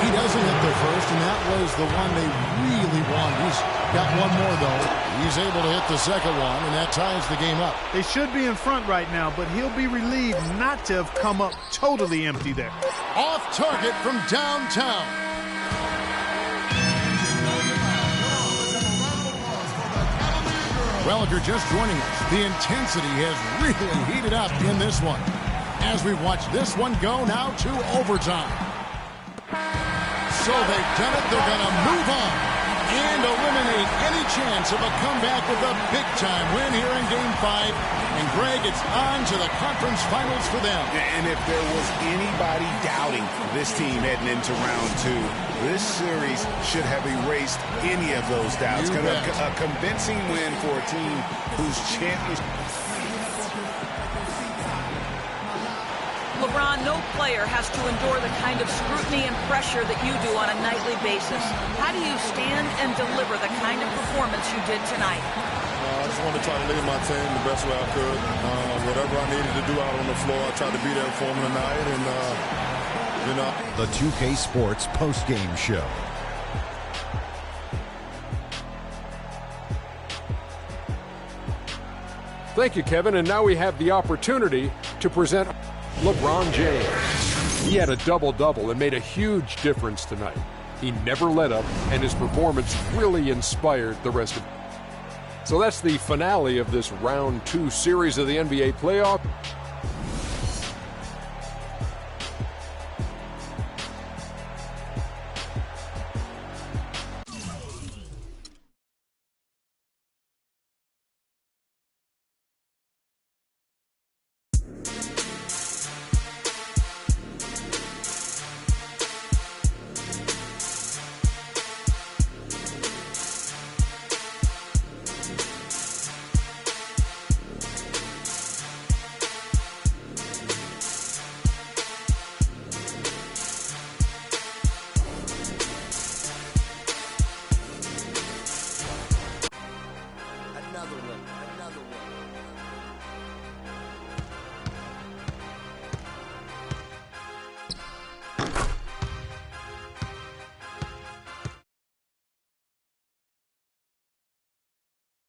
He doesn't hit the first, and that was the one they really wanted. He's got one more, though. He's able to hit the second one, and that ties the game up. They should be in front right now, but he'll be relieved not to have come up totally empty there. Off target from downtown. Well, if you're just joining us, the intensity has really heated up in this one. As we watch this one go now to overtime. So they've done it. They're going to move on and eliminate any chance of a comeback with a big-time win here in Game 5. And, Greg, it's on to the conference finals for them. And if there was anybody doubting this team heading into round 2, this series should have erased any of those doubts. A convincing win for a team whose champions. LeBron, no player has to endure the kind of scrutiny and pressure that you do on a nightly basis. How do you stand and deliver the kind of performance you did tonight? I just wanted to try to lead my team the best way I could. Whatever I needed to do out on the floor, I tried to be there for them tonight. And, you know. The 2K Sports postgame show. Thank you, Kevin. And now we have the opportunity to present LeBron James. He had a double-double and made a huge difference tonight. He never let up, and his performance really inspired the rest of. So that's the finale of this round 2 series of the NBA playoff.